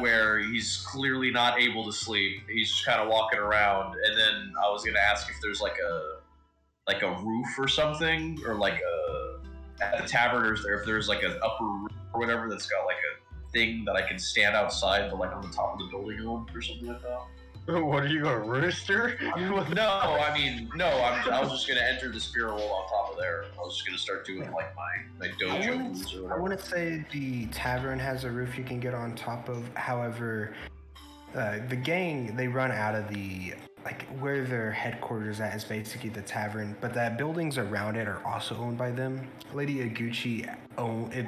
where he's clearly not able to sleep. He's just kind of walking around, and then I was gonna ask if there's like a roof or something, or like at the tavern, or if there's like an upper roof or whatever that's got like a thing that I can stand outside, but like on the top of the building on, or something like that. What are you, a rooster? No, I was just gonna enter the spirit world on top of there. I was just gonna start doing like my dojo moves or whatever. I wouldn't say the tavern has a roof you can get on top of. However, the gang, they run out of the, like, where their headquarters at is basically the tavern, but the buildings around it are also owned by them. Lady Iguchi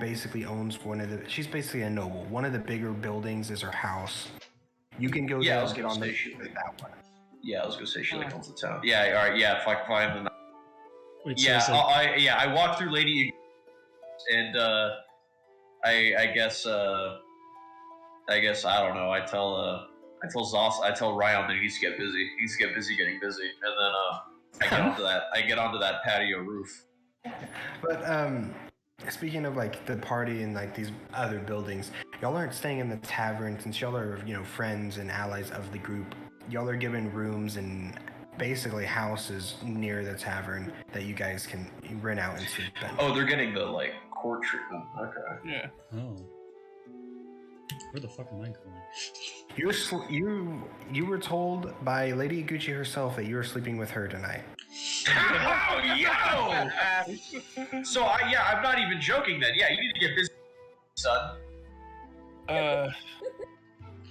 basically owns she's basically a noble. One of the bigger buildings is her house. You can go there and get on the ship with that one. Yeah, I was gonna say she like owns the town. Yeah, all right, yeah, if I can find the. Wait, yeah, so I walked through Lady, and I guess I don't know. I tell Ryan that he needs to get busy. He needs to get busy getting busy, and then I get onto that patio roof. But speaking of like the party and like these other buildings, y'all aren't staying in the tavern since y'all are, friends and allies of the group. Y'all are given rooms and basically houses near the tavern that you guys can rent out and sleep in. Oh, they're getting the like court treatment. Okay. Yeah. Oh. Where the fuck am I going? You were told by Lady Iguchi herself that you were sleeping with her tonight. Oh, yo! So I'm not even joking then. Yeah, you need to get busy, son.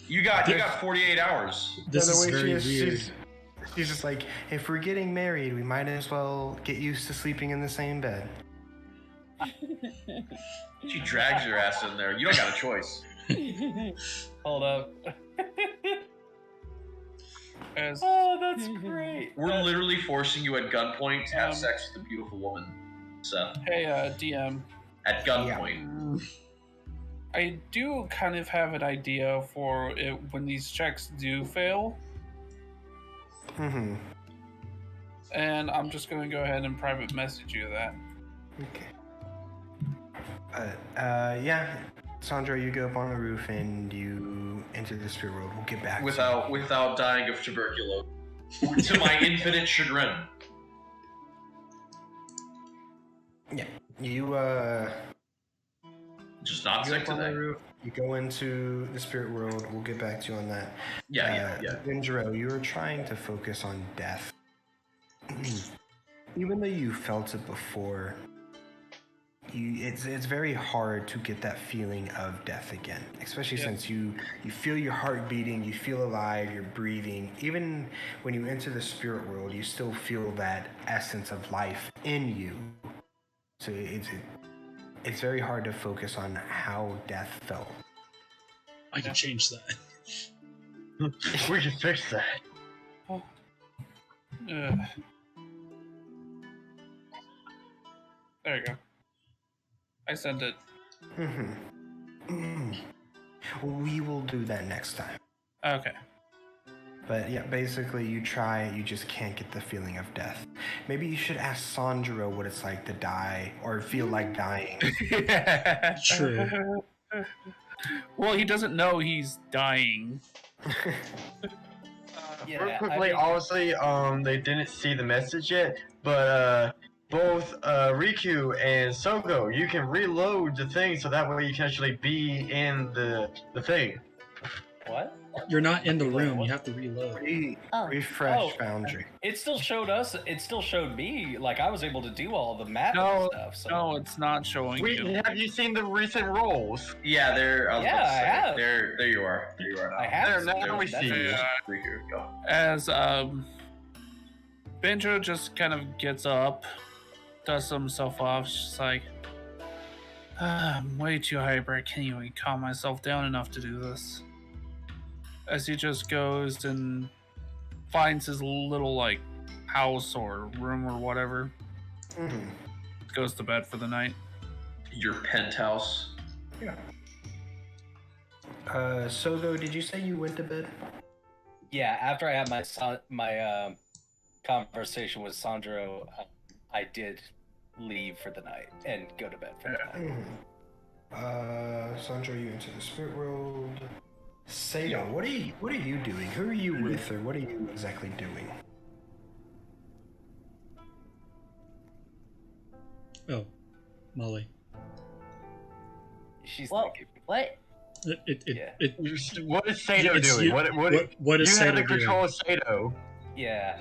You got 48 hours. This is very weird. She's just like, if we're getting married, we might as well get used to sleeping in the same bed. She drags your ass in there. You don't got a choice. Hold up. Oh, that's great. We're literally forcing you at gunpoint to have sex with a beautiful woman, Seth. Hey, DM. At gunpoint. I do kind of have an idea for it when these checks do fail. Mm-hmm. And I'm just going to go ahead and private message you that. Okay. Yeah. Sandro, you go up on the roof and you enter the spirit world. We'll get back without dying of tuberculosis. To my infinite chagrin. Yeah. You just not sick today. You go into the spirit world. We'll get back to you on that. Yeah. Benjiro, you were trying to focus on death. Even though you felt it before, it's very hard to get that feeling of death again, especially since you feel your heart beating, you feel alive, you're breathing. Even when you enter the spirit world, you still feel that essence of life in you. So it's very hard to focus on how death felt. I can change that. We can fix that. There you go. I sent it. We will do that next time. Okay. But yeah, basically you try, you just can't get the feeling of death. Maybe you should ask Sandro what it's like to die or feel like dying. True. Well, he doesn't know he's dying. Real quickly, honestly, they didn't see the message yet, but both Riku and Sogo, you can reload the thing so that way you can actually be in the thing. What? You're not in the room. You have to reload. Refresh Foundry. It still showed us. It still showed me. Like I was able to do all the math and stuff. So. No, it's not showing you. Have you seen the recent rolls? Yeah, there. I have. There you are. There you are. Now. I have. Now we see you. As Benjo just kind of gets up, dusts himself off. She's like, I'm way too hyper. I can't even calm myself down enough to do this. As he just goes and finds his little like house or room or whatever, goes to bed for the night. Your penthouse. Yeah. Sogo, did you say you went to bed? Yeah, after I had my conversation with Sandro, I did leave for the night and go to bed for the night. Sandro, you into the spirit world. Sato, what are you doing? Who are you with, or what are you exactly doing? Oh, Molly. She's thinking. What? What is Sato doing? What is Sato doing? You have doing? to control Sato. Yeah.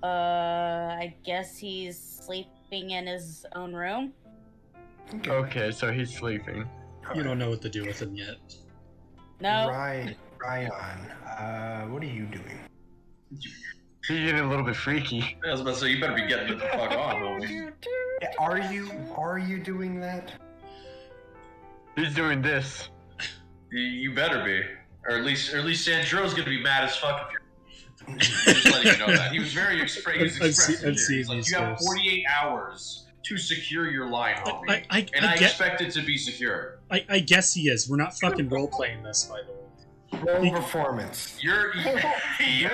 I guess he's sleeping in his own room. Okay, so he's sleeping. You don't know what to do with him yet. No. Ryan, what are you doing? He's getting a little bit freaky. I was about to say, you better be getting the fuck on, homie. Are you doing that? He's doing this. You better be, or at least Sandro's gonna be mad as fuck if you're. Just letting you know that he was very expressive. He's like, you have 48 hours to secure your line, homie. I expect it to be secure. I guess he is. We're not fucking role playing this, by the way. Roll performance. Yes.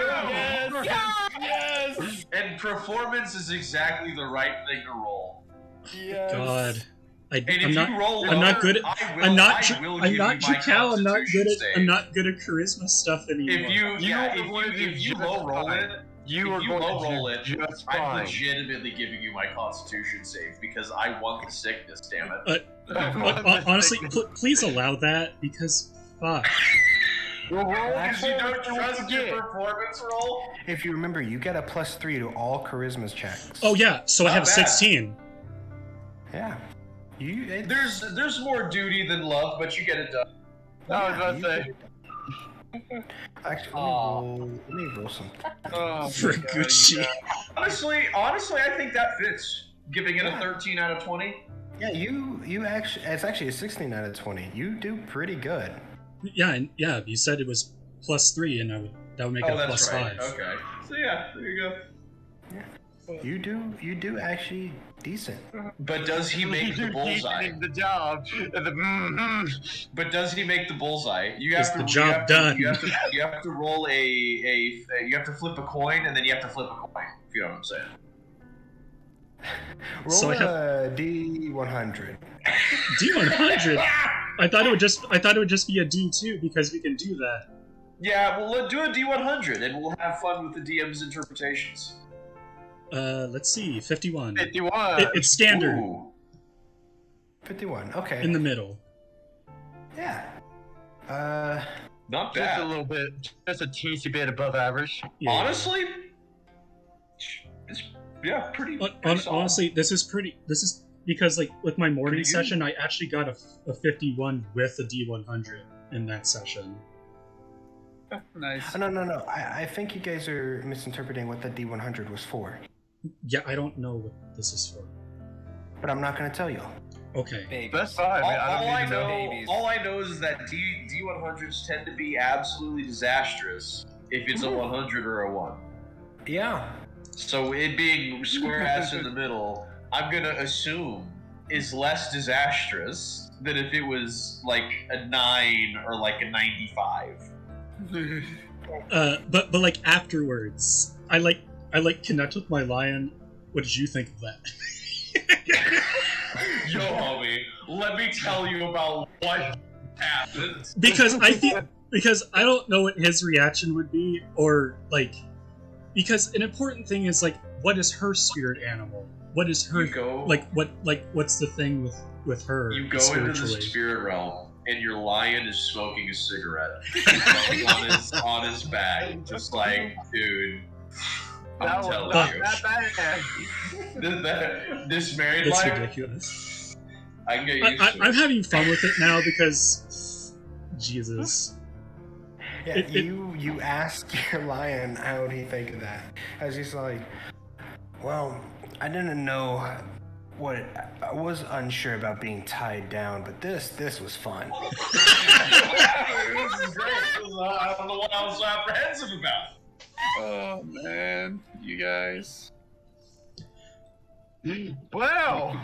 And performance is exactly the right thing to roll. Yes. God. I'm not good at charisma stuff anymore. If you low roll it, you are going to do just fine. I'm legitimately giving you my Constitution save because I want the sickness. Damn it. Honestly, please allow that because fuck. Well, because you don't trust your performance roll. If you remember, you get a +3 to all charisma checks. Oh yeah, so I have 16. Yeah. There's more duty than love, but you get it done. I was about to say. Actually, let me roll something. For Gucci. Honestly, I think that fits. Giving it a 13 out of 20. Yeah, you actually, it's actually a 16 out of 20. You do pretty good. Yeah, you said it was +3, and that would make it a that's right. +5. Okay. So yeah, there you go. Yeah. You do actually decent. But does he make the bullseye? The job. But does he make the bullseye? You have done. You have to roll you have to flip a coin, and then you have to flip a coin. If you know what I'm saying. Roll a D100. D100. I thought it would just be a D2 because we can do that. Yeah, well, do a D100, and we'll have fun with the DM's interpretations. Let's see, 51. 51. It's standard. Ooh. 51. Okay. In the middle. Yeah. Not bad. Just a little bit, just a teensy bit above average. Yeah. Honestly, it's pretty. Honestly, this is because like with my morning session, I actually got a 51 with a D100 in that session. Nice. No. I think you guys are misinterpreting what the D100 was for. Yeah, I don't know what this is for. But I'm not going to tell you. Okay. Babies. That's fine. All I know is that D100s tend to be absolutely disastrous if it's a 100 or a 1. Yeah. So it being square ass in the middle, I'm going to assume is less disastrous than if it was like a 9 or like a 95. But like afterwards, I connect with my lion. What did you think of that? Yo, homie, let me tell you about what happened. Because I don't know what his reaction would be, or like, because an important thing is like, what is her spirit animal? what is her what's the thing with her? You go into the spirit realm, and your lion is smoking a cigarette on his back, just like, dude. I'm telling you, this married life. It's ridiculous. I can get used to it. I'm having fun with it now because, Jesus. Yeah, you ask your lion how would he think of that. As he's like, well, I didn't know I was unsure about being tied down, but this was fun. This is great. I don't know what I was so apprehensive about. Oh man, you guys. Wow.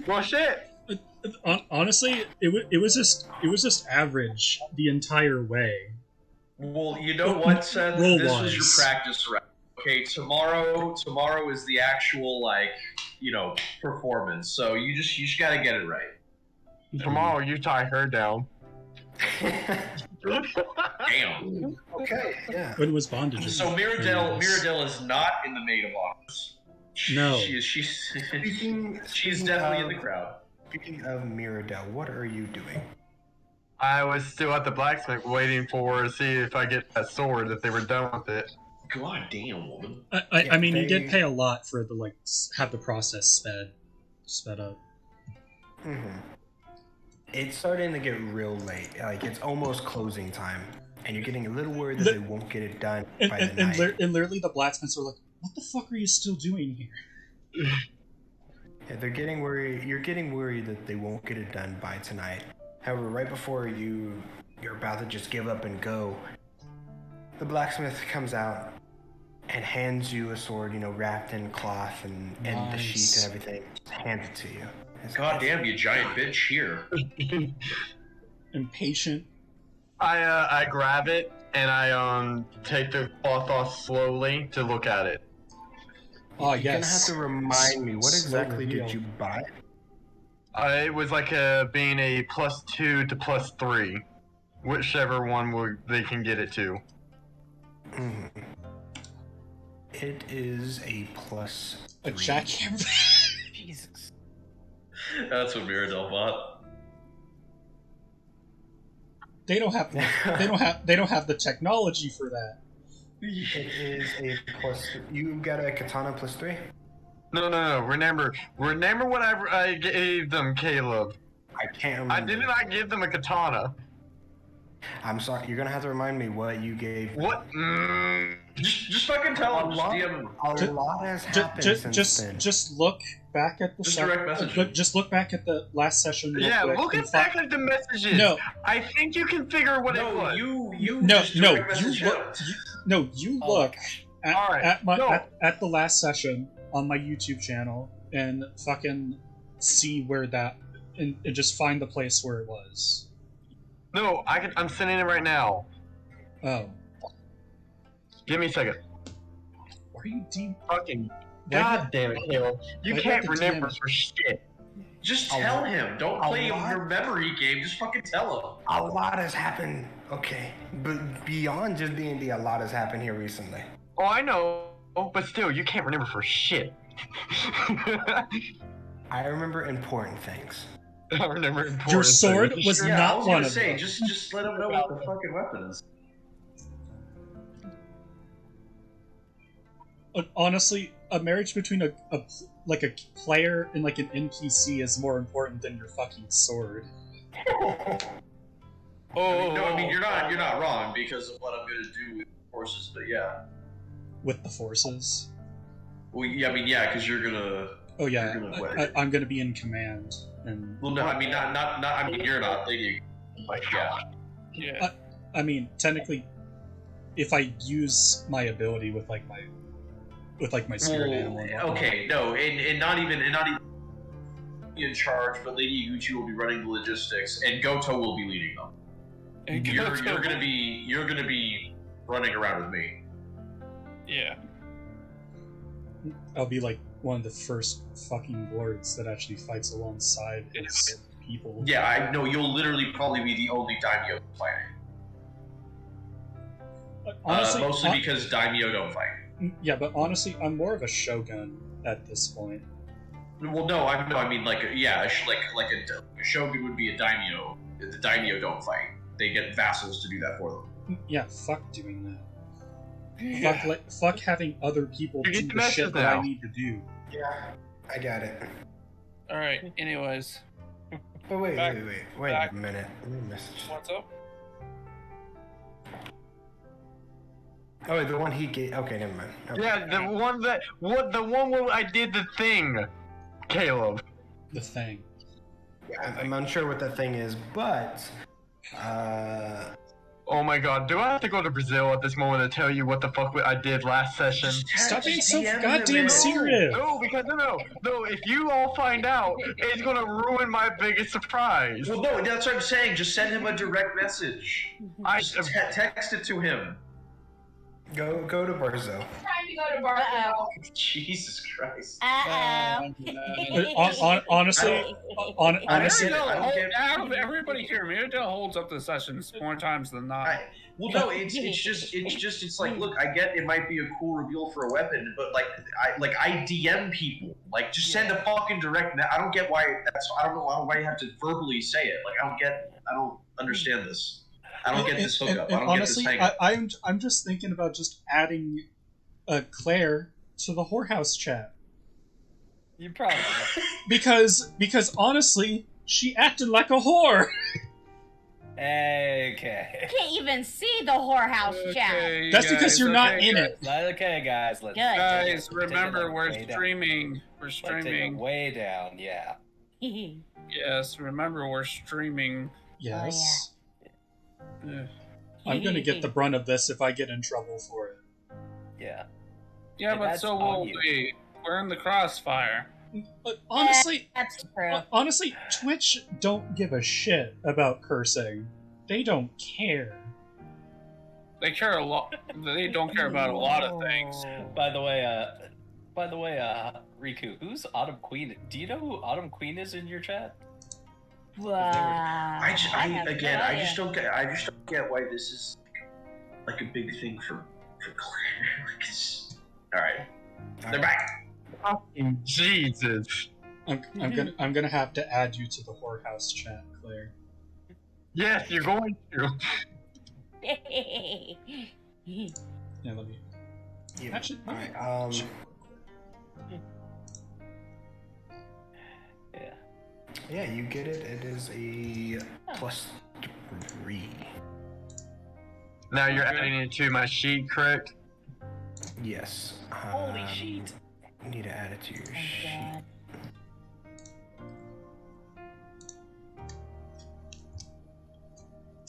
Well, shit. Honestly, it was just average the entire way. Well, you know what, Seth? This was your practice round. Okay, tomorrow is the actual performance. So you just gotta get it right. Tomorrow you tie her down. Damn. Okay. Yeah. When was bondage? So Mirabelle is not in the maid of honors. No. She's definitely in the crowd. Speaking of Mirabelle, what are you doing? I was still at the blacksmith waiting to see if I get that sword, if they were done with it. God damn, woman. I mean, you did pay a lot for the have the process sped up. Mm-hmm. It's starting to get real late. Like, it's almost closing time, and you're getting a little worried that they won't get it done by the night. And literally, the blacksmiths are like, "What the fuck are you still doing here?" Yeah, they're getting worried. You're getting worried that they won't get it done by tonight. However, right before you're about to just give up and go, the blacksmith comes out and hands you a sword, wrapped in cloth and the sheath and everything. Hands it to you. God damn, you giant bitch, here. Impatient. I grab it and I take the cloth off slowly to look at it. Oh, You're gonna have to remind me, what exactly did you buy? It was like being a +2 to +3, whichever one they can get it to. Mm-hmm. It is a +3. A jackhammer. Jesus. That's what Mirabelle bought. They don't have the technology for that. It is a +3. You got a katana +3? No. Remember what I gave them, Caleb. I can't remember. I did not give them a katana. I'm sorry. You're gonna have to remind me what you gave. What? Just fucking tell them. A lot has happened since then. Just look back at the just look back at the last session. Yeah, look back at the messages. No, I think you can figure what it was. You look at the last session on my YouTube channel and fucking see where that and just find the place where it was. No, I'm sending it right now. Oh. Give me a second. Are you deep? Fucking God damn it, Caleb. You can't remember for shit. Just tell him. Don't play your memory game. Just fucking tell him. A lot has happened. Okay. But beyond just D&D, a lot has happened here recently. Oh, I know. But still, you can't remember for shit. I remember important things. I remember important Your sword things. was not one of them. Just let him know what the fucking weapon is. Honestly, a marriage between a player and an NPC is more important than your fucking sword. I mean, you're not wrong because of what I'm gonna do with forces, but yeah. With the forces? Well, yeah, I mean, yeah, because you're gonna. Oh yeah, I'm gonna be in command. And well, no, I mean, not. I mean, you're not, lady. Like, yeah. Yeah. I mean, technically, if I use my ability with my spirit animal. Okay, no, and not even in charge, but Lady Iguchi will be running the logistics, and Goto will be leading them. And you're gonna be running around with me. Yeah. I'll be like one of the first fucking lords that actually fights alongside his people. Yeah, I know. You'll literally probably be the only daimyo fighting. honestly, mostly because daimyo don't fight. Yeah, but honestly, I'm more of a shogun at this point. Well, no, I mean, like a shogun would be a daimyo. The daimyo don't fight; they get vassals to do that for them. Yeah, fuck doing that. Yeah. Fuck having other people do the shit that I need to do. Yeah, I got it. All right. Anyways. But wait a minute. Let me message. What's up? Oh, the one he gave. Okay, never mind. Okay. Yeah, the one where I did the thing, Caleb. The thing. Yeah, I'm unsure what that thing is, but Oh my god, do I have to go to Brazil at this moment to tell you what the fuck I did last session? Stop being so goddamn secretive! No, because no, if you all find out, it's gonna ruin my biggest surprise. Well, no, that's what I'm saying. Just send him a direct message. Text it to him. Go to Barzo. Time to go to Barzo. Jesus Christ. Honestly, out of everybody here, Mirabelle holds up the sessions more times than not. Well, no, it's like, look, I get it might be a cool reveal for a weapon, but I DM people, like, just send a fucking direct. I don't get why I don't know why you have to verbally say it. Like, I don't understand this. I don't get this hookup. I don't honestly, get this hang-up. I'm just thinking about just adding Claire to the whorehouse chat. You probably because honestly, she acted like a whore. Okay. You can't even see the whorehouse chat. That's because you're not in it. Okay, guys. Guys, remember we're streaming. We're streaming way down. Yeah. Yes, remember we're streaming. Yes. I'm gonna get the brunt of this if I get in trouble for it. Yeah. Yeah, but so will we. We're in the crossfire. But honestly, that's true. Honestly, Twitch don't give a shit about cursing. They don't care. They care a lot. They don't care about a lot of things. By the way, Riku, who's Autumn Queen? Do you know who Autumn Queen is in your chat? Wow. I just don't get why this is like a big thing for Claire. All right, they're back. Fucking Jesus. I'm gonna have to add you to the whorehouse chat, Claire. Yes, you're going to. Yeah, let me. Yeah. Actually, Alright, yeah, you get it. It is a +3. Now you're adding it to my sheet, correct? Yes. Holy shit. You need to add it to your sheet.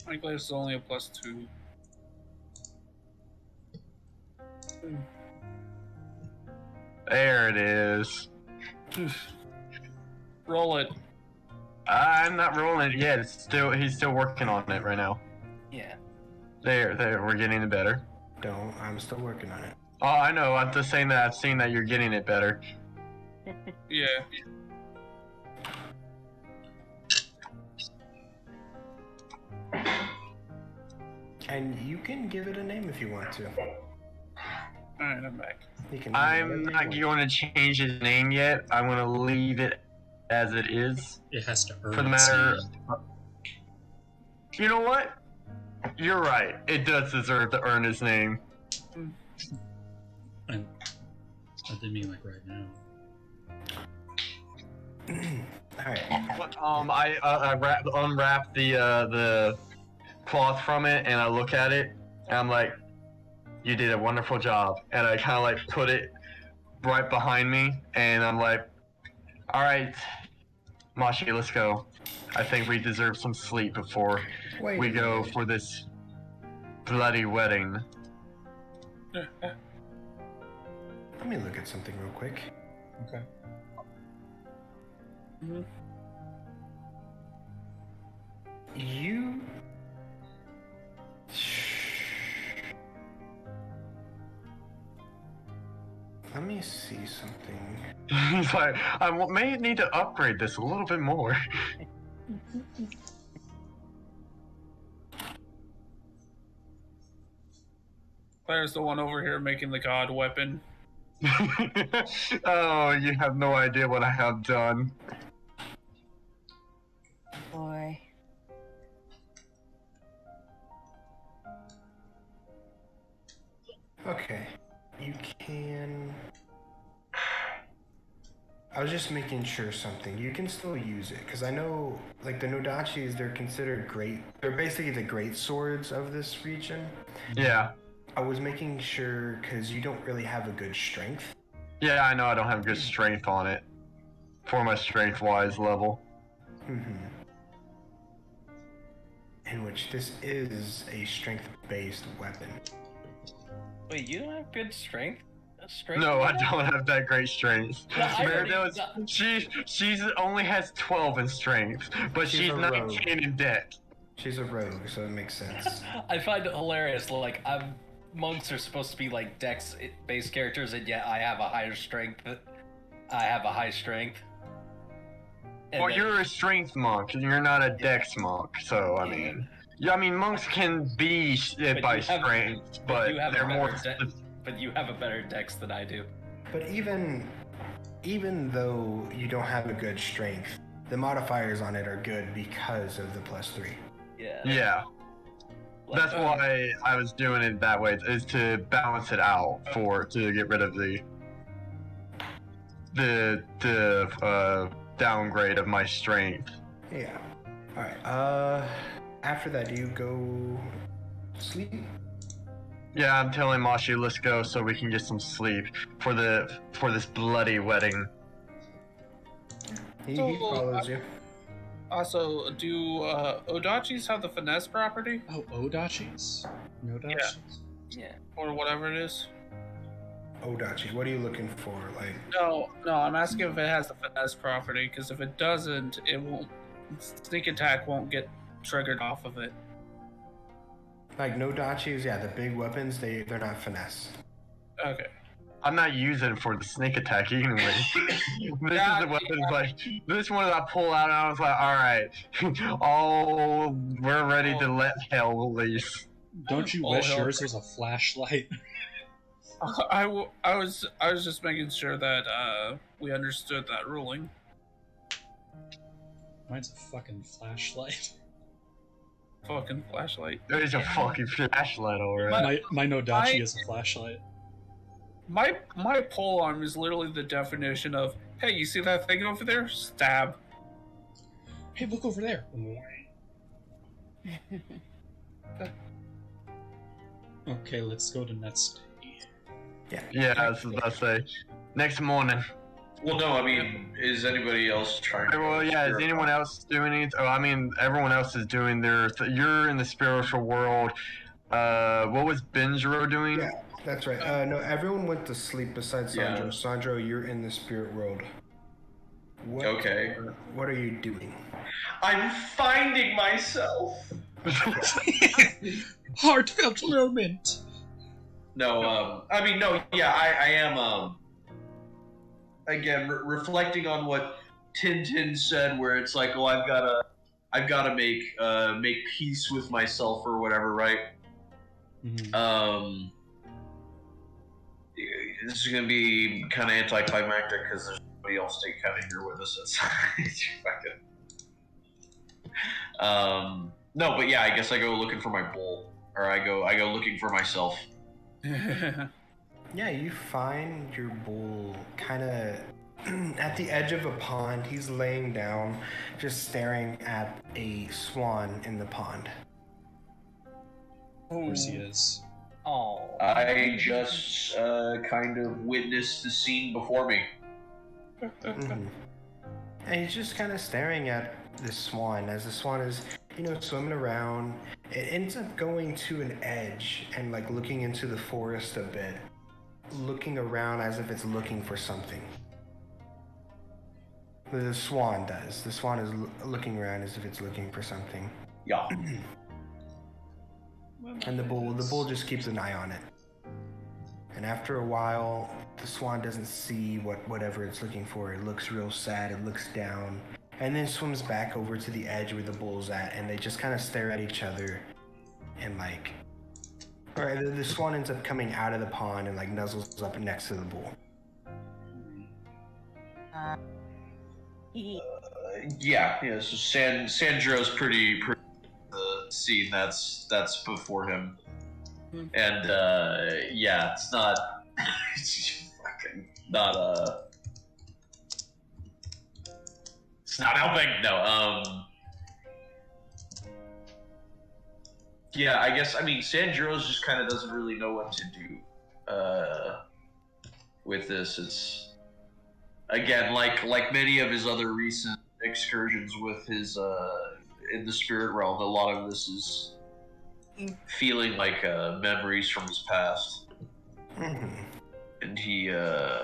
I think this is only a +2. There it is. Roll it. I'm not rolling it yet. He's still working on it right now. Yeah. There, we're getting it better. I'm still working on it. Oh, I know. I'm just saying that I've seen that you're getting it better. Yeah. And you can give it a name if you want to. Alright, I'm back. I'm not going to change his name yet. I'm going to leave it as it is. It has to earn for the matter. You know what? You're right. It does deserve to earn his name. I didn't mean like right now. Alright. I unwrap the cloth from it and I look at it and I'm like, you did a wonderful job. And I kind of like put it right behind me and I'm like, all right, Mashi, let's go. I think we deserve some sleep before we go for this bloody wedding. Let me look at something real quick. Okay. Mm-hmm. You... Let me see something. He's like, I may need to upgrade this a little bit more. Claire's the one over here making the god weapon. Oh, you have no idea what I have done. Boy. Okay. You can... I was just making sure something. You can still use it, because I know, like, the Nodachis, they're considered great... They're basically the great swords of this region. Yeah. I was making sure, because you don't really have a good strength. Yeah, I know I don't have good strength on it. For my strength-wise level. Mm-hmm. In which this is a strength-based weapon. Wait, you don't have good strength? No, I don't have that great strength. No, She's only has 12 in strength, but she's 19 in deck. She's a rogue, so it makes sense. I find it hilarious. Like, monks are supposed to be like dex-based characters, and yet I have a higher strength. I have a high strength. Well, you're a strength monk, and you're not a dex monk, so I mean... Yeah, I mean, monks can be by strength, but they're more... But you have a better dex than I do. But even though you don't have a good strength, the modifiers on it are good because of the +3. Yeah. Yeah. That's why I was doing it that way, is to balance it out to get rid of the downgrade of my strength. Yeah. Alright, after that, do you go sleep? Yeah, I'm telling Mashi, let's go so we can get some sleep for this bloody wedding. He follows you. Also, do Odachis have the finesse property? Oh, Odachis? No Odachis? Yeah. Or whatever it is. Odachi, what are you looking for? Like? No, I'm asking if it has the finesse property, because if it doesn't, it won't. Sneak attack won't get triggered off of it. Like Nodachis, yeah, the big weapons, they're not finesse. Okay. I'm not using it for the sneak attack anyway. This is the weapon, like, this one I pull out and I was like, alright, we're ready to let hell loose. Don't you wish yours was a flashlight? I was just making sure that we understood that ruling. Mine's a fucking flashlight. Fucking flashlight. There's a fucking flashlight already. My Nodachi is a flashlight. My polearm is literally the definition of, hey, you see that thing over there? Stab. Hey, look over there. Okay, let's go to next day. Yeah, that's what I say. Next morning. Well, no, I mean, is anybody else trying to... Well, yeah, is anyone else doing anything? Oh, I mean, everyone else is doing their... You're in the spiritual world. What was Benjiro doing? Yeah, that's right. No, everyone went to sleep besides Sandro. Yeah. Sandro, you're in the spirit world. Okay. What are you doing? I'm finding myself. Heartfelt moment. No, I mean, no, yeah, I am, again, reflecting on what Tintin said, where it's like, oh, I've gotta make peace with myself or whatever, right? Mm-hmm. This is gonna be kind of anticlimactic because there's nobody else to kind of hear with us. No, but yeah, I guess I go looking for my bull, or I go looking for myself. Yeah, you find your bull kind of at the edge of a pond. He's laying down, just staring at a swan in the pond. Of course he is. Oh. I just kind of witnessed the scene before me. Mm-hmm. And he's just kind of staring at the swan as the swan is, swimming around. It ends up going to an edge and like looking into the forest a bit, looking around as if it's looking for something. The swan does. The swan is looking around as if it's looking for something. Yeah. And the bull just keeps an eye on it. And after a while, the swan doesn't see whatever it's looking for. It looks real sad. It looks down. And then swims back over to the edge where the bull's at, and they just kind of stare at each other and like All right, the swan ends up coming out of the pond and like nuzzles up next to the bull. Yeah. So Sandro's pretty the scene that's before him, and yeah, it's not it's fucking not it's not helping. No, yeah, I guess Sandro's just kind of doesn't really know what to do with this. It's again like many of his other recent excursions with his in the spirit realm. A lot of this is feeling like memories from his past, and he I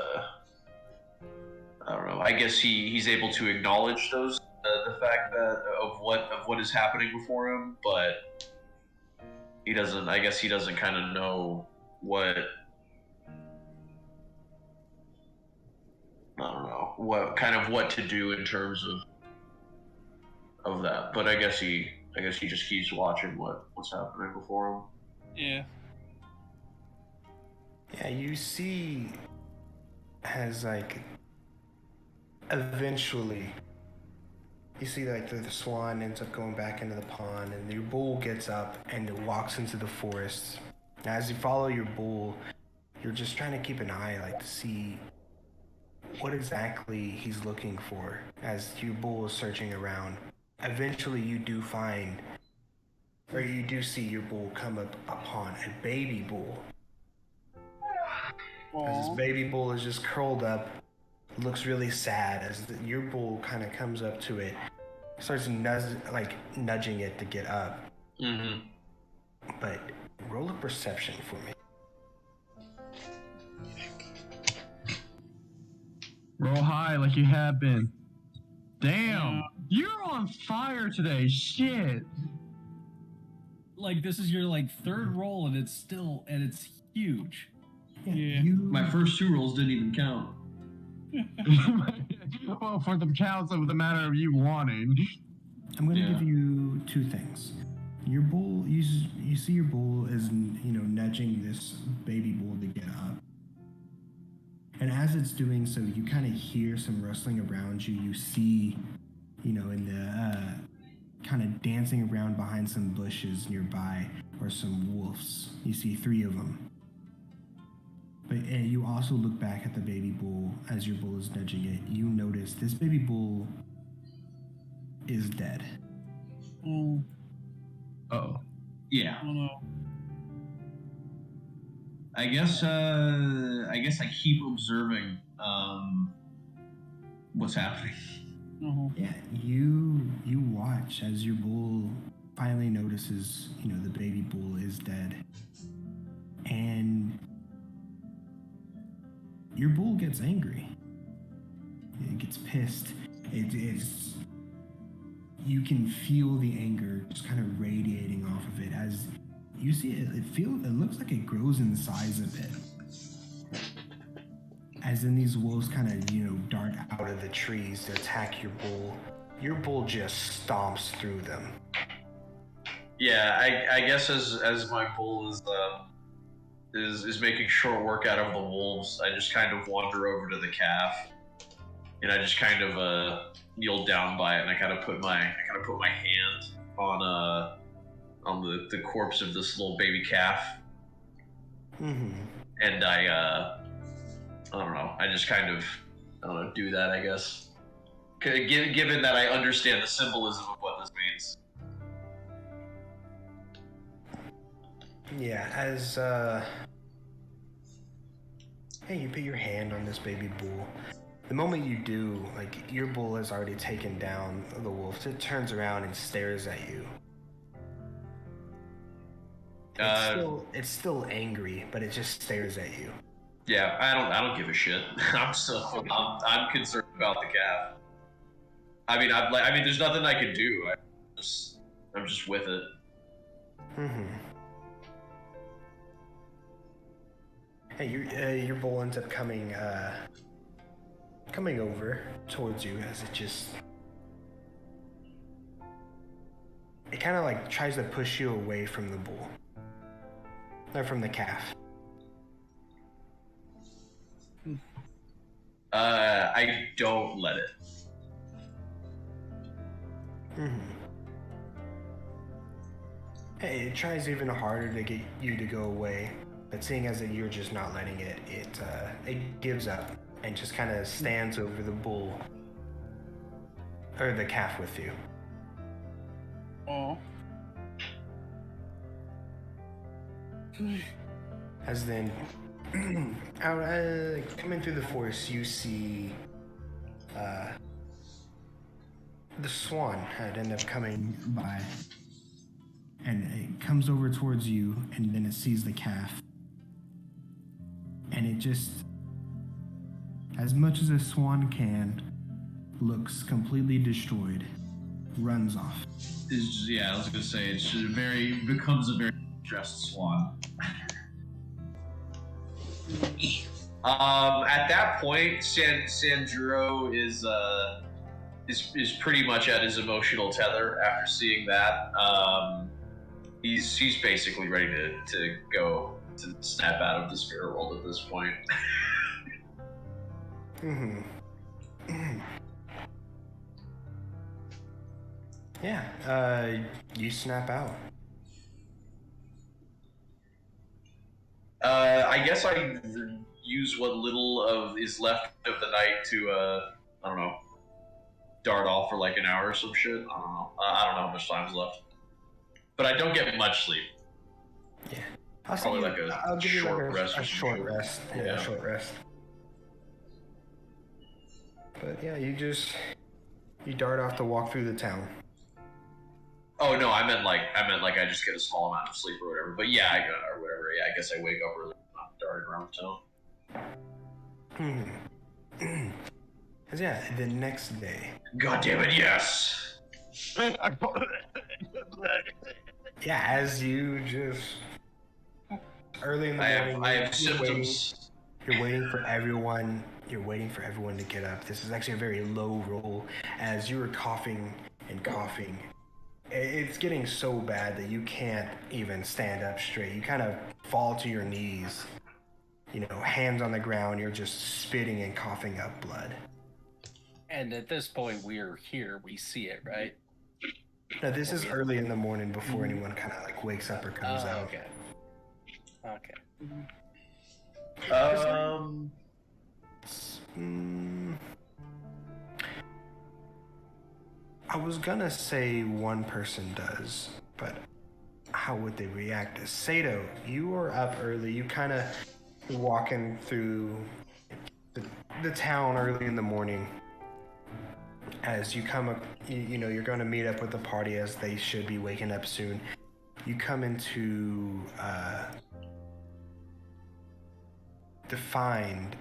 don't know. I guess he's able to acknowledge those the fact that of what is happening before him, but he doesn't. I guess he doesn't kind of know what. I don't know what to do in terms of that, but I guess he just keeps watching what's happening before him. Yeah. Yeah, you see, as like eventually, you see like the swan ends up going back into the pond, and your bull gets up and it walks into the forest. Now, as you follow your bull, you're just trying to keep an eye, like to see what exactly he's looking for as your bull is searching around. Eventually you do find, or you do see your bull come up upon a baby bull. As this baby bull is just curled up, looks really sad as your bull kind of comes up to it, starts nudging it to get up. But roll a perception for me. Roll high like you have been. Damn, you're on fire today. Shit. Like this is your like third roll, and it's huge. Yeah. My first 2 rolls didn't even count. Well, for the counts of the matter of you wanting. I'm going to give you 2 things. Your bull, you see your bull is nudging this baby bull to get up. And as it's doing so, you kind of hear some rustling around you. You see, in the kind of dancing around behind some bushes nearby are some wolves. You see 3 of them. But you also look back at the baby bull as your bull is nudging it. You notice this baby bull is dead. Uh-oh. Yeah. Oh no. I guess I keep observing what's happening. Yeah, you watch as your bull finally notices, the baby bull is dead. And your bull gets angry. It gets pissed. You can feel the anger just kind of radiating off of it as you see it. It looks like it grows in size a bit. As then these wolves kind of, dart out of the trees to attack your bull. Your bull just stomps through them. Yeah, I guess as my bull is making short work out of the wolves, I just kind of wander over to the calf, and I just kind of kneel down by it, and I kind of put my hand on the corpse of this little baby calf, and I don't know. I just kind of do that, I guess. Given that I understand the symbolism of what this means. Yeah, as hey, you put your hand on this baby bull. The moment you do, your bull has already taken down the wolf. It turns around and stares at you. It's still angry, but it just stares at you. Yeah, I don't give a shit. I'm concerned about the calf. I mean, there's nothing I can do. I'm just with it. Hey, your bull ends up coming over towards you as it kind of tries to push you away from the bull. They're from the calf. I don't let it. Hey, it tries even harder to get you to go away, but seeing as that you're just not letting it, it gives up and just kind of stands over the bull or the calf with you. Oh. As then, out coming through the forest, you see the swan had ended up coming by, and it comes over towards you, and then it sees the calf, and it just, as much as a swan can, looks completely destroyed, runs off. Yeah, I was gonna say becomes a very stressed swan. At that point, Sanjuro is pretty much at his emotional tether after seeing that. He's basically ready to go to snap out of the spirit world at this point. Yeah, you snap out. I guess I use what little of is left of the night to I don't know, dart off for like an hour or some shit. I don't know. I don't know how much time's left, but I don't get much sleep. Yeah, probably like I'll give you short like rest. A short rest. Yeah, Yeah, a short rest. But yeah, you dart off to walk through the town. Oh no, I meant like I just get a small amount of sleep or whatever. But yeah, or whatever. Yeah, I guess I wake up early, not darting around town. Cause yeah, the next day. God damn it, yes. Yeah, as you just early in the morning. I have symptoms. You're waiting for everyone. You're waiting for everyone to get up. This is actually a very low roll. As you were coughing and coughing, it's getting so bad that you can't even stand up straight. You kind of fall to your knees. You know, hands on the ground. You're just spitting and coughing up blood. And at this point, we're here. We see it, right? No, this is early in the morning before anyone kind of like wakes up or comes out. Okay. Okay. I was gonna say one person does, but how would they react? Sato, you were up early. You kind of walking through the town early in the morning. As you come up, you know, you're going to meet up with the party as they should be waking up soon. You come into to find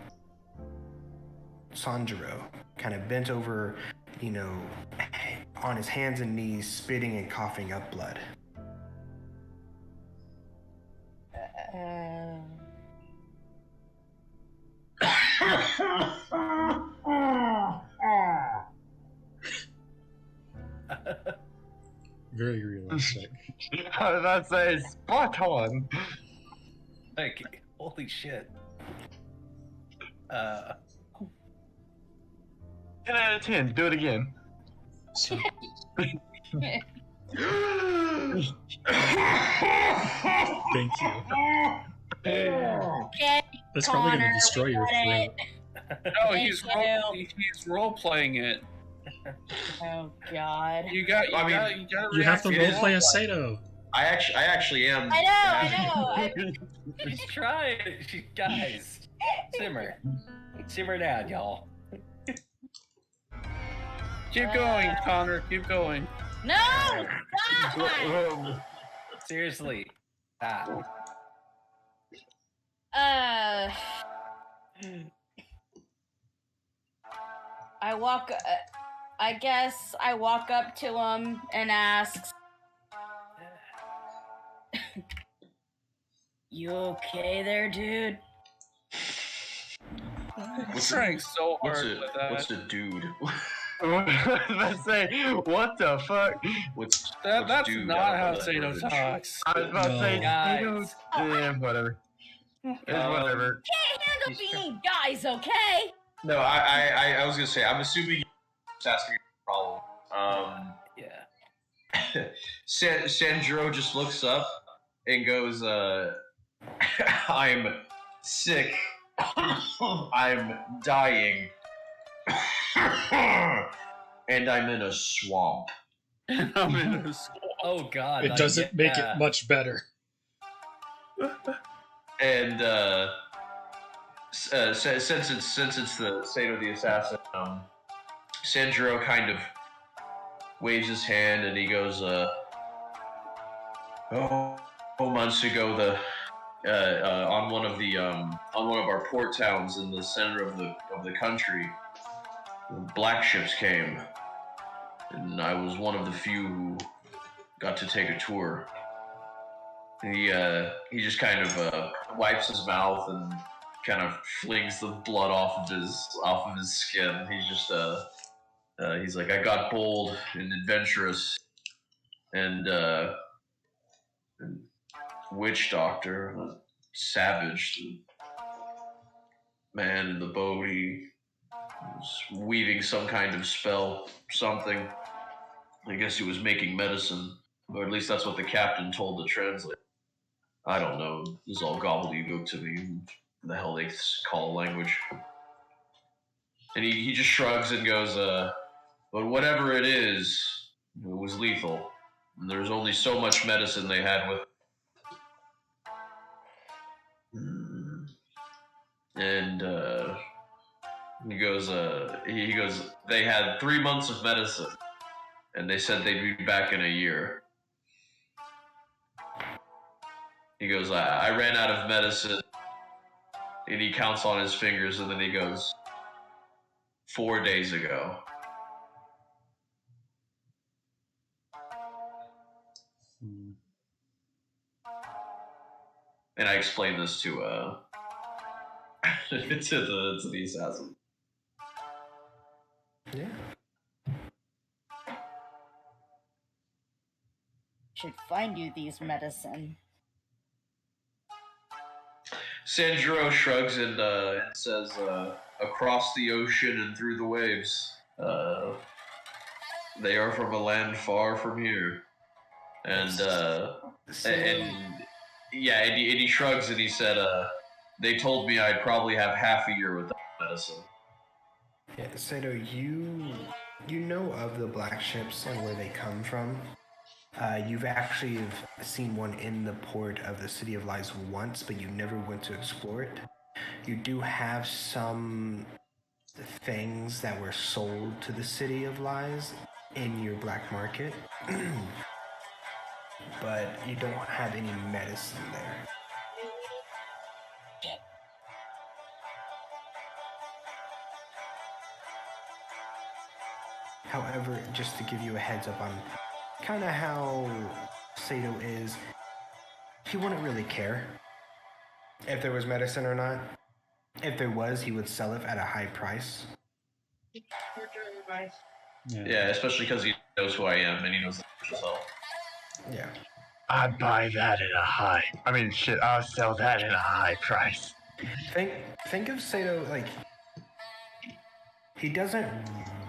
Sanjuro kind of bent over, you know, on his hands and knees, spitting and coughing up blood. Very realistic. That's a spot on. Like, holy shit. 10 out of 10. Do it again. Thank you. Okay, That's probably going to Connor, destroy we your got throat. No, Thank he's you. role playing it. Oh God. You have to roleplay a Sato. I actually am. I know. She's trying. Guys, simmer down, y'all. Keep going, Connor. Keep going. No! Stop! Seriously. Stop. I guess I walk up to him and ask, "You okay there, dude?" I'm trying so hard with that. What's the dude? Let's say, what the fuck? That's not how Sato talks. I was about to say, Guys. yeah, whatever. It's whatever. Can't handle being guys, okay? No, I was gonna say, I'm assuming you're asking me a problem. Yeah. Sanjuro just looks up and goes, I'm sick. I'm dying. And I'm in a swamp. Oh god. It doesn't make it much better. And since it's the Sato the Assassin, Sanjuro kind of waves his hand and he goes, months ago, on one of our port towns in the center of the country, black ships came, and I was one of the few who got to take a tour. He just kind of wipes his mouth and kind of flings the blood off of his skin. He's just he's like, I got bold and adventurous, and witch doctor, a savage, the man in the boat. He was weaving some kind of spell, something. I guess he was making medicine, or at least that's what the captain told the translator. I don't know. This is all gobbledygook to me. What the hell they call a language? And he just shrugs and goes, but whatever it is, it was lethal. And there was only so much medicine they had with it. And he goes, they had 3 months of medicine, and they said they'd be back in a year. He goes, I ran out of medicine, and he counts on his fingers, and then he goes, 4 days ago. And I explained this to the assassin. Yeah. Should find you these medicine. Sanjuro shrugs and says, across the ocean and through the waves, they are from a land far from here. And he shrugs and he said, they told me I'd probably have half a year without medicine. Yeah, Sato, you know of the black ships and where they come from. You've actually seen one in the port of the City of Lies once, but you never went to explore it. You do have some things that were sold to the City of Lies in your black market, but you don't have any medicine there. However, just to give you a heads up on kind of how Sato is, he wouldn't really care if there was medicine or not. If there was, he would sell it at a high price. Yeah, especially because he knows who I am and he knows the sell. Yeah. I'd buy that at a high. I mean, shit, I'll sell that at a high price. Think of Sato like he doesn't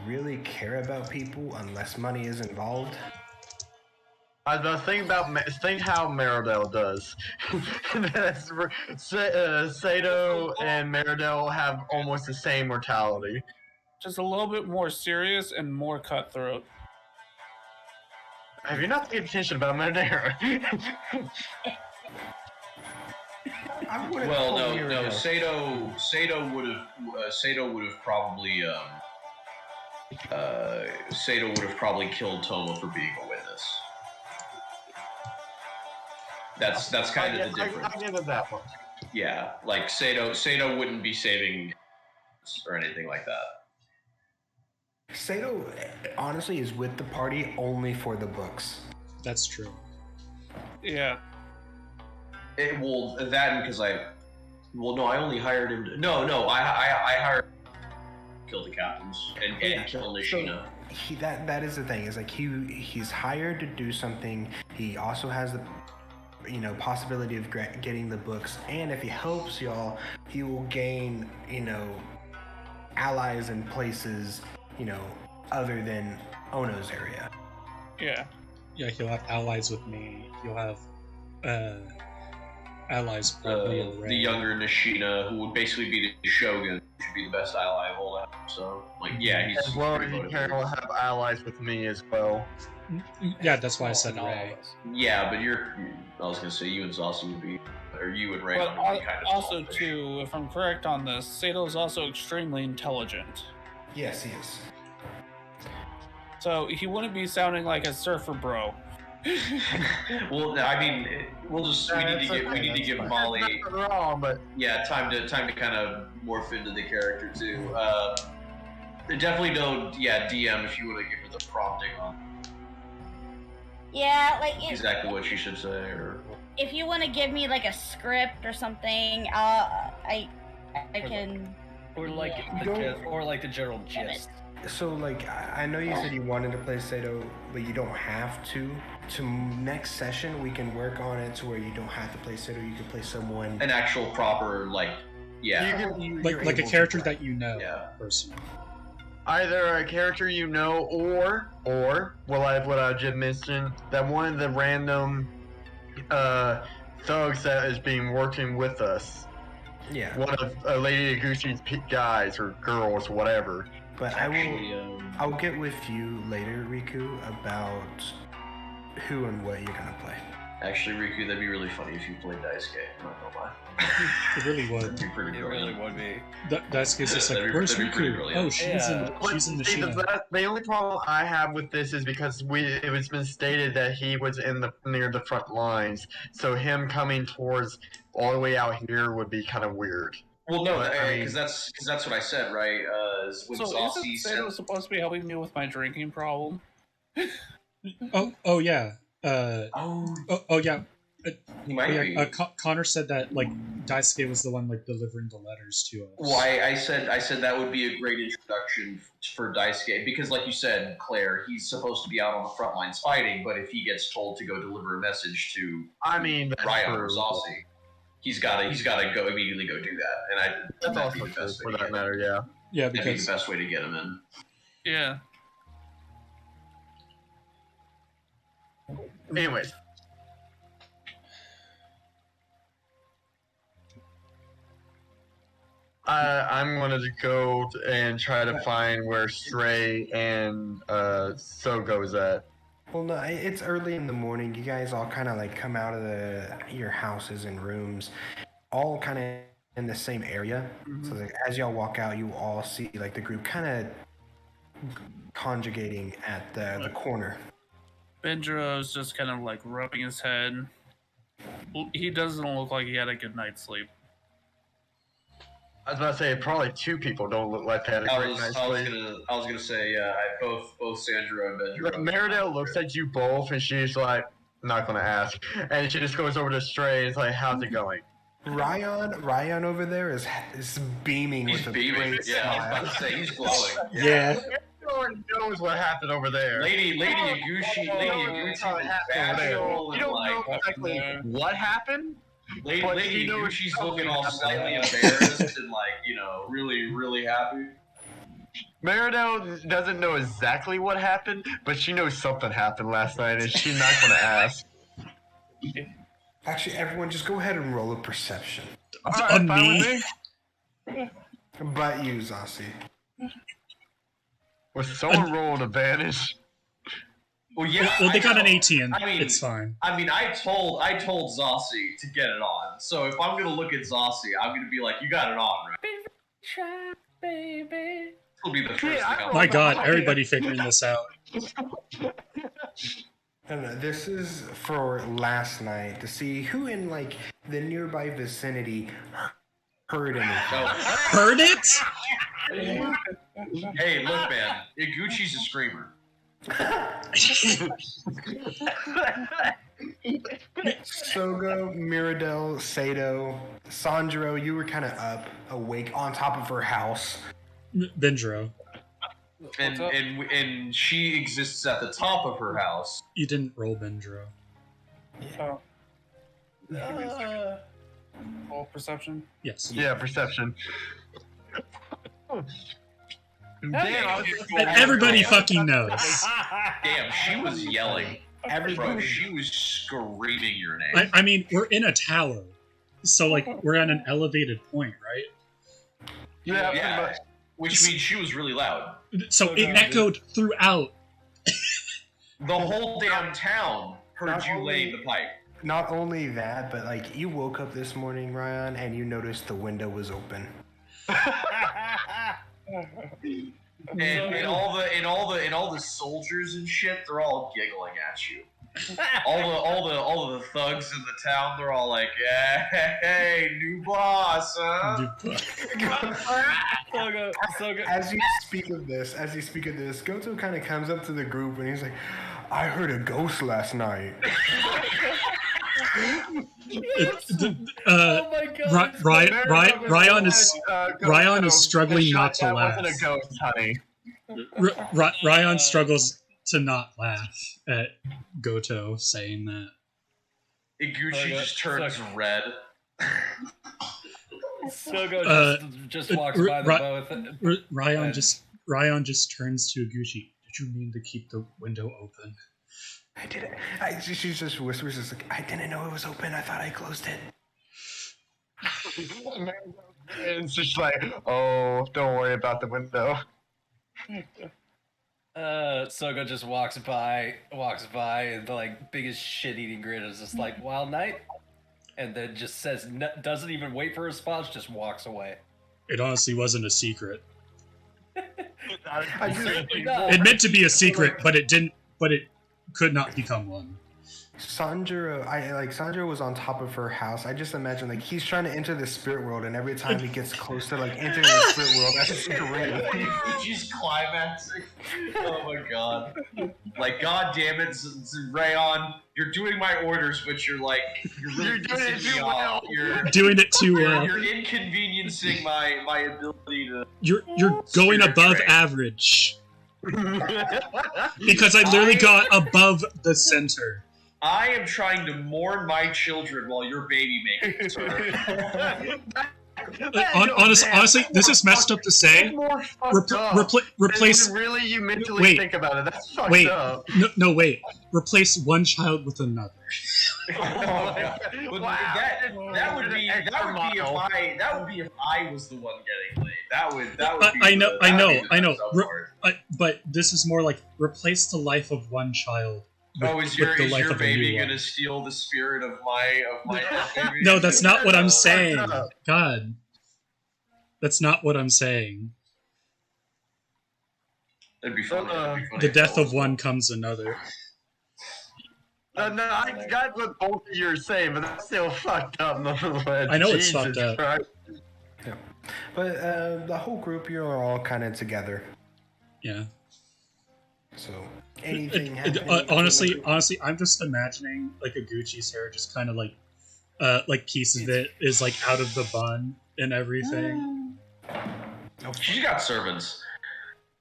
really care about people unless money is involved. I was about to think how Meridel does. Sato and Meridel have almost the same mortality. Just a little bit more serious and more cutthroat. Have you not paid attention about Meridel? Well, no. Sato would have probably killed Toma for being a witness. That's kind of the difference. I give it that one. Yeah, like Sato wouldn't be saving or anything like that. Sato honestly is with the party only for the books. That's true. Yeah. I only hired him. I hired kill the captains and kill Nishina. So that is the thing. Is like he's hired to do something. He also has the possibility of getting the books, and if he helps y'all, he will gain allies in places other than Ono's area. Yeah, he'll have allies with me. You'll have allies probably the younger Nishina, who would basically be the shogun, should be the best ally of all that. So he's as well as he can have allies with me as well. Yeah, that's why I said Ray. Yeah, but I was gonna say you and Zossi would be, or you and Ray would be kind of also selfish. Too, if I'm correct on this, Sato is also extremely intelligent. Yes, he is. So he wouldn't be sounding like a surfer bro. Well, I mean, we need to give Molly wrong, but time to kind of morph into the character too. Definitely no DM if you want to give her the prompting on. Yeah, exactly what she should say, or if you want to give me like a script or something, I can. Or like the general gist. So I know you said you wanted to play Sato, but you don't have to. To next session, we can work on it to where you don't have to play Sato. You can play someone an actual proper like a character that personally. Either a character or what I just mentioned, that one of the random thugs that is being working with us. Yeah. One of Lady Agushi's guys or girls, whatever. But I'll get with you later, Riku, about who and what you're gonna play. Actually, Riku, that'd be really funny if you played Daisuke. I'm not gonna lie. It really would. That'd be pretty brilliant. It really would be. Daisuke's just like, where's Riku? Oh, she's in the Shina. The only problem I have with this is because it was been stated that he was near the front lines, so him coming towards all the way out here would be kind of weird. Well, no, because that's what I said, right? When Zossi isn't Sato supposed to be helping me with my drinking problem? Oh yeah. Yeah. He might be. Connor said that Daisuke was the one delivering the letters to us. Well, I said that would be a great introduction for Daisuke because, like you said, Claire, he's supposed to be out on the front lines fighting, but if he gets told to go deliver a message to Ryan or Zossi, he's gotta go immediately go do that, and that's also the best for that matter. Yeah, because that'd be the best way to get him in. Yeah. Anyways. I'm going to go and try to find where Stray and Sogo's at. Well, no, it's early in the morning. You guys all kind of come out of your houses and rooms, all kind of in the same area. Mm-hmm. So as y'all walk out, you all see the group kind of conjugating at the corner. Benjiro's just kind of rubbing his head. He doesn't look like he had a good night's sleep. I was about to say probably two people don't look like they had a great night's sleep. I was gonna say both Sandra and Benjiro. Meridell looks at you both and she's like, not gonna ask, and she just goes over to Stray and is like, how's it going? Ryan over there is beaming. He's with beaming. A great smile. I was about to say he's glowing. Yeah. Everyone knows what happened over there. Lady Agushi You don't know exactly what happened. Lady Agushi's looking all slightly embarrassed and really, really happy. Meridell doesn't know exactly what happened, but she knows something happened last night, and she's not going to ask. Actually, everyone, just go ahead and roll a perception. Alright, fine with me. But you, Zossi. Was someone roll an advantage? Well, yeah. Well, they got an 18. It's fine. I mean, I told Zossi to get it on. So if I'm gonna look at Zossi, I'm gonna be like, "You got it on, right?" Baby. It'll be the first thing. My God, everybody figuring this out. And this is for last night to see who in the nearby vicinity heard anything. Heard it? Hey, look, man. Iguchi's a screamer. Sogo, Meridell, Sato, Sandro, you were kind of up, awake, on top of her house. Benjiro. And she exists at the top of her house. You didn't roll Benjiro. Oh. Roll perception? Yes. Yeah, perception. Damn, everybody fucking knows. Damn, she was yelling. Bro, she was screaming your name. I mean, we're in a tower, so like we're at an elevated point, right? Yeah. Which means she was really loud. So it echoed throughout. The whole damn town heard you laying the pipe. Not only that, but like you woke up this morning, Ryan, and you noticed the window was open. And all the soldiers and shit, they're all giggling at you. all the thugs in the town, they're all like, "Hey, new boss, huh?" So good. As you speak of this, Goto kind of comes up to the group and he's like, "I heard a ghost last night." Oh my god! Ryan is struggling not to laugh. Wasn't a ghost, honey. Ryan struggles to not laugh at Goto saying that. Iguchi just turns red. Sogo just walks by them both. Ryan just turns to Iguchi. Did you mean to keep the window open? I didn't. She just whispers, just like, "I didn't know it was open. I thought I closed it." It's just like, oh, don't worry about the window. Sogo just walks by, and the like biggest shit-eating grin is just like, "Wild night," and then just says, doesn't even wait for a response, just walks away. It honestly wasn't a secret. It meant to be a secret, but it didn't. But it could not become one. Sanjiro was on top of her house. I just imagine like he's trying to enter the spirit world, and every time he gets close to like entering the spirit world, that's just great. She's climaxing. Oh my god! Like, god damn it, Rayon, you're doing my orders, but you're like you're doing it too well. You're doing it too well. You're inconveniencing my ability to. You're going above average. Because I literally got above the center. I am trying to mourn my children while you're baby making, sir. Honestly, this is messed up to say. Replace. Really, you mentally think about it. That's fucked up. No, wait. Replace one child with another. Wow. That would be if I was the one getting laid. That would be I know. But this is more like replace the life of one child. Is your baby gonna steal the spirit of my baby? No, that's not what I'm saying. God, that's not what I'm saying. That'd be funny. The death of one comes another. No, I got what both of you are saying, but that's still fucked up nonetheless. I know it's fucked up. Yeah. But the whole group, you're all kind of together. Yeah. So anything honestly, I'm just imagining like Iguchi's hair just kind of like pieces of it is like out of the bun and everything. She got servants.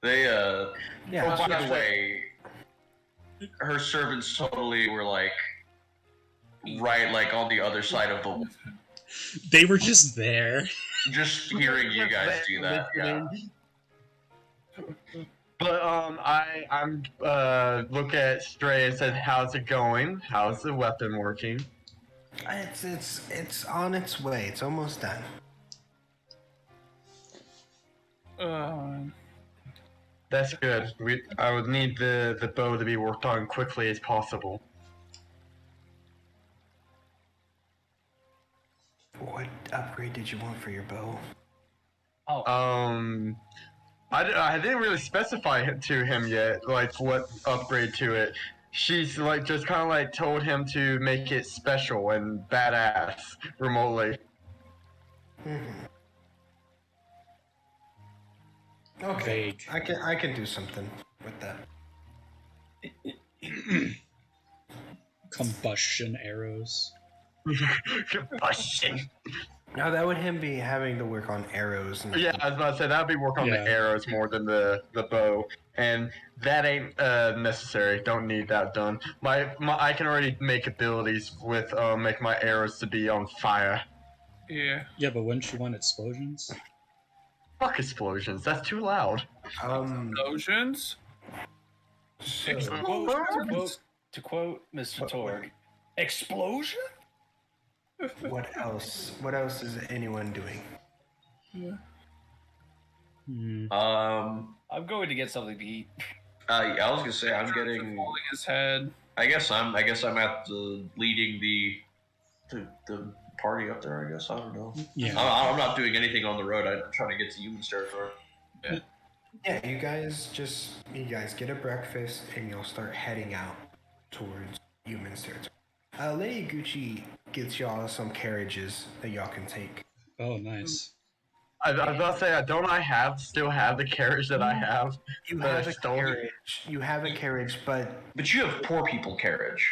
They Oh, by the way, her servants totally were like right like on the other side of the. They were just there. Just hearing you guys do that. Yeah. But I'm look at Stray and said, "How's it going? How's the weapon working?" It's on its way. It's almost done. That's good. I would need the bow to be worked on quickly as possible. What upgrade did you want for your bow? I didn't really specify it to him yet, like what upgrade to it. She's like just kind of like told him to make it special and badass remotely. Okay, I can do something with that. Combustion arrows. Combustion. No, that would him be having to work on arrows. And yeah, I was about to say that would be work on the arrows more than the bow, and that ain't necessary. Don't need that done. My I can already make abilities with make my arrows to be on fire. Yeah. Yeah, but wouldn't you want explosions? Fuck explosions. That's too loud. Explosions? To quote Mr. Torg, explosion? What else? What else is anyone doing? Yeah. I'm going to get something to eat. I was gonna say I'm getting holding his head. I guess I'm at the leading the party up there. I guess I don't know. Yeah. I'm not doing anything on the road. I'm trying to get to humans territory. Yeah. Yeah, you guys get a breakfast and you'll start heading out towards humans territory. Lady Gucci gets y'all some carriages that y'all can take. Oh, nice. I was about to say, still have the carriage that I have. You have a carriage. You have a carriage, but you have poor people carriage.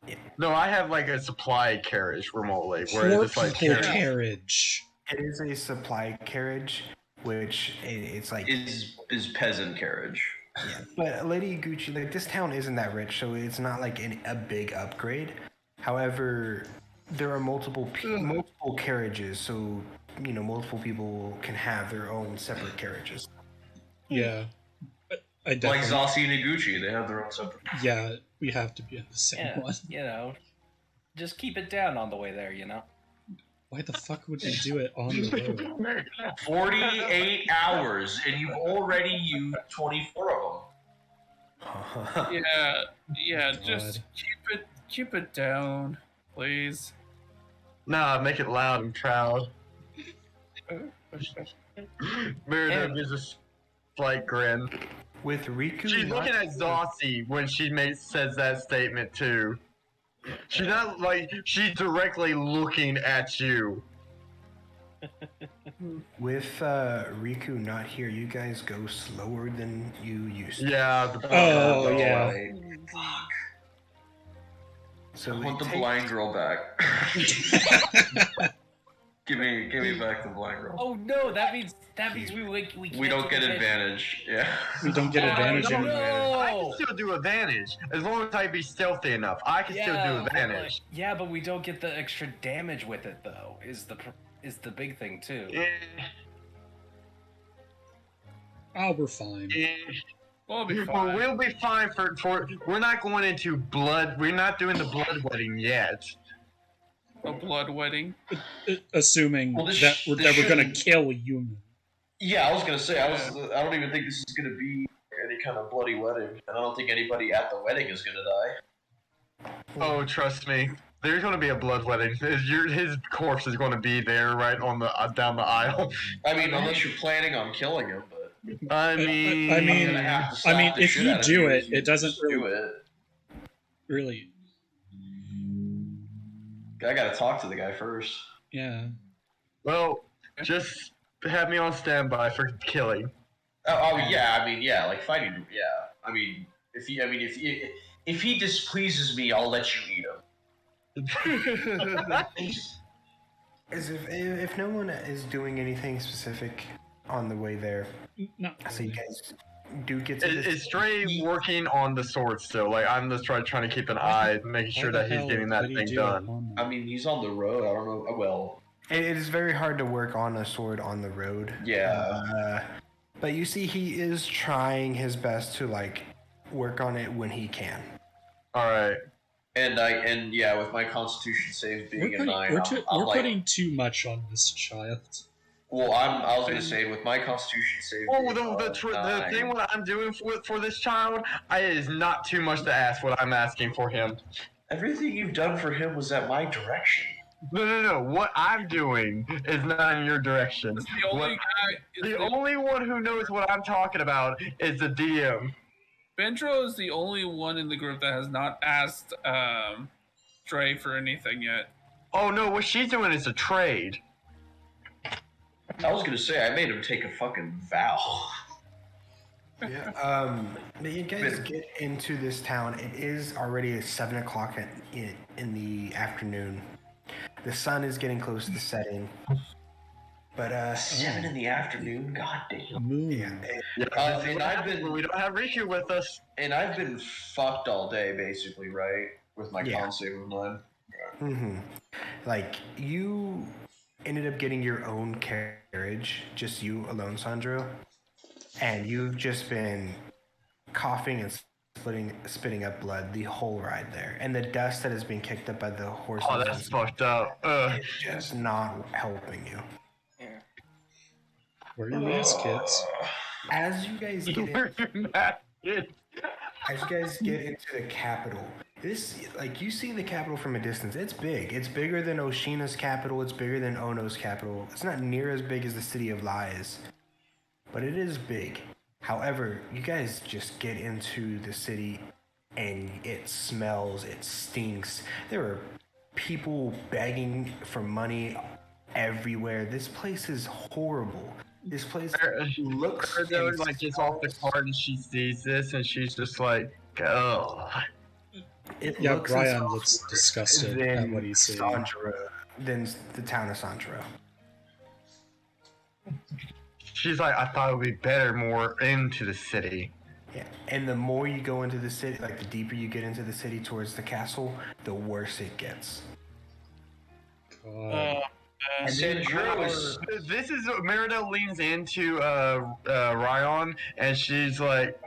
Yeah. No, I have like a supply carriage remotely. Where Poor it's like people carriage. It is a supply carriage, which it's like is peasant carriage. Yeah, but Lady Gucci, like this town isn't that rich, so it's not like a big upgrade. However, there are multiple carriages, so multiple people can have their own separate carriages. Yeah, I like Zossi and Iguchi, they have their own separate. Yeah, we have to be in the same one. Just keep it down on the way there. Why the fuck would you do it on the road? 48 hours, and you've already used 24 of them. Yeah, just keep it down, please. Nah, make it loud and proud. Miranda gives a slight grin. With Riku, she's looking at Zossi when she says that statement too. She's not like she's directly looking at you. With Riku not here, you guys go slower than you used to. Yeah. Yeah. Fuck. So I want the blind girl back. Give me back the blind girl. Oh no, that means we don't get advantage. Yeah. We don't get advantage anymore. No. I can still do advantage as long as I be stealthy enough. I can still do advantage. But we don't get the extra damage with it though. Is the big thing too. Yeah. Oh, we're fine. Yeah. We'll be fine. We'll be fine for. We're not going into blood. We're not doing the blood wedding yet. A blood wedding. Assuming that we're gonna kill a human. Yeah, I was gonna say I don't even think this is gonna be any kind of bloody wedding, and I don't think anybody at the wedding is gonna die. Oh, trust me, there's gonna be a blood wedding. His corpse is gonna be there right on the down the aisle. I mean, unless you're planning on killing him, but I mean, if you do it, it doesn't really. I gotta talk to the guy first. Yeah. Well, just have me on standby for killing. Oh yeah. I mean, yeah, like fighting. Yeah. I mean, if he displeases me, I'll let you eat him. As if no one is doing anything specific on the way there, no. So you guys do get to Is Stray working on the sword still? Like, I'm just trying to keep an eye, making sure that he's getting that thing done. I mean, he's on the road. I don't know. Well, it is very hard to work on a sword on the road. Yeah. But you see, he is trying his best to work on it when he can. All right. And with my Constitution save being a 9, we're putting too much on this child. Well, I was gonna say with my Constitution save. Oh, the thing what I'm doing for this child, it is not too much to ask. What I'm asking for him. Everything you've done for him was at my direction. No. What I'm doing is not in your direction. The only one who knows what I'm talking about is the DM. Bendro is the only one in the group that has not asked Stray for anything yet. Oh no, what she's doing is a trade. I was gonna say I made him take a fucking vow. Yeah. You guys get into this town. It is already 7 o'clock in the afternoon. The sun is getting close to setting. But 7 in the afternoon. God damn. Moon. Yeah. And we don't have Riku with us. And I've been fucked all day, basically, right? With my con save of 9. Mm-hmm. Like, you ended up getting your own carriage, just you alone, Sandro, and you've just been coughing and spitting up blood the whole ride there, and the dust that has been kicked up by the horses. Oh, that's fucked up. It's just not helping you. Where are these kids? As you guys get into the capital, this, like, you see the capital from a distance. It's big. It's bigger than Oshina's capital. It's bigger than Ono's capital. It's not near as big as the City of Lies, but it is big. However, you guys just get into the city and it smells, it stinks. There are people begging for money everywhere. This place is horrible. This place looks like gets off the car and she sees this and she's just like, oh. Brian looks disgusted at what he's seeing. Than the town of Sandro. She's like, I thought it would be better more into the city. Yeah, and the more you go into the city, like the deeper you get into the city towards the castle, the worse it gets. This is Meridel leans into Ryan, and she's like,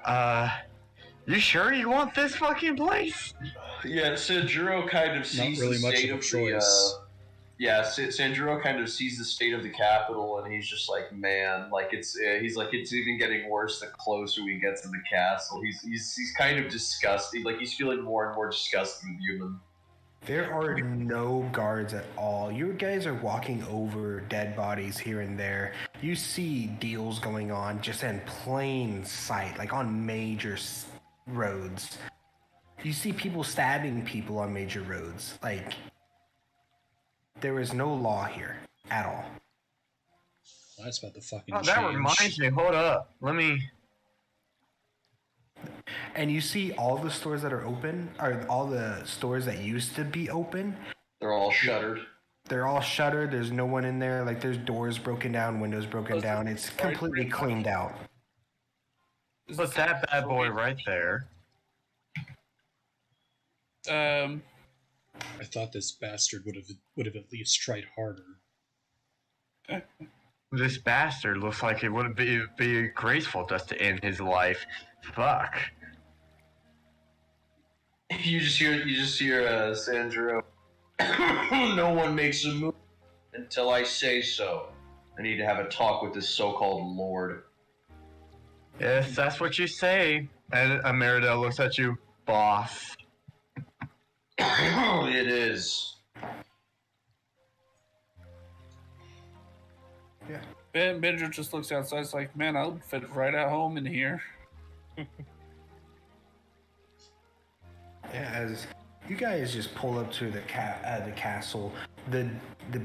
you sure you want this fucking place? Yeah, Sanjuro kind of sees the state of the Sanjuro kind of sees the state of the capital, and he's just like, man, like it's even getting worse the closer we get to the castle. He's kind of disgusted, like he's feeling more and more disgusted with human. There are no guards at all. You guys are walking over dead bodies here and there. You see deals going on just in plain sight, like on major roads. You see people stabbing people on major roads. Like, there is no law here at all. Well, that's about the fucking that change. reminds me. Hold up. Let me... And you see all the stores that are open, or all the stores that used to be open. They're all shuttered. They're all shuttered. There's no one in there. Like, there's doors broken down, windows broken down. It's completely cleaned out. But that bad boy right there. I thought this bastard would have at least tried harder. This bastard looks like it wouldn't be graceful just to end his life. Fuck. You just hear Sandro. No one makes a move until I say so. I need to have a talk with this so-called lord. Yes, that's what you say. And Meridel looks at you, boss. It is. Yeah. Benjo just looks outside. It's like, man, I would fit right at home in here. Yeah, as you guys just pull up to the castle, the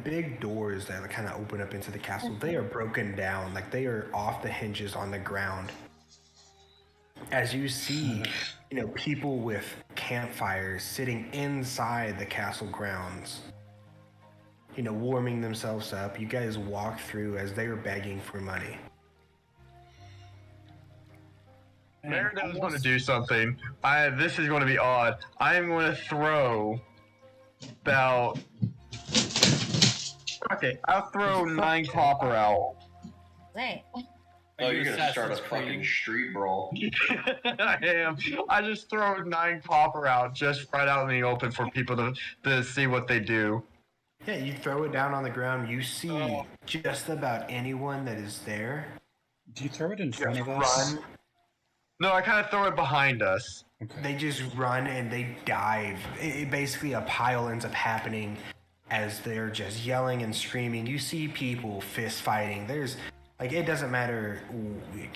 big doors that kind of open up into the castle, they are broken down, like they are off the hinges on the ground. As you see, people with campfires sitting inside the castle grounds, warming themselves up. You guys walk through as they are begging for money. Meridel's going to do something. This is going to be odd. I'm going to throw about... Okay, I'll throw 9 copper out. Hey. Oh, you're going to start a fucking street brawl. I am. I just throw 9 copper out, just right out in the open for people to see what they do. Yeah, you throw it down on the ground. You see just about anyone that is there. Do you throw it in front of us? Run. No, I kind of throw it behind us. Okay. They just run and they dive. Basically, a pile ends up happening as they're just yelling and screaming. You see people fist fighting. It doesn't matter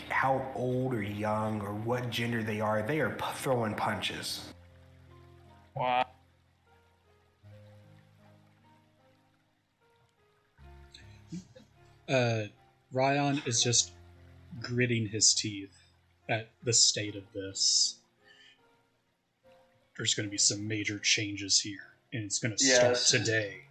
how old or young or what gender they are throwing punches. Wow. Ryan is just gritting his teeth at the state of this. There's going to be some major changes here, and it's going to start today.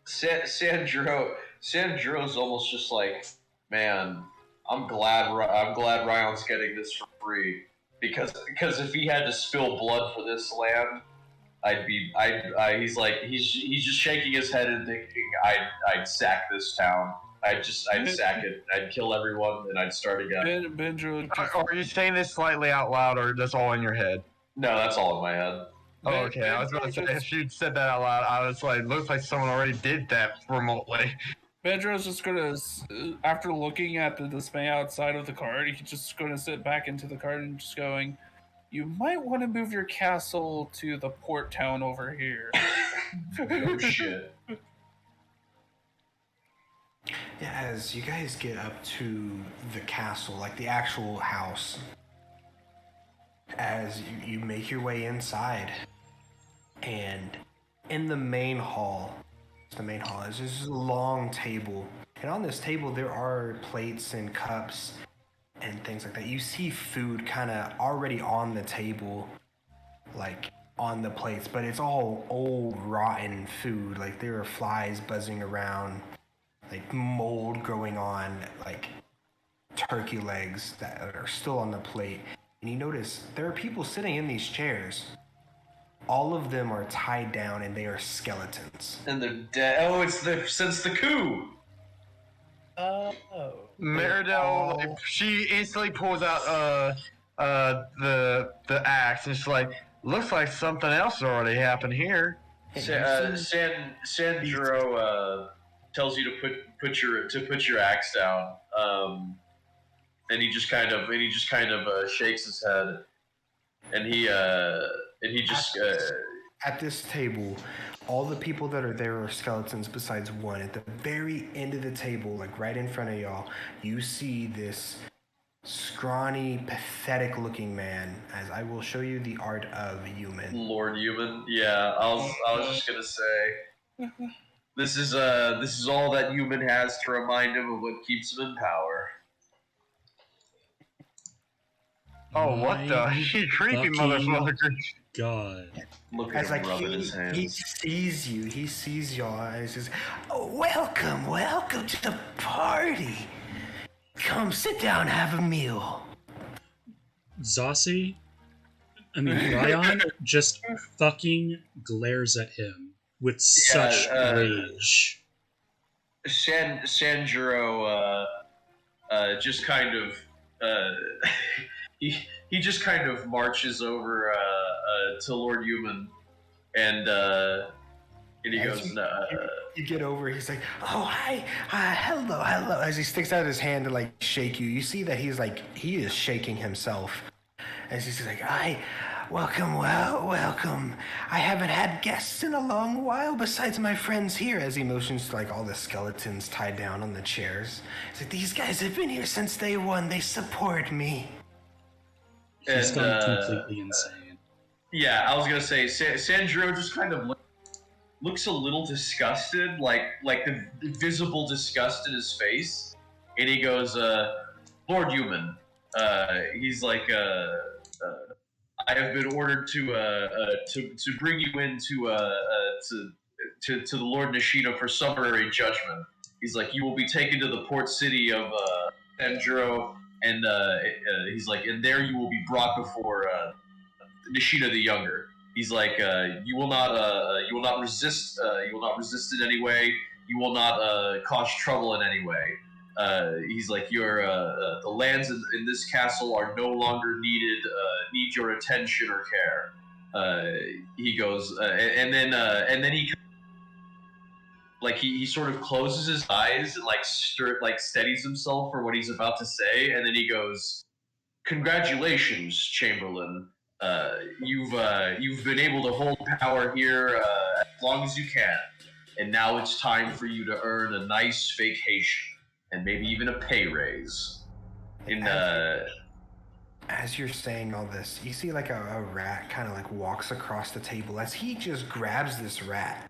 Sandro's almost just like, man, I'm glad Ryan's getting this for free because if he had to spill blood for this land, he's just shaking his head and thinking I'd sack this town. I'd sack it. I'd kill everyone and I'd start again. Are you saying this slightly out loud or that's all in your head? No, that's all in my head. Oh, okay. I was about to say, if you said that out loud, I was like, looks like someone already did that remotely. Benjo's just gonna, after looking at the display outside of the card, he's just gonna sit back into the card and just going, you might want to move your castle to the port town over here. Oh, shit. Yeah, as you guys get up to the castle, like the actual house, as you make your way inside, and in the main hall, is this long table, and on this table there are plates and cups and things like that. You see food kind of already on the table, like on the plates, but it's all old, rotten food. Like there are flies buzzing around, like mold growing on, like turkey legs that are still on the plate. And you notice there are people sitting in these chairs. All of them are tied down and they are skeletons. And they're dead. Oh, since the coup. Meridel, she instantly pulls out the axe and she's like, looks like something else already happened here. Sandro tells you to put your axe down, and he just kind of shakes his head, and he just at this table, all the people that are there are skeletons besides one. At the very end of the table, like right in front of y'all, you see this scrawny, pathetic-looking man. As I will show you the art of Human. Lord Human. Yeah, I was just gonna say. This is all that Human has to remind him of what keeps him in power. Oh, what the? You creepy motherfucker. God. Look at him rubbing his hands. He sees y'all, and he says, oh, welcome to the party. Come, sit down, have a meal. Ryan just fucking glares at him with such rage. Sandro just kind of he just kind of marches over to Lord Human, and he goes, you get over, he's like, oh, hi, hello. As he sticks out his hand to like shake you, you see that he is shaking himself. As he's like, welcome. I haven't had guests in a long while besides my friends here. As he motions to like all the skeletons tied down on the chairs. He's like, these guys have been here since day one. They support me. He's gone completely insane. Yeah, I was gonna say, Sandro just kind of looks a little disgusted, like the visible disgust in his face, and he goes, Lord Human, he's like, I have been ordered to bring you in to the Lord Nishino for summary judgment. He's like, you will be taken to the port city of Sandro, and he's like, and there you will be brought before Nishino the Younger. He's like, you will not resist. You will not resist in any way. You will not cause trouble in any way. He's like, the lands in this castle are no longer need your attention or care. He goes, and then he sort of closes his eyes and steadies himself for what he's about to say, and then he goes, "Congratulations, Chamberlain. You've been able to hold power here as long as you can, and now it's time for you to earn a nice vacation and maybe even a pay raise." As you're saying all this, you see like a rat kind of like walks across the table as he just grabs this rat.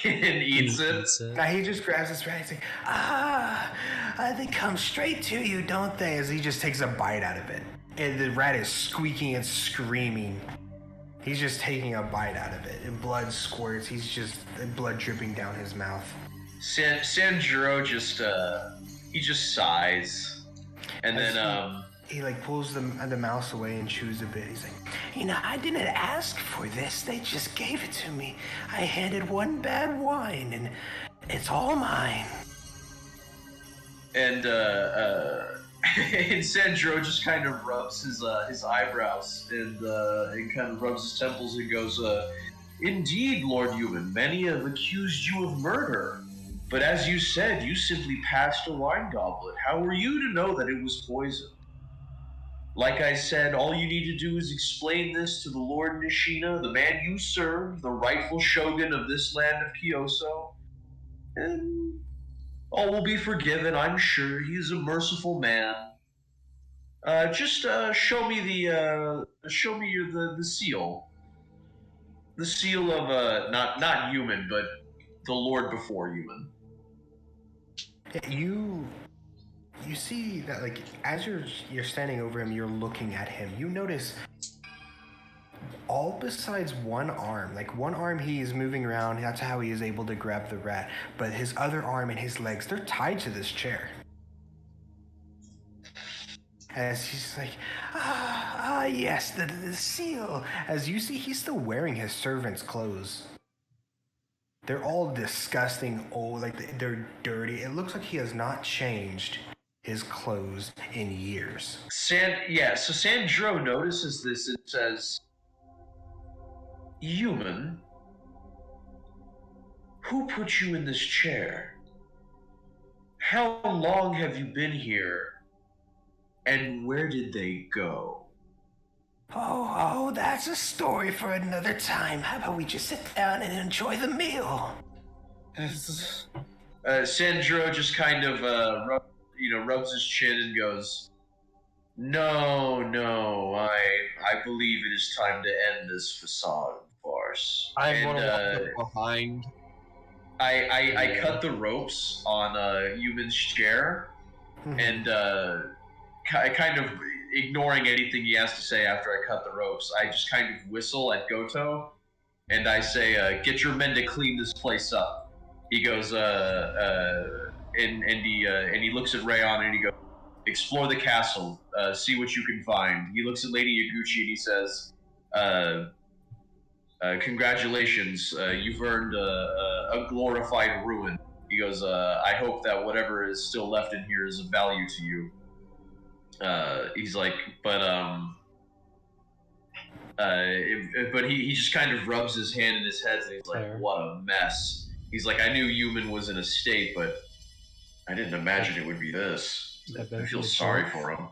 And eats it. Now he just grabs this rat and he's like, they come straight to you, don't they? As he just takes a bite out of it. And the rat is squeaking and screaming. He's just taking a bite out of it, and blood squirts. He's just blood dripping down his mouth. Sanjuro just sighs, and then he like pulls the mouse away and chews a bit. He's like, I didn't ask for this. They just gave it to me. I handed one bad wine, and it's all mine. And and Sanjuro just kind of rubs his eyebrows and kind of rubs his temples and goes, "Indeed, Lord Human, many have accused you of murder. But as you said, you simply passed a wine goblet. How were you to know that it was poison? Like I said, all you need to do is explain this to the Lord Nishina, the man you serve, the rightful shogun of this land of Kyoso, and all will be forgiven, I'm sure. He is a merciful man. Just show me the seal. The seal of not human, but the Lord before human." You see that, like, as you're standing over him, you're looking at him. You notice all besides one arm. Like, one arm he is moving around. That's how he is able to grab the rat. But his other arm and his legs, they're tied to this chair. As he's like, yes, the seal. As you see, he's still wearing his servant's clothes. They're all disgusting old, like they're dirty. It looks like he has not changed his clothes in years. So Sanjuro notices this and says, "Human, who put you in this chair? How long have you been here? And where did they go?" Oh, that's a story for another time. How about we just sit down and enjoy the meal? Sanjuro just kind of rubs his chin and goes, No, I believe it is time to end this facade farce. I'm gonna walk behind. I cut the ropes on Human's chair, and I kind of ignoring anything he has to say after I cut the ropes. I just kind of whistle at Goto, and I say, "Get your men to clean this place up." He goes, and he looks at Rayon and he goes, "Explore the castle, see what you can find." He looks at Lady Yaguchi and he says, "Congratulations, you've earned a glorified ruin." He goes, "I hope that whatever is still left in here is of value to you." He's like, but he just kind of rubs his hand in his head and he's like, "What a mess." He's like, "I knew Human was in a state, but I didn't imagine it would be this." I feel sorry for him.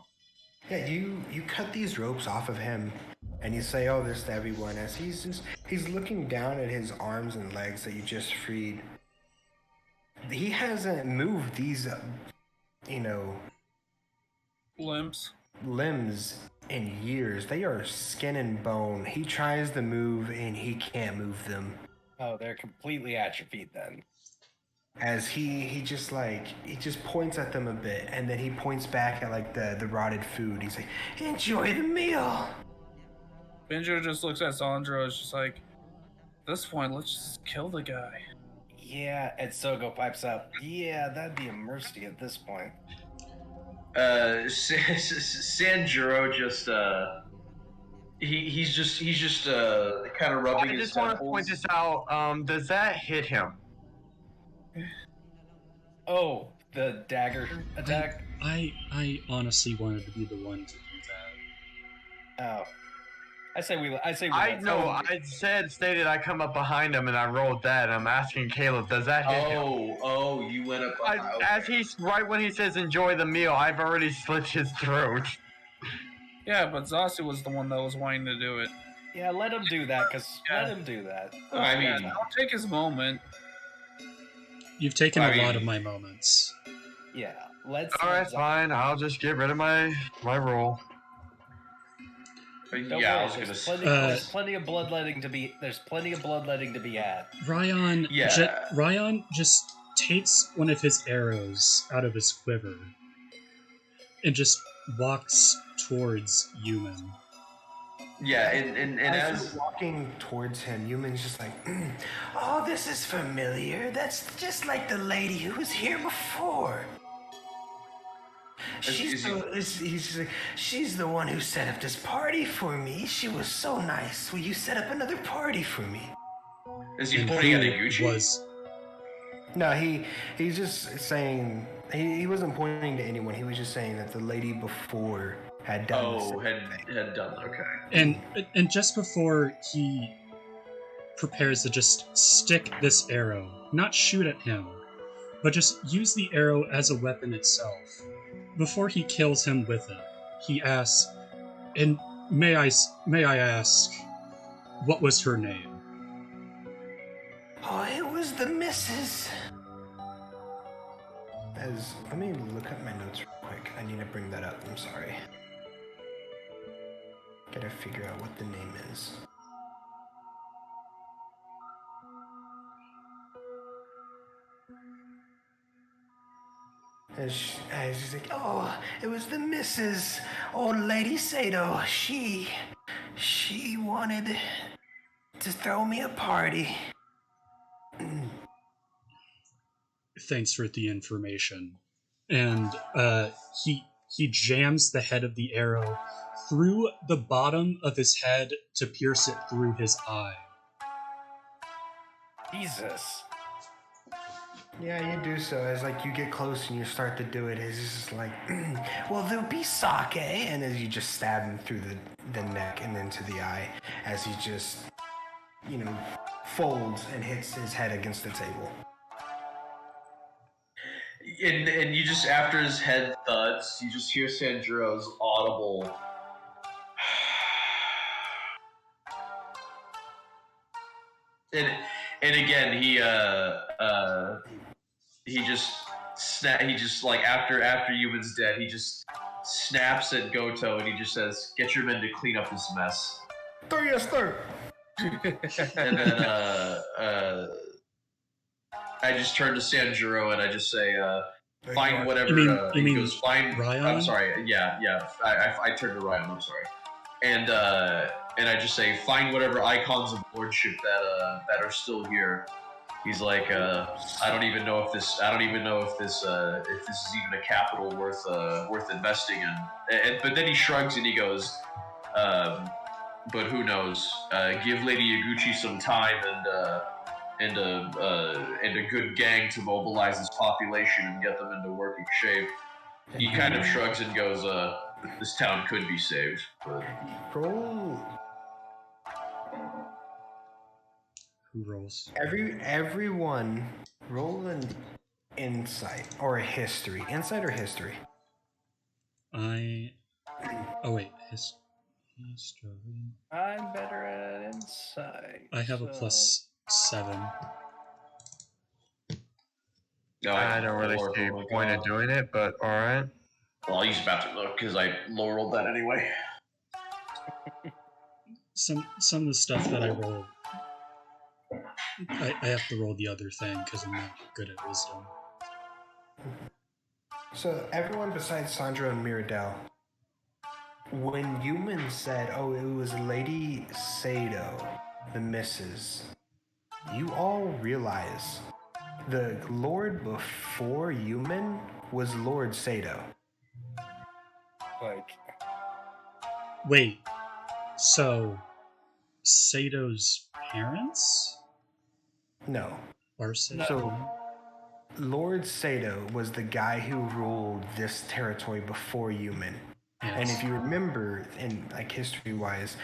Yeah, you cut these ropes off of him, and you say all this to everyone as he's looking down at his arms and legs that you just freed. He hasn't moved these, limbs in years. They are skin and bone. He tries to move and he can't move them. Oh, they're completely atrophied then. As he just points at them a bit, and then he points back at like the rotted food. He's like, "Enjoy the meal." Benjo just looks at Sandra. It's just like, at this point, let's just kill the guy. Yeah, and Sogo pipes up. Yeah, that'd be a mercy at this point. Sanjuro just he's just kind of rubbing his temples. I just want to point this out. Does that hit him? Oh, the dagger attack. I honestly wanted to be the one to do that. Oh, I say we. I know. I stated I come up behind him and I rolled that. And I'm asking Caleb, does that hit him? Oh, you went up. Okay. As right when he says enjoy the meal, I've already slit his throat. Yeah, but Zasu was the one that was wanting to do it. Yeah, let him do that. Let him do that. I mean, I'll take his moment. You've taken a lot of my moments. Yeah, let's. All right, fine. I'll just get rid of my roll. Yeah, I was gonna say. There's plenty of bloodletting to be. There's plenty of bloodletting to be had. Ryan just takes one of his arrows out of his quiver and just walks towards Human. Yeah, and as walking towards him, Yuman's just like, oh, this is familiar. That's just like the lady who was here before. He's just like, she's the one who set up this party for me. She was so nice. Will you set up another party for me? Is he pointing at Iguchi? No, he's just saying he wasn't pointing to anyone. He was just saying that the lady before had done. Oh, had done. Okay. And just before he prepares to just stick this arrow, not shoot at him, but just use the arrow as a weapon itself. Before he kills him with it, he asks, "And may I ask, what was her name?" Oh, it was the missus. Let me look at my notes real quick. I need to bring that up. I'm sorry. Gotta figure out what the name is. And she's like, oh, it was the Mrs. Old Lady Sato. She wanted to throw me a party. Thanks for the information. And he jams the head of the arrow through the bottom of his head to pierce it through his eye. Jesus. Yeah, you do so. As like you get close and you start to do it, it's just like, well, there'll be sake, and as you just stab him through the neck and into the eye, as he just, folds and hits his head against the table. And you just, after his head thuds, you just hear Sanjuro's audible. And again, he just like after Yuman's dead, he just snaps at Goto and he just says, "Get your men to clean up this mess." Yes, sir. And then I just turn to Sanjuro and I just say, "Find whatever." You mean goes, "Find." Ryan? I'm sorry. Yeah. I turned to Ryan. I'm sorry. And I just say, "Find whatever icons of lordship that are still here." He's like, I don't even know if this is even a capital worth investing in. But then he shrugs and he goes, but who knows? Give Lady Iguchi some time and a good gang to mobilize this population and get them into working shape. He kind of shrugs and goes, this town could be saved. But roll. Who rolls? Everyone roll an insight or a history. Insight or history? Oh wait, history. I'm better at insight. I have a +7. No, I don't really see a point of doing it, but alright. Well, I'll use about to look because I low rolled that anyway. Some of the stuff that I roll, I have to roll the other thing because I'm not good at wisdom. So everyone besides Sandra and Miradel, when Yuman said, "Oh, it was Lady Sato, the Missus," you all realize the Lord before Yuman was Lord Sato. Like, wait, so Sato's parents? No. Are Sato? So Lord Sato was the guy who ruled this territory before Yuman. Yes. And if you remember, in like history-wise,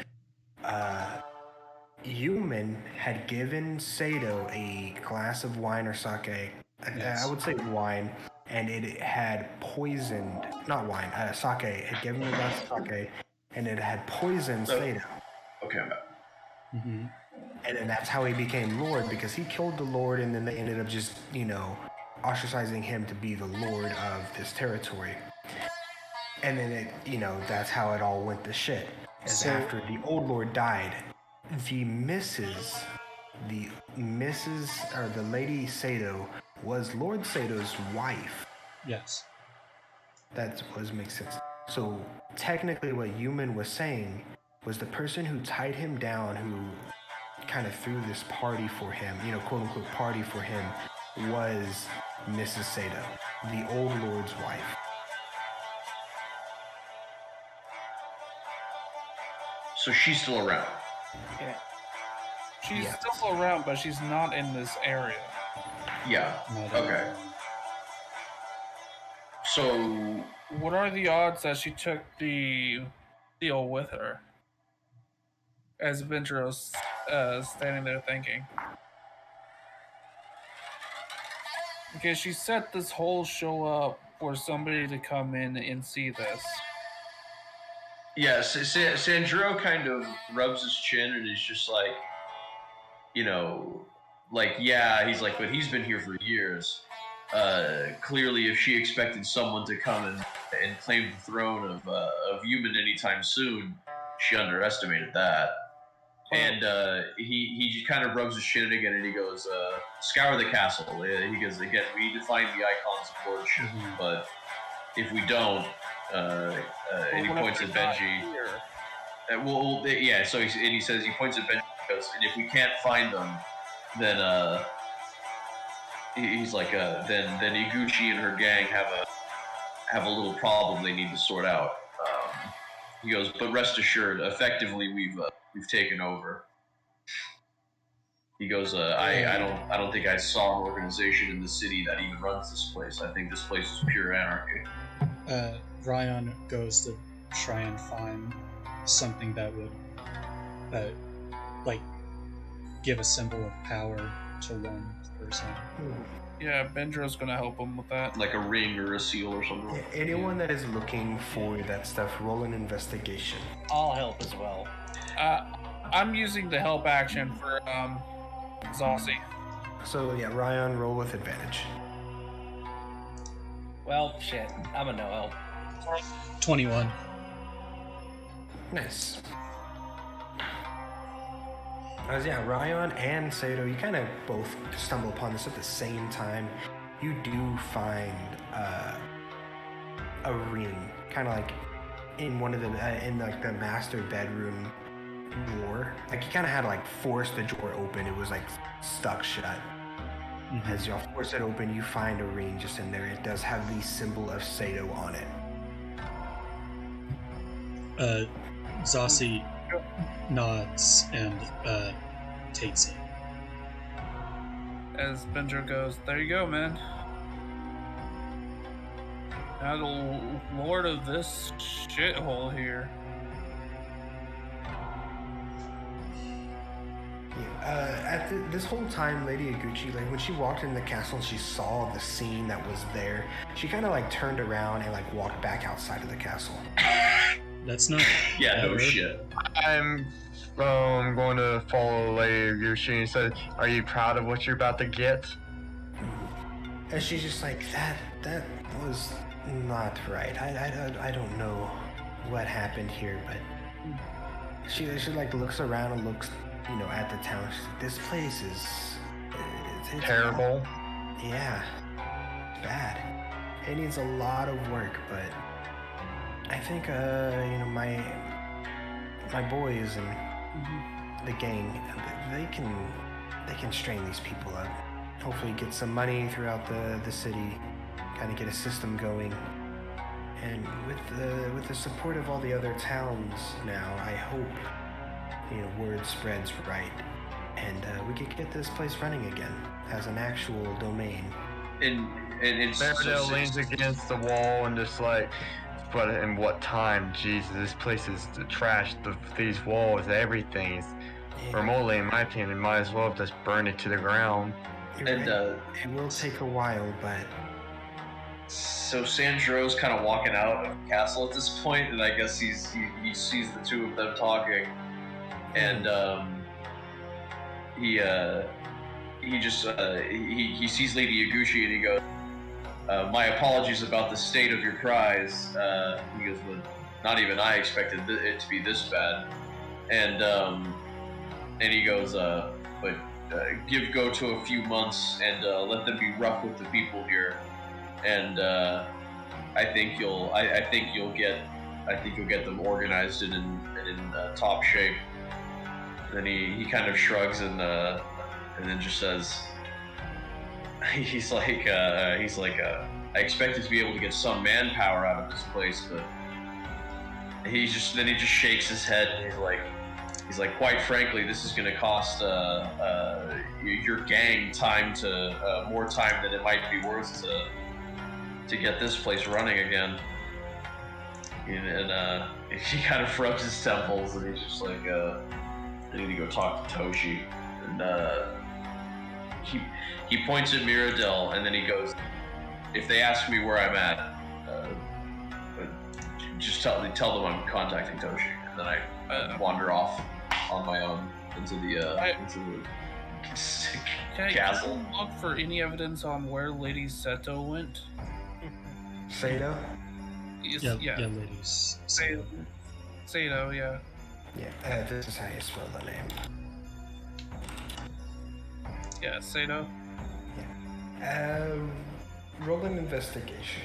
Yuman had given Sato a glass of wine or sake. Yes. I would say wine, and it had poisoned, not wine, sake. It had given him a glass of sake, and it had poisoned Sato. Okay, I'm back. Mm-hmm. And then that's how he became Lord, because he killed the Lord, and then they ended up just, ostracizing him to be the Lord of this territory. And then that's how it all went to shit. After the old Lord died, the Lady Sato was Lord Sato's wife. Yes. That makes sense. So technically what Yuman was saying was the person who tied him down, who kind of threw this party for him, quote unquote party for him, was Mrs. Sato, the old lord's wife. So she's still around. Yeah. She's still around, but she's not in this area. Yeah. Okay. So, what are the odds that she took the deal with her? As Venturo's standing there thinking. Because she set this whole show up for somebody to come in and see this. Yes, Sandro kind of rubs his chin and is just like, he's like, but he's been here for years. Clearly, if she expected someone to come and claim the throne of human anytime soon, she underestimated that. And he just kind of rubs his chin again and he goes, scour the castle. He goes, again, we need to find the icons of lordship, but if we don't, and he points at Benji. So he says, he points at Benji and goes, and if we can't find them, then he's like, then Iguchi and her gang have a little problem they need to sort out. He goes, but rest assured, effectively we've taken over. He goes, I don't think I saw an organization in the city that even runs this place. I think this place is pure anarchy. Ryan goes to try and find something that would, give a symbol of power to one person. Yeah, Bendra's gonna help him with that. Like a ring or a seal or something. Yeah, anyone that is looking for that stuff, roll an investigation. I'll help as well. I'm using the help action for Zossi. So yeah, Ryan, roll with advantage. Well, shit, I'm a no help. 21. Nice. Ryan and Sato, you kind of both stumble upon this at the same time. You do find a ring, kind of like in one of the the master bedroom door. Like you kind of had to force the door open. It was stuck shut. Mm-hmm. As y'all force it open, you find a ring just in there. It does have the symbol of Sato on it. Zossi nods and takes it. As Bendra goes, there you go, man. Now the lord of this shithole here. This whole time, Lady Iguchi, when she walked in the castle and she saw the scene that was there, she kind of turned around and walked back outside of the castle. That's not. Yeah, no shit. I'm going to follow Lady Iguchi and said, "Are you proud of what you're about to get?" And she's just like, that was not right. I don't know what happened here, but she looks around and looks, at the town. She's like, this place is it's terrible. Yeah, bad. It needs a lot of work, but I think my boys and the gang, they can strain these people up. Hopefully get some money throughout the city, kind of get a system going. And with the support of all the other towns now, I hope word spreads right, and we could get this place running again as an actual domain. And Meredith leans against the wall and just but in what time? Jesus, this place is trashed. These walls, everything is remotely, in my opinion, might as well just burn it to the ground. And it will take a while, but so Sandro's kind of walking out of the castle at this point, and I guess he sees the two of them talking, and he sees Lady Iguchi and he goes, my apologies about the state of your prize. He goes, well, not even I expected it to be this bad. And he goes, but give Goto a few months and let them be rough with the people here. And I think you'll get you'll get them organized and in top shape. Then he kind of shrugs and then just says, he's like, I expected to be able to get some manpower out of this place, but he just shakes his head and he's like, quite frankly, this is going to cost your gang more time than it might be worth to get this place running again. And he kind of rubs his temples and he's just like, I need to go talk to Toshi. And he points at Mirrodel and then he goes, if they ask me where I'm at, just tell them I'm contacting Toshi. And then I wander off on my own into the castle. Can I look for any evidence on where Lady Seto went? Sato? Yeah, ladies. Sato, yeah. Yeah, this is how you spell the name. Yeah, Sato. Yeah. Roll an investigation.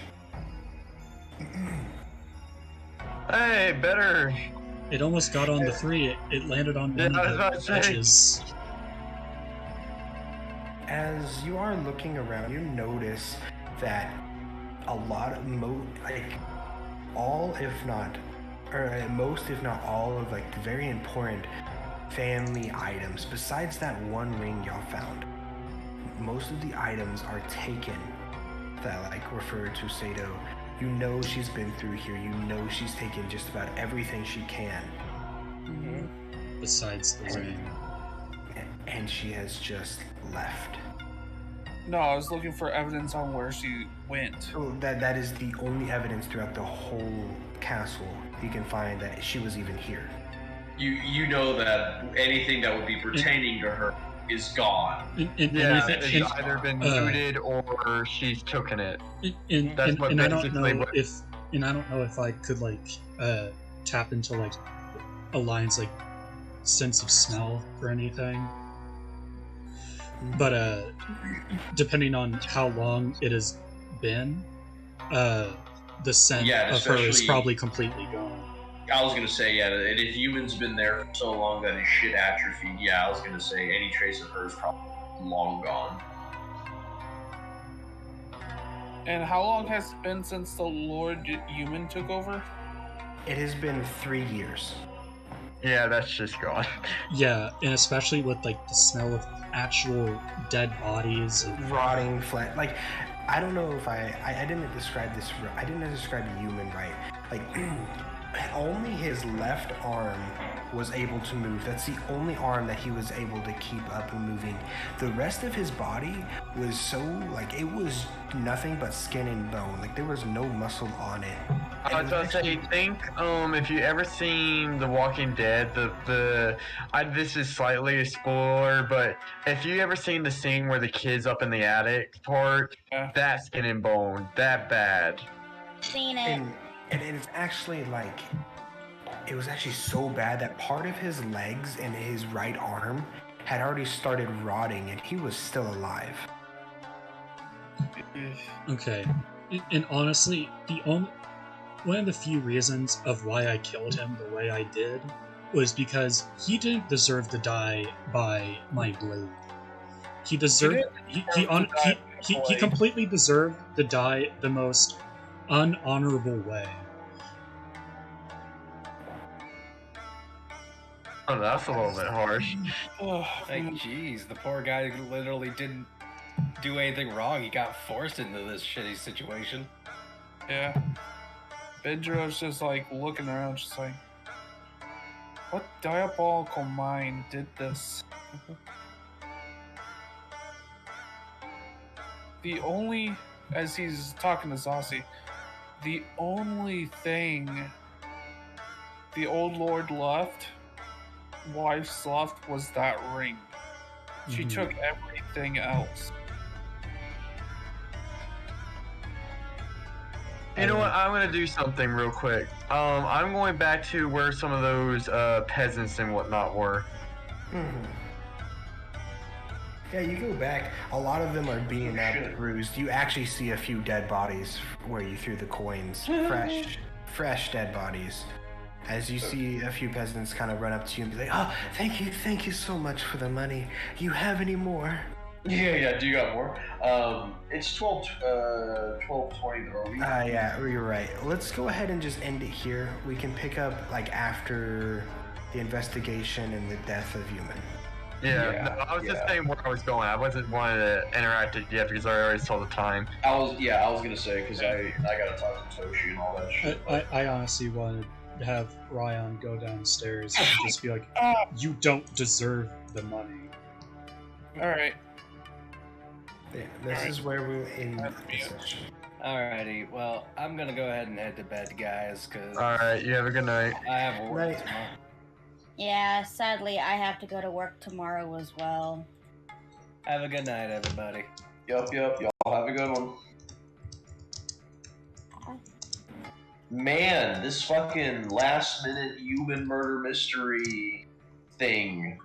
Hey, better. It almost got on the 3. It landed on one of the edges. As you are looking around, you notice that a lot of most, if not all of like the very important family items, besides that one ring y'all found, most of the items are taken that like refer to Sato. You know she's been through here. You know she's taken just about everything she can. Mm-hmm. Besides the ring. And she has just left. No, I was looking for evidence on where she went. Oh, that is the only evidence throughout the whole castle you can find that she was even here. You know that anything that would be pertaining to her is gone. She's either been looted or she's taken it. And I don't know if I could like tap into like a lion's like sense of smell or anything. But depending on how long it has been, the scent of her is probably completely gone. I was gonna say, and if humans been there for so long that his shit atrophied, I was gonna say any trace of her is probably long gone. And how long has it been since the Lord Human took over? It has been 3 years. Yeah, that's just gone. Yeah, and especially with like the smell of actual dead bodies and rotting flesh. Like, I don't know if I didn't describe this. I didn't describe human right. Like, only his left arm was able to move. That's the only arm that he was able to keep up and moving. The rest of his body was so, like, it was nothing but skin and bone. Like, there was no muscle on it. I was about to say, think, if you ever seen The Walking Dead, this is slightly a spoiler, but if you ever seen the scene where the kid's up in the attic part, that skin and bone, that bad. Seen it. And it's actually like, it was actually so bad that part of his legs and his right arm had already started rotting and he was still alive. Okay. And honestly, one of the few reasons of why I killed him the way I did was because he didn't deserve to die by my blade. He deserved he completely deserved to die the most unhonorable way. Oh, that's a little bit harsh. Like, jeez, the poor guy literally didn't do anything wrong. He got forced into this shitty situation. Yeah. Bendra's just like looking around, just like, what diabolical mind did this? The only, as he's talking to Zossi, the only thing the old lord wife's left was that ring. She took everything else. You know what? I'm gonna do something real quick. I'm going back to where some of those peasants and whatnot were. Yeah, you go back. A lot of them are being bruised. You actually see a few dead bodies where you threw the coins, fresh dead bodies. As you see a few peasants kind of run up to you and be like, "Oh, thank you so much for the money. Do you have any more?" Yeah, do you got more? It's 12:20 though. Yeah, you're right. Let's go ahead and just end it here. We can pick up, like, after the investigation and the death of Human. Yeah, no, I was just saying where I was going. I wasn't wanting to interact it yet because I already saw the time. I was gonna say, because I gotta talk to Toshi and all that shit. I honestly wanted to have Ryan go downstairs and just be like, "You don't deserve the money." Alright. Yeah, this is where we'll end the session. Alrighty, well, I'm gonna go ahead and head to bed, guys, because... Alright, you have a good night. I have work tomorrow. Yeah, sadly, I have to go to work tomorrow as well. Have a good night, everybody. Yup, y'all have a good one. Man, this fucking last-minute human murder mystery thing